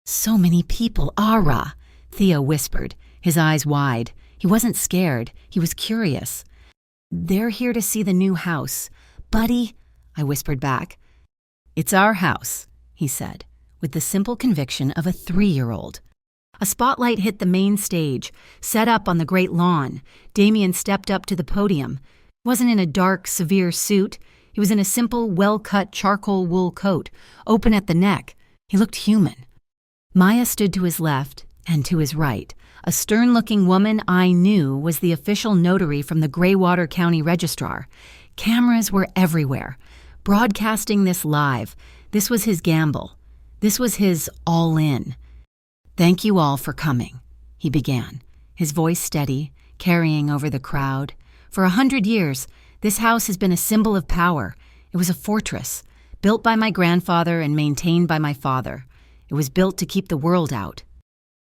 "So many people, Ara," Theo whispered, his eyes wide. He wasn't scared. He was curious. "They're here to see the new house. Buddy," I whispered back. "It's our house," he said, with the simple conviction of a 3-year-old. A spotlight hit the main stage, set up on the great lawn. Damien stepped up to the podium. He wasn't in a dark, severe suit. He was in a simple, well-cut charcoal wool coat, open at the neck. He looked human. Maya stood to his left and to his right. A stern-looking woman I knew was the official notary from the Greywater County Registrar. Cameras were everywhere, broadcasting this live. This was his gamble. This was his all-in. "Thank you all for coming," he began, his voice steady, carrying over the crowd. "For 100 years, this house has been a symbol of power. It was a fortress, built by my grandfather and maintained by my father. It was built to keep the world out."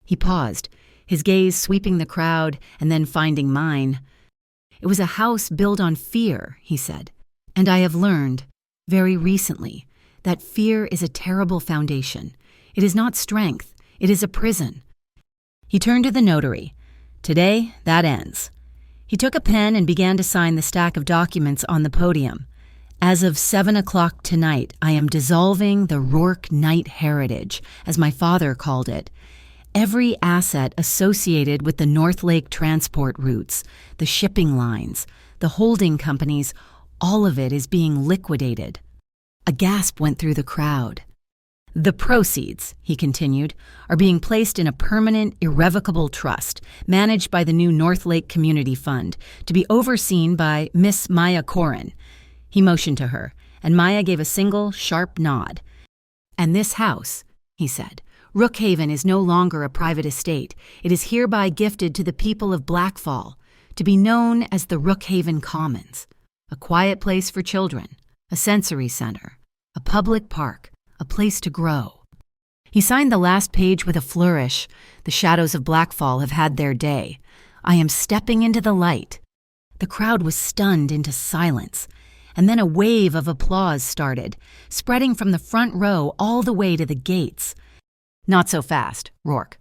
He paused, his gaze sweeping the crowd and then finding mine. "It was a house built on fear," he said, "and I have learned, very recently, that fear is a terrible foundation. It is not strength, it is a prison." He turned to the notary. "Today, that ends." He took a pen and began to sign the stack of documents on the podium. "As of 7 o'clock tonight, I am dissolving the Rourke Night Heritage, as my father called it. Every asset associated with the North Lake transport routes, the shipping lines, the holding companies, all of it is being liquidated." A gasp went through the crowd. "The proceeds," he continued, "are being placed in a permanent, irrevocable trust managed by the new North Lake Community Fund to be overseen by Miss Maya Corin." He motioned to her, and Maya gave a single, sharp nod. "And this house," he said, "Rookhaven is no longer a private estate. It is hereby gifted to the people of Blackfall, to be known as the Rookhaven Commons, a quiet place for children, a sensory center, a public park, a place to grow." He signed the last page with a flourish. "The shadows of Blackfall have had their day. I am stepping into the light." The crowd was stunned into silence, and then a wave of applause started, spreading from the front row all the way to the gates. "Not so fast, Rourke."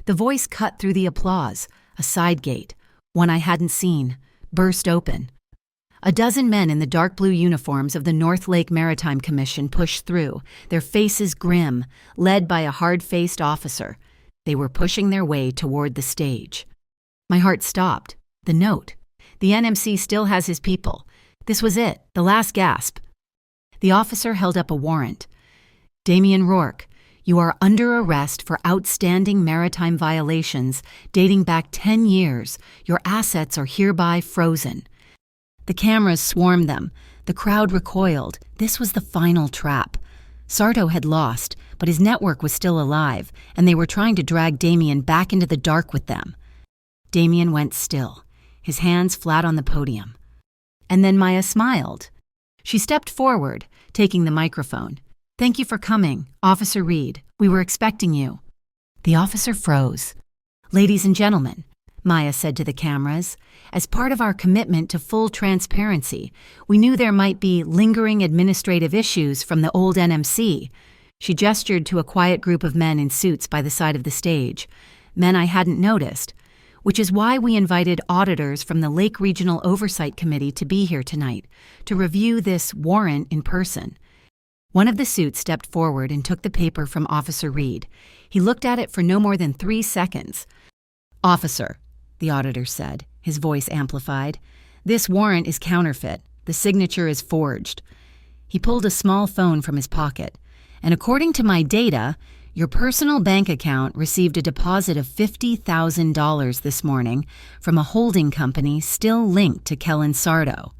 The voice cut through the applause. A side gate, one I hadn't seen, burst open. A dozen men in the dark blue uniforms of the North Lake Maritime Commission pushed through, their faces grim, led by a hard-faced officer. They were pushing their way toward the stage. My heart stopped. The note. The NMC still has his people. This was it, the last gasp. The officer held up a warrant. "Damian Rourke, you are under arrest for outstanding maritime violations dating back 10 years. Your assets are hereby frozen." The cameras swarmed them. The crowd recoiled. This was the final trap. Sarto had lost, but his network was still alive, and they were trying to drag Damian back into the dark with them. Damian went still, his hands flat on the podium. And then Maya smiled. She stepped forward, taking the microphone. "Thank you for coming, Officer Reed. We were expecting you." The officer froze. "Ladies and gentlemen," Maya said to the cameras, "as part of our commitment to full transparency, we knew there might be lingering administrative issues from the old NMC." She gestured to a quiet group of men in suits by the side of the stage, men I hadn't noticed, which is why we invited auditors from the Lake Regional Oversight Committee to be here tonight, to review this warrant in person. One of the suits stepped forward and took the paper from Officer Reed. He looked at it for no more than 3 seconds. "Officer," the auditor said, his voice amplified, "this warrant is counterfeit. The signature is forged." He pulled a small phone from his pocket. "And according to my data, your personal bank account received a deposit of $50,000 this morning from a holding company still linked to Kellen Sarto."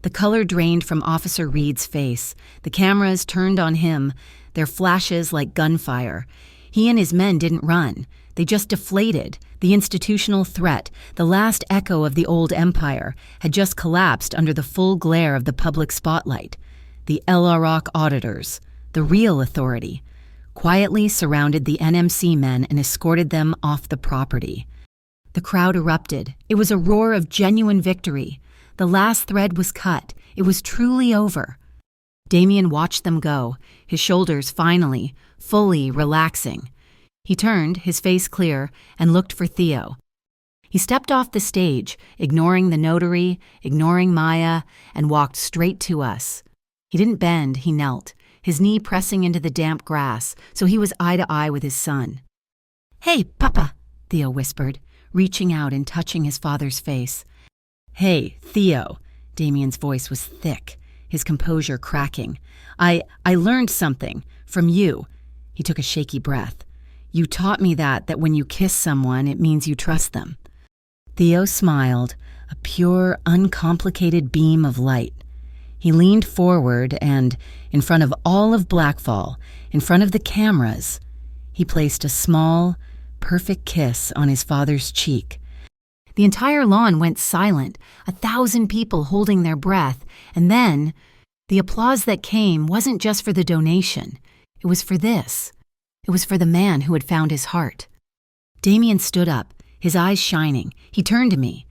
The color drained from Officer Reed's face. The cameras turned on him, their flashes like gunfire. He and his men didn't run. They just deflated. The institutional threat, the last echo of the old empire, had just collapsed under the full glare of the public spotlight. The LROC auditors, the real authority, quietly surrounded the NMC men and escorted them off the property. The crowd erupted. It was a roar of genuine victory. The last thread was cut. It was truly over. Damian watched them go, his shoulders finally, fully relaxing. He turned, his face clear, and looked for Theo. He stepped off the stage, ignoring the notary, ignoring Maya, and walked straight to us. He didn't bend, he knelt, his knee pressing into the damp grass, so he was eye to eye with his son. "Hey, Papa," Theo whispered, reaching out and touching his father's face. "Hey, Theo," Damian's voice was thick, his composure cracking. I learned something from you." He took a shaky breath. "You taught me that when you kiss someone, it means you trust them." Theo smiled, a pure, uncomplicated beam of light. He leaned forward and, in front of all of Blackfall, in front of the cameras, he placed a small, perfect kiss on his father's cheek. The entire lawn went silent, 1,000 people holding their breath, and then, the applause that came wasn't just for the donation. It was for this. It was for the man who had found his heart. Damien stood up, his eyes shining. He turned to me.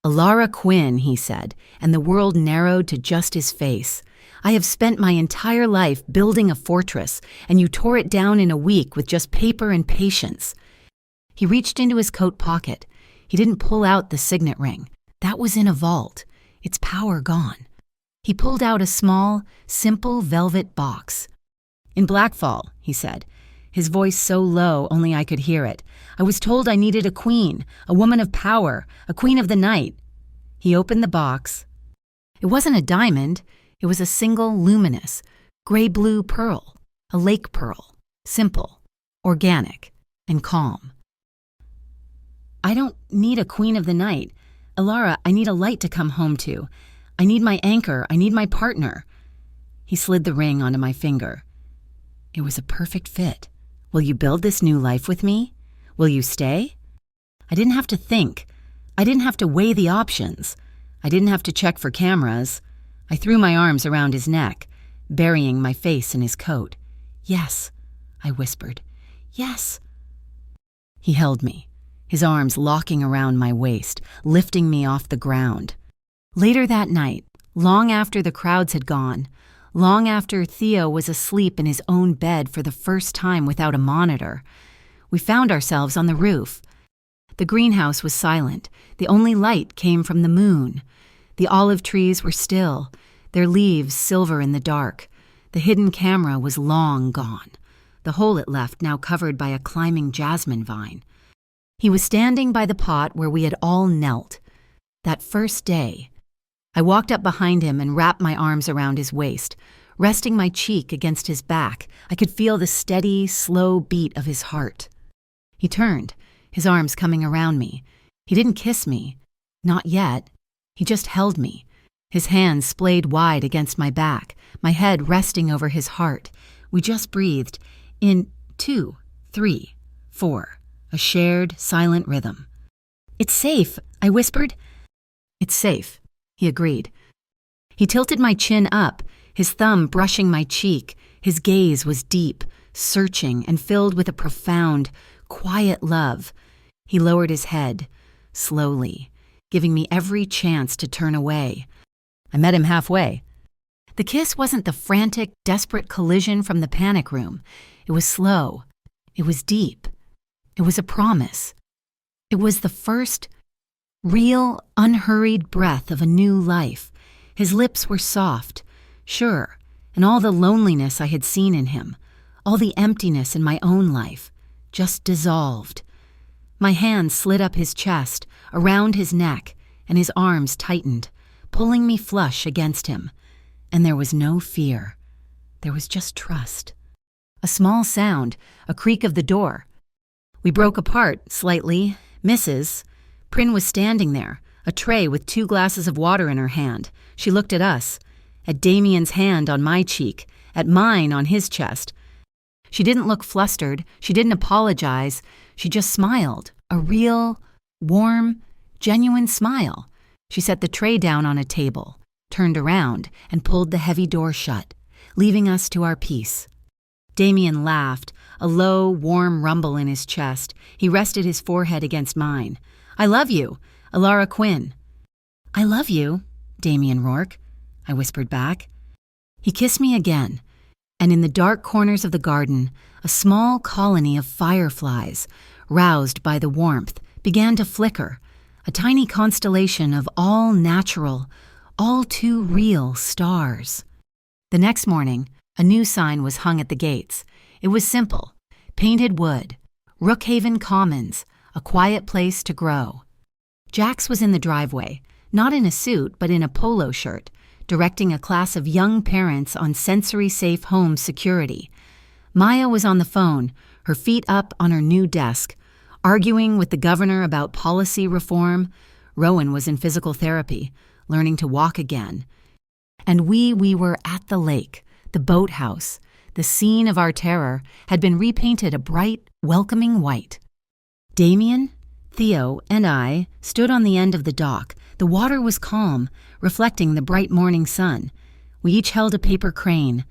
"Alara Quinn," he said, and the world narrowed to just his face. "I have spent my entire life building a fortress, and you tore it down in a week with just paper and patience." He reached into his coat pocket. He didn't pull out the signet ring. That was in a vault, its power gone. He pulled out a small, simple velvet box. "In Blackfall," he said, his voice so low only I could hear it, "I was told I needed a queen, a woman of power, a queen of the night." He opened the box. It wasn't a diamond. It was a single luminous, gray-blue pearl, a lake pearl, simple, organic, and calm. "I don't need a queen of the night. Alara, I need a light to come home to. I need my anchor. I need my partner." He slid the ring onto my finger. It was a perfect fit. "Will you build this new life with me? Will you stay?" I didn't have to think. I didn't have to weigh the options. I didn't have to check for cameras. I threw my arms around his neck, burying my face in his coat. "Yes," I whispered. "Yes." He held me, his arms locking around my waist, lifting me off the ground. Later that night, long after the crowds had gone, long after Theo was asleep in his own bed for the first time without a monitor, we found ourselves on the roof. The greenhouse was silent. The only light came from the moon. The olive trees were still, their leaves silver in the dark. The hidden camera was long gone, the hole it left now covered by a climbing jasmine vine. He was standing by the pot where we had all knelt. That first day, I walked up behind him and wrapped my arms around his waist. Resting my cheek against his back, I could feel the steady, slow beat of his heart. He turned, his arms coming around me. He didn't kiss me. Not yet. He just held me, his hands splayed wide against my back, my head resting over his heart. We just breathed in 2, 3, 4, a shared, silent rhythm. "It's safe," I whispered. "It's safe," he agreed. He tilted my chin up, his thumb brushing my cheek. His gaze was deep, searching, and filled with a profound, quiet love. He lowered his head, slowly, giving me every chance to turn away. I met him halfway. The kiss wasn't the frantic, desperate collision from the panic room. It was slow. It was deep. It was a promise. It was the first, real, unhurried breath of a new life. His lips were soft, sure, and all the loneliness I had seen in him, all the emptiness in my own life, just dissolved. My hand slid up his chest, around his neck, and his arms tightened, pulling me flush against him. And there was no fear. There was just trust. A small sound, a creak of the door. We broke apart, slightly. Mrs. Prin was standing there, a tray with 2 glasses of water in her hand. She looked at us, at Damien's hand on my cheek, at mine on his chest. She didn't look flustered. She didn't apologize. She just smiled, a real, warm, genuine smile. She set the tray down on a table, turned around, and pulled the heavy door shut, leaving us to our peace. Damien laughed, a low, warm rumble in his chest. He rested his forehead against mine. "I love you, Alara Quinn." "I love you, Damien Rourke," I whispered back. He kissed me again, and in the dark corners of the garden, a small colony of fireflies, roused by the warmth, began to flicker, a tiny constellation of all natural, all too real stars. The next morning, a new sign was hung at the gates. It was simple, painted wood, Rookhaven Commons, a quiet place to grow. Jax was in the driveway, not in a suit but in a polo shirt, directing a class of young parents on sensory-safe home security. Maya was on the phone, her feet up on her new desk, arguing with the governor about policy reform. Rowan was in physical therapy, learning to walk again. And we were at the lake, the boathouse. The scene of our terror had been repainted a bright, welcoming white. Damien, Theo, and I stood on the end of the dock. The water was calm, reflecting the bright morning sun. We each held a paper crane.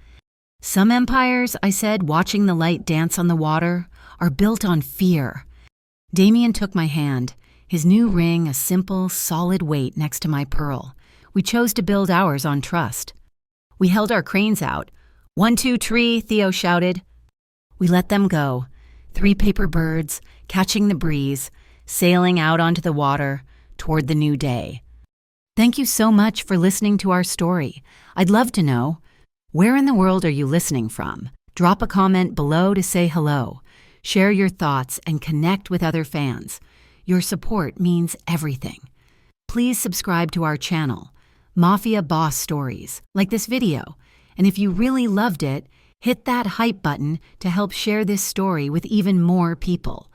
"Some empires," I said, watching the light dance on the water, "are built on fear. Damien took my hand, his new ring a simple, solid weight next to my pearl. We chose to build ours on trust. We held our cranes out. 1, 2, tree, Theo shouted. We let them go, 3 paper birds, catching the breeze, sailing out onto the water, toward the new day. Thank you so much for listening to our story. I'd love to know, where in the world are you listening from? Drop a comment below to say hello. Share your thoughts and connect with other fans. Your support means everything. Please subscribe to our channel, Mafia Boss Stories, like this video. And if you really loved it, hit that hype button to help share this story with even more people.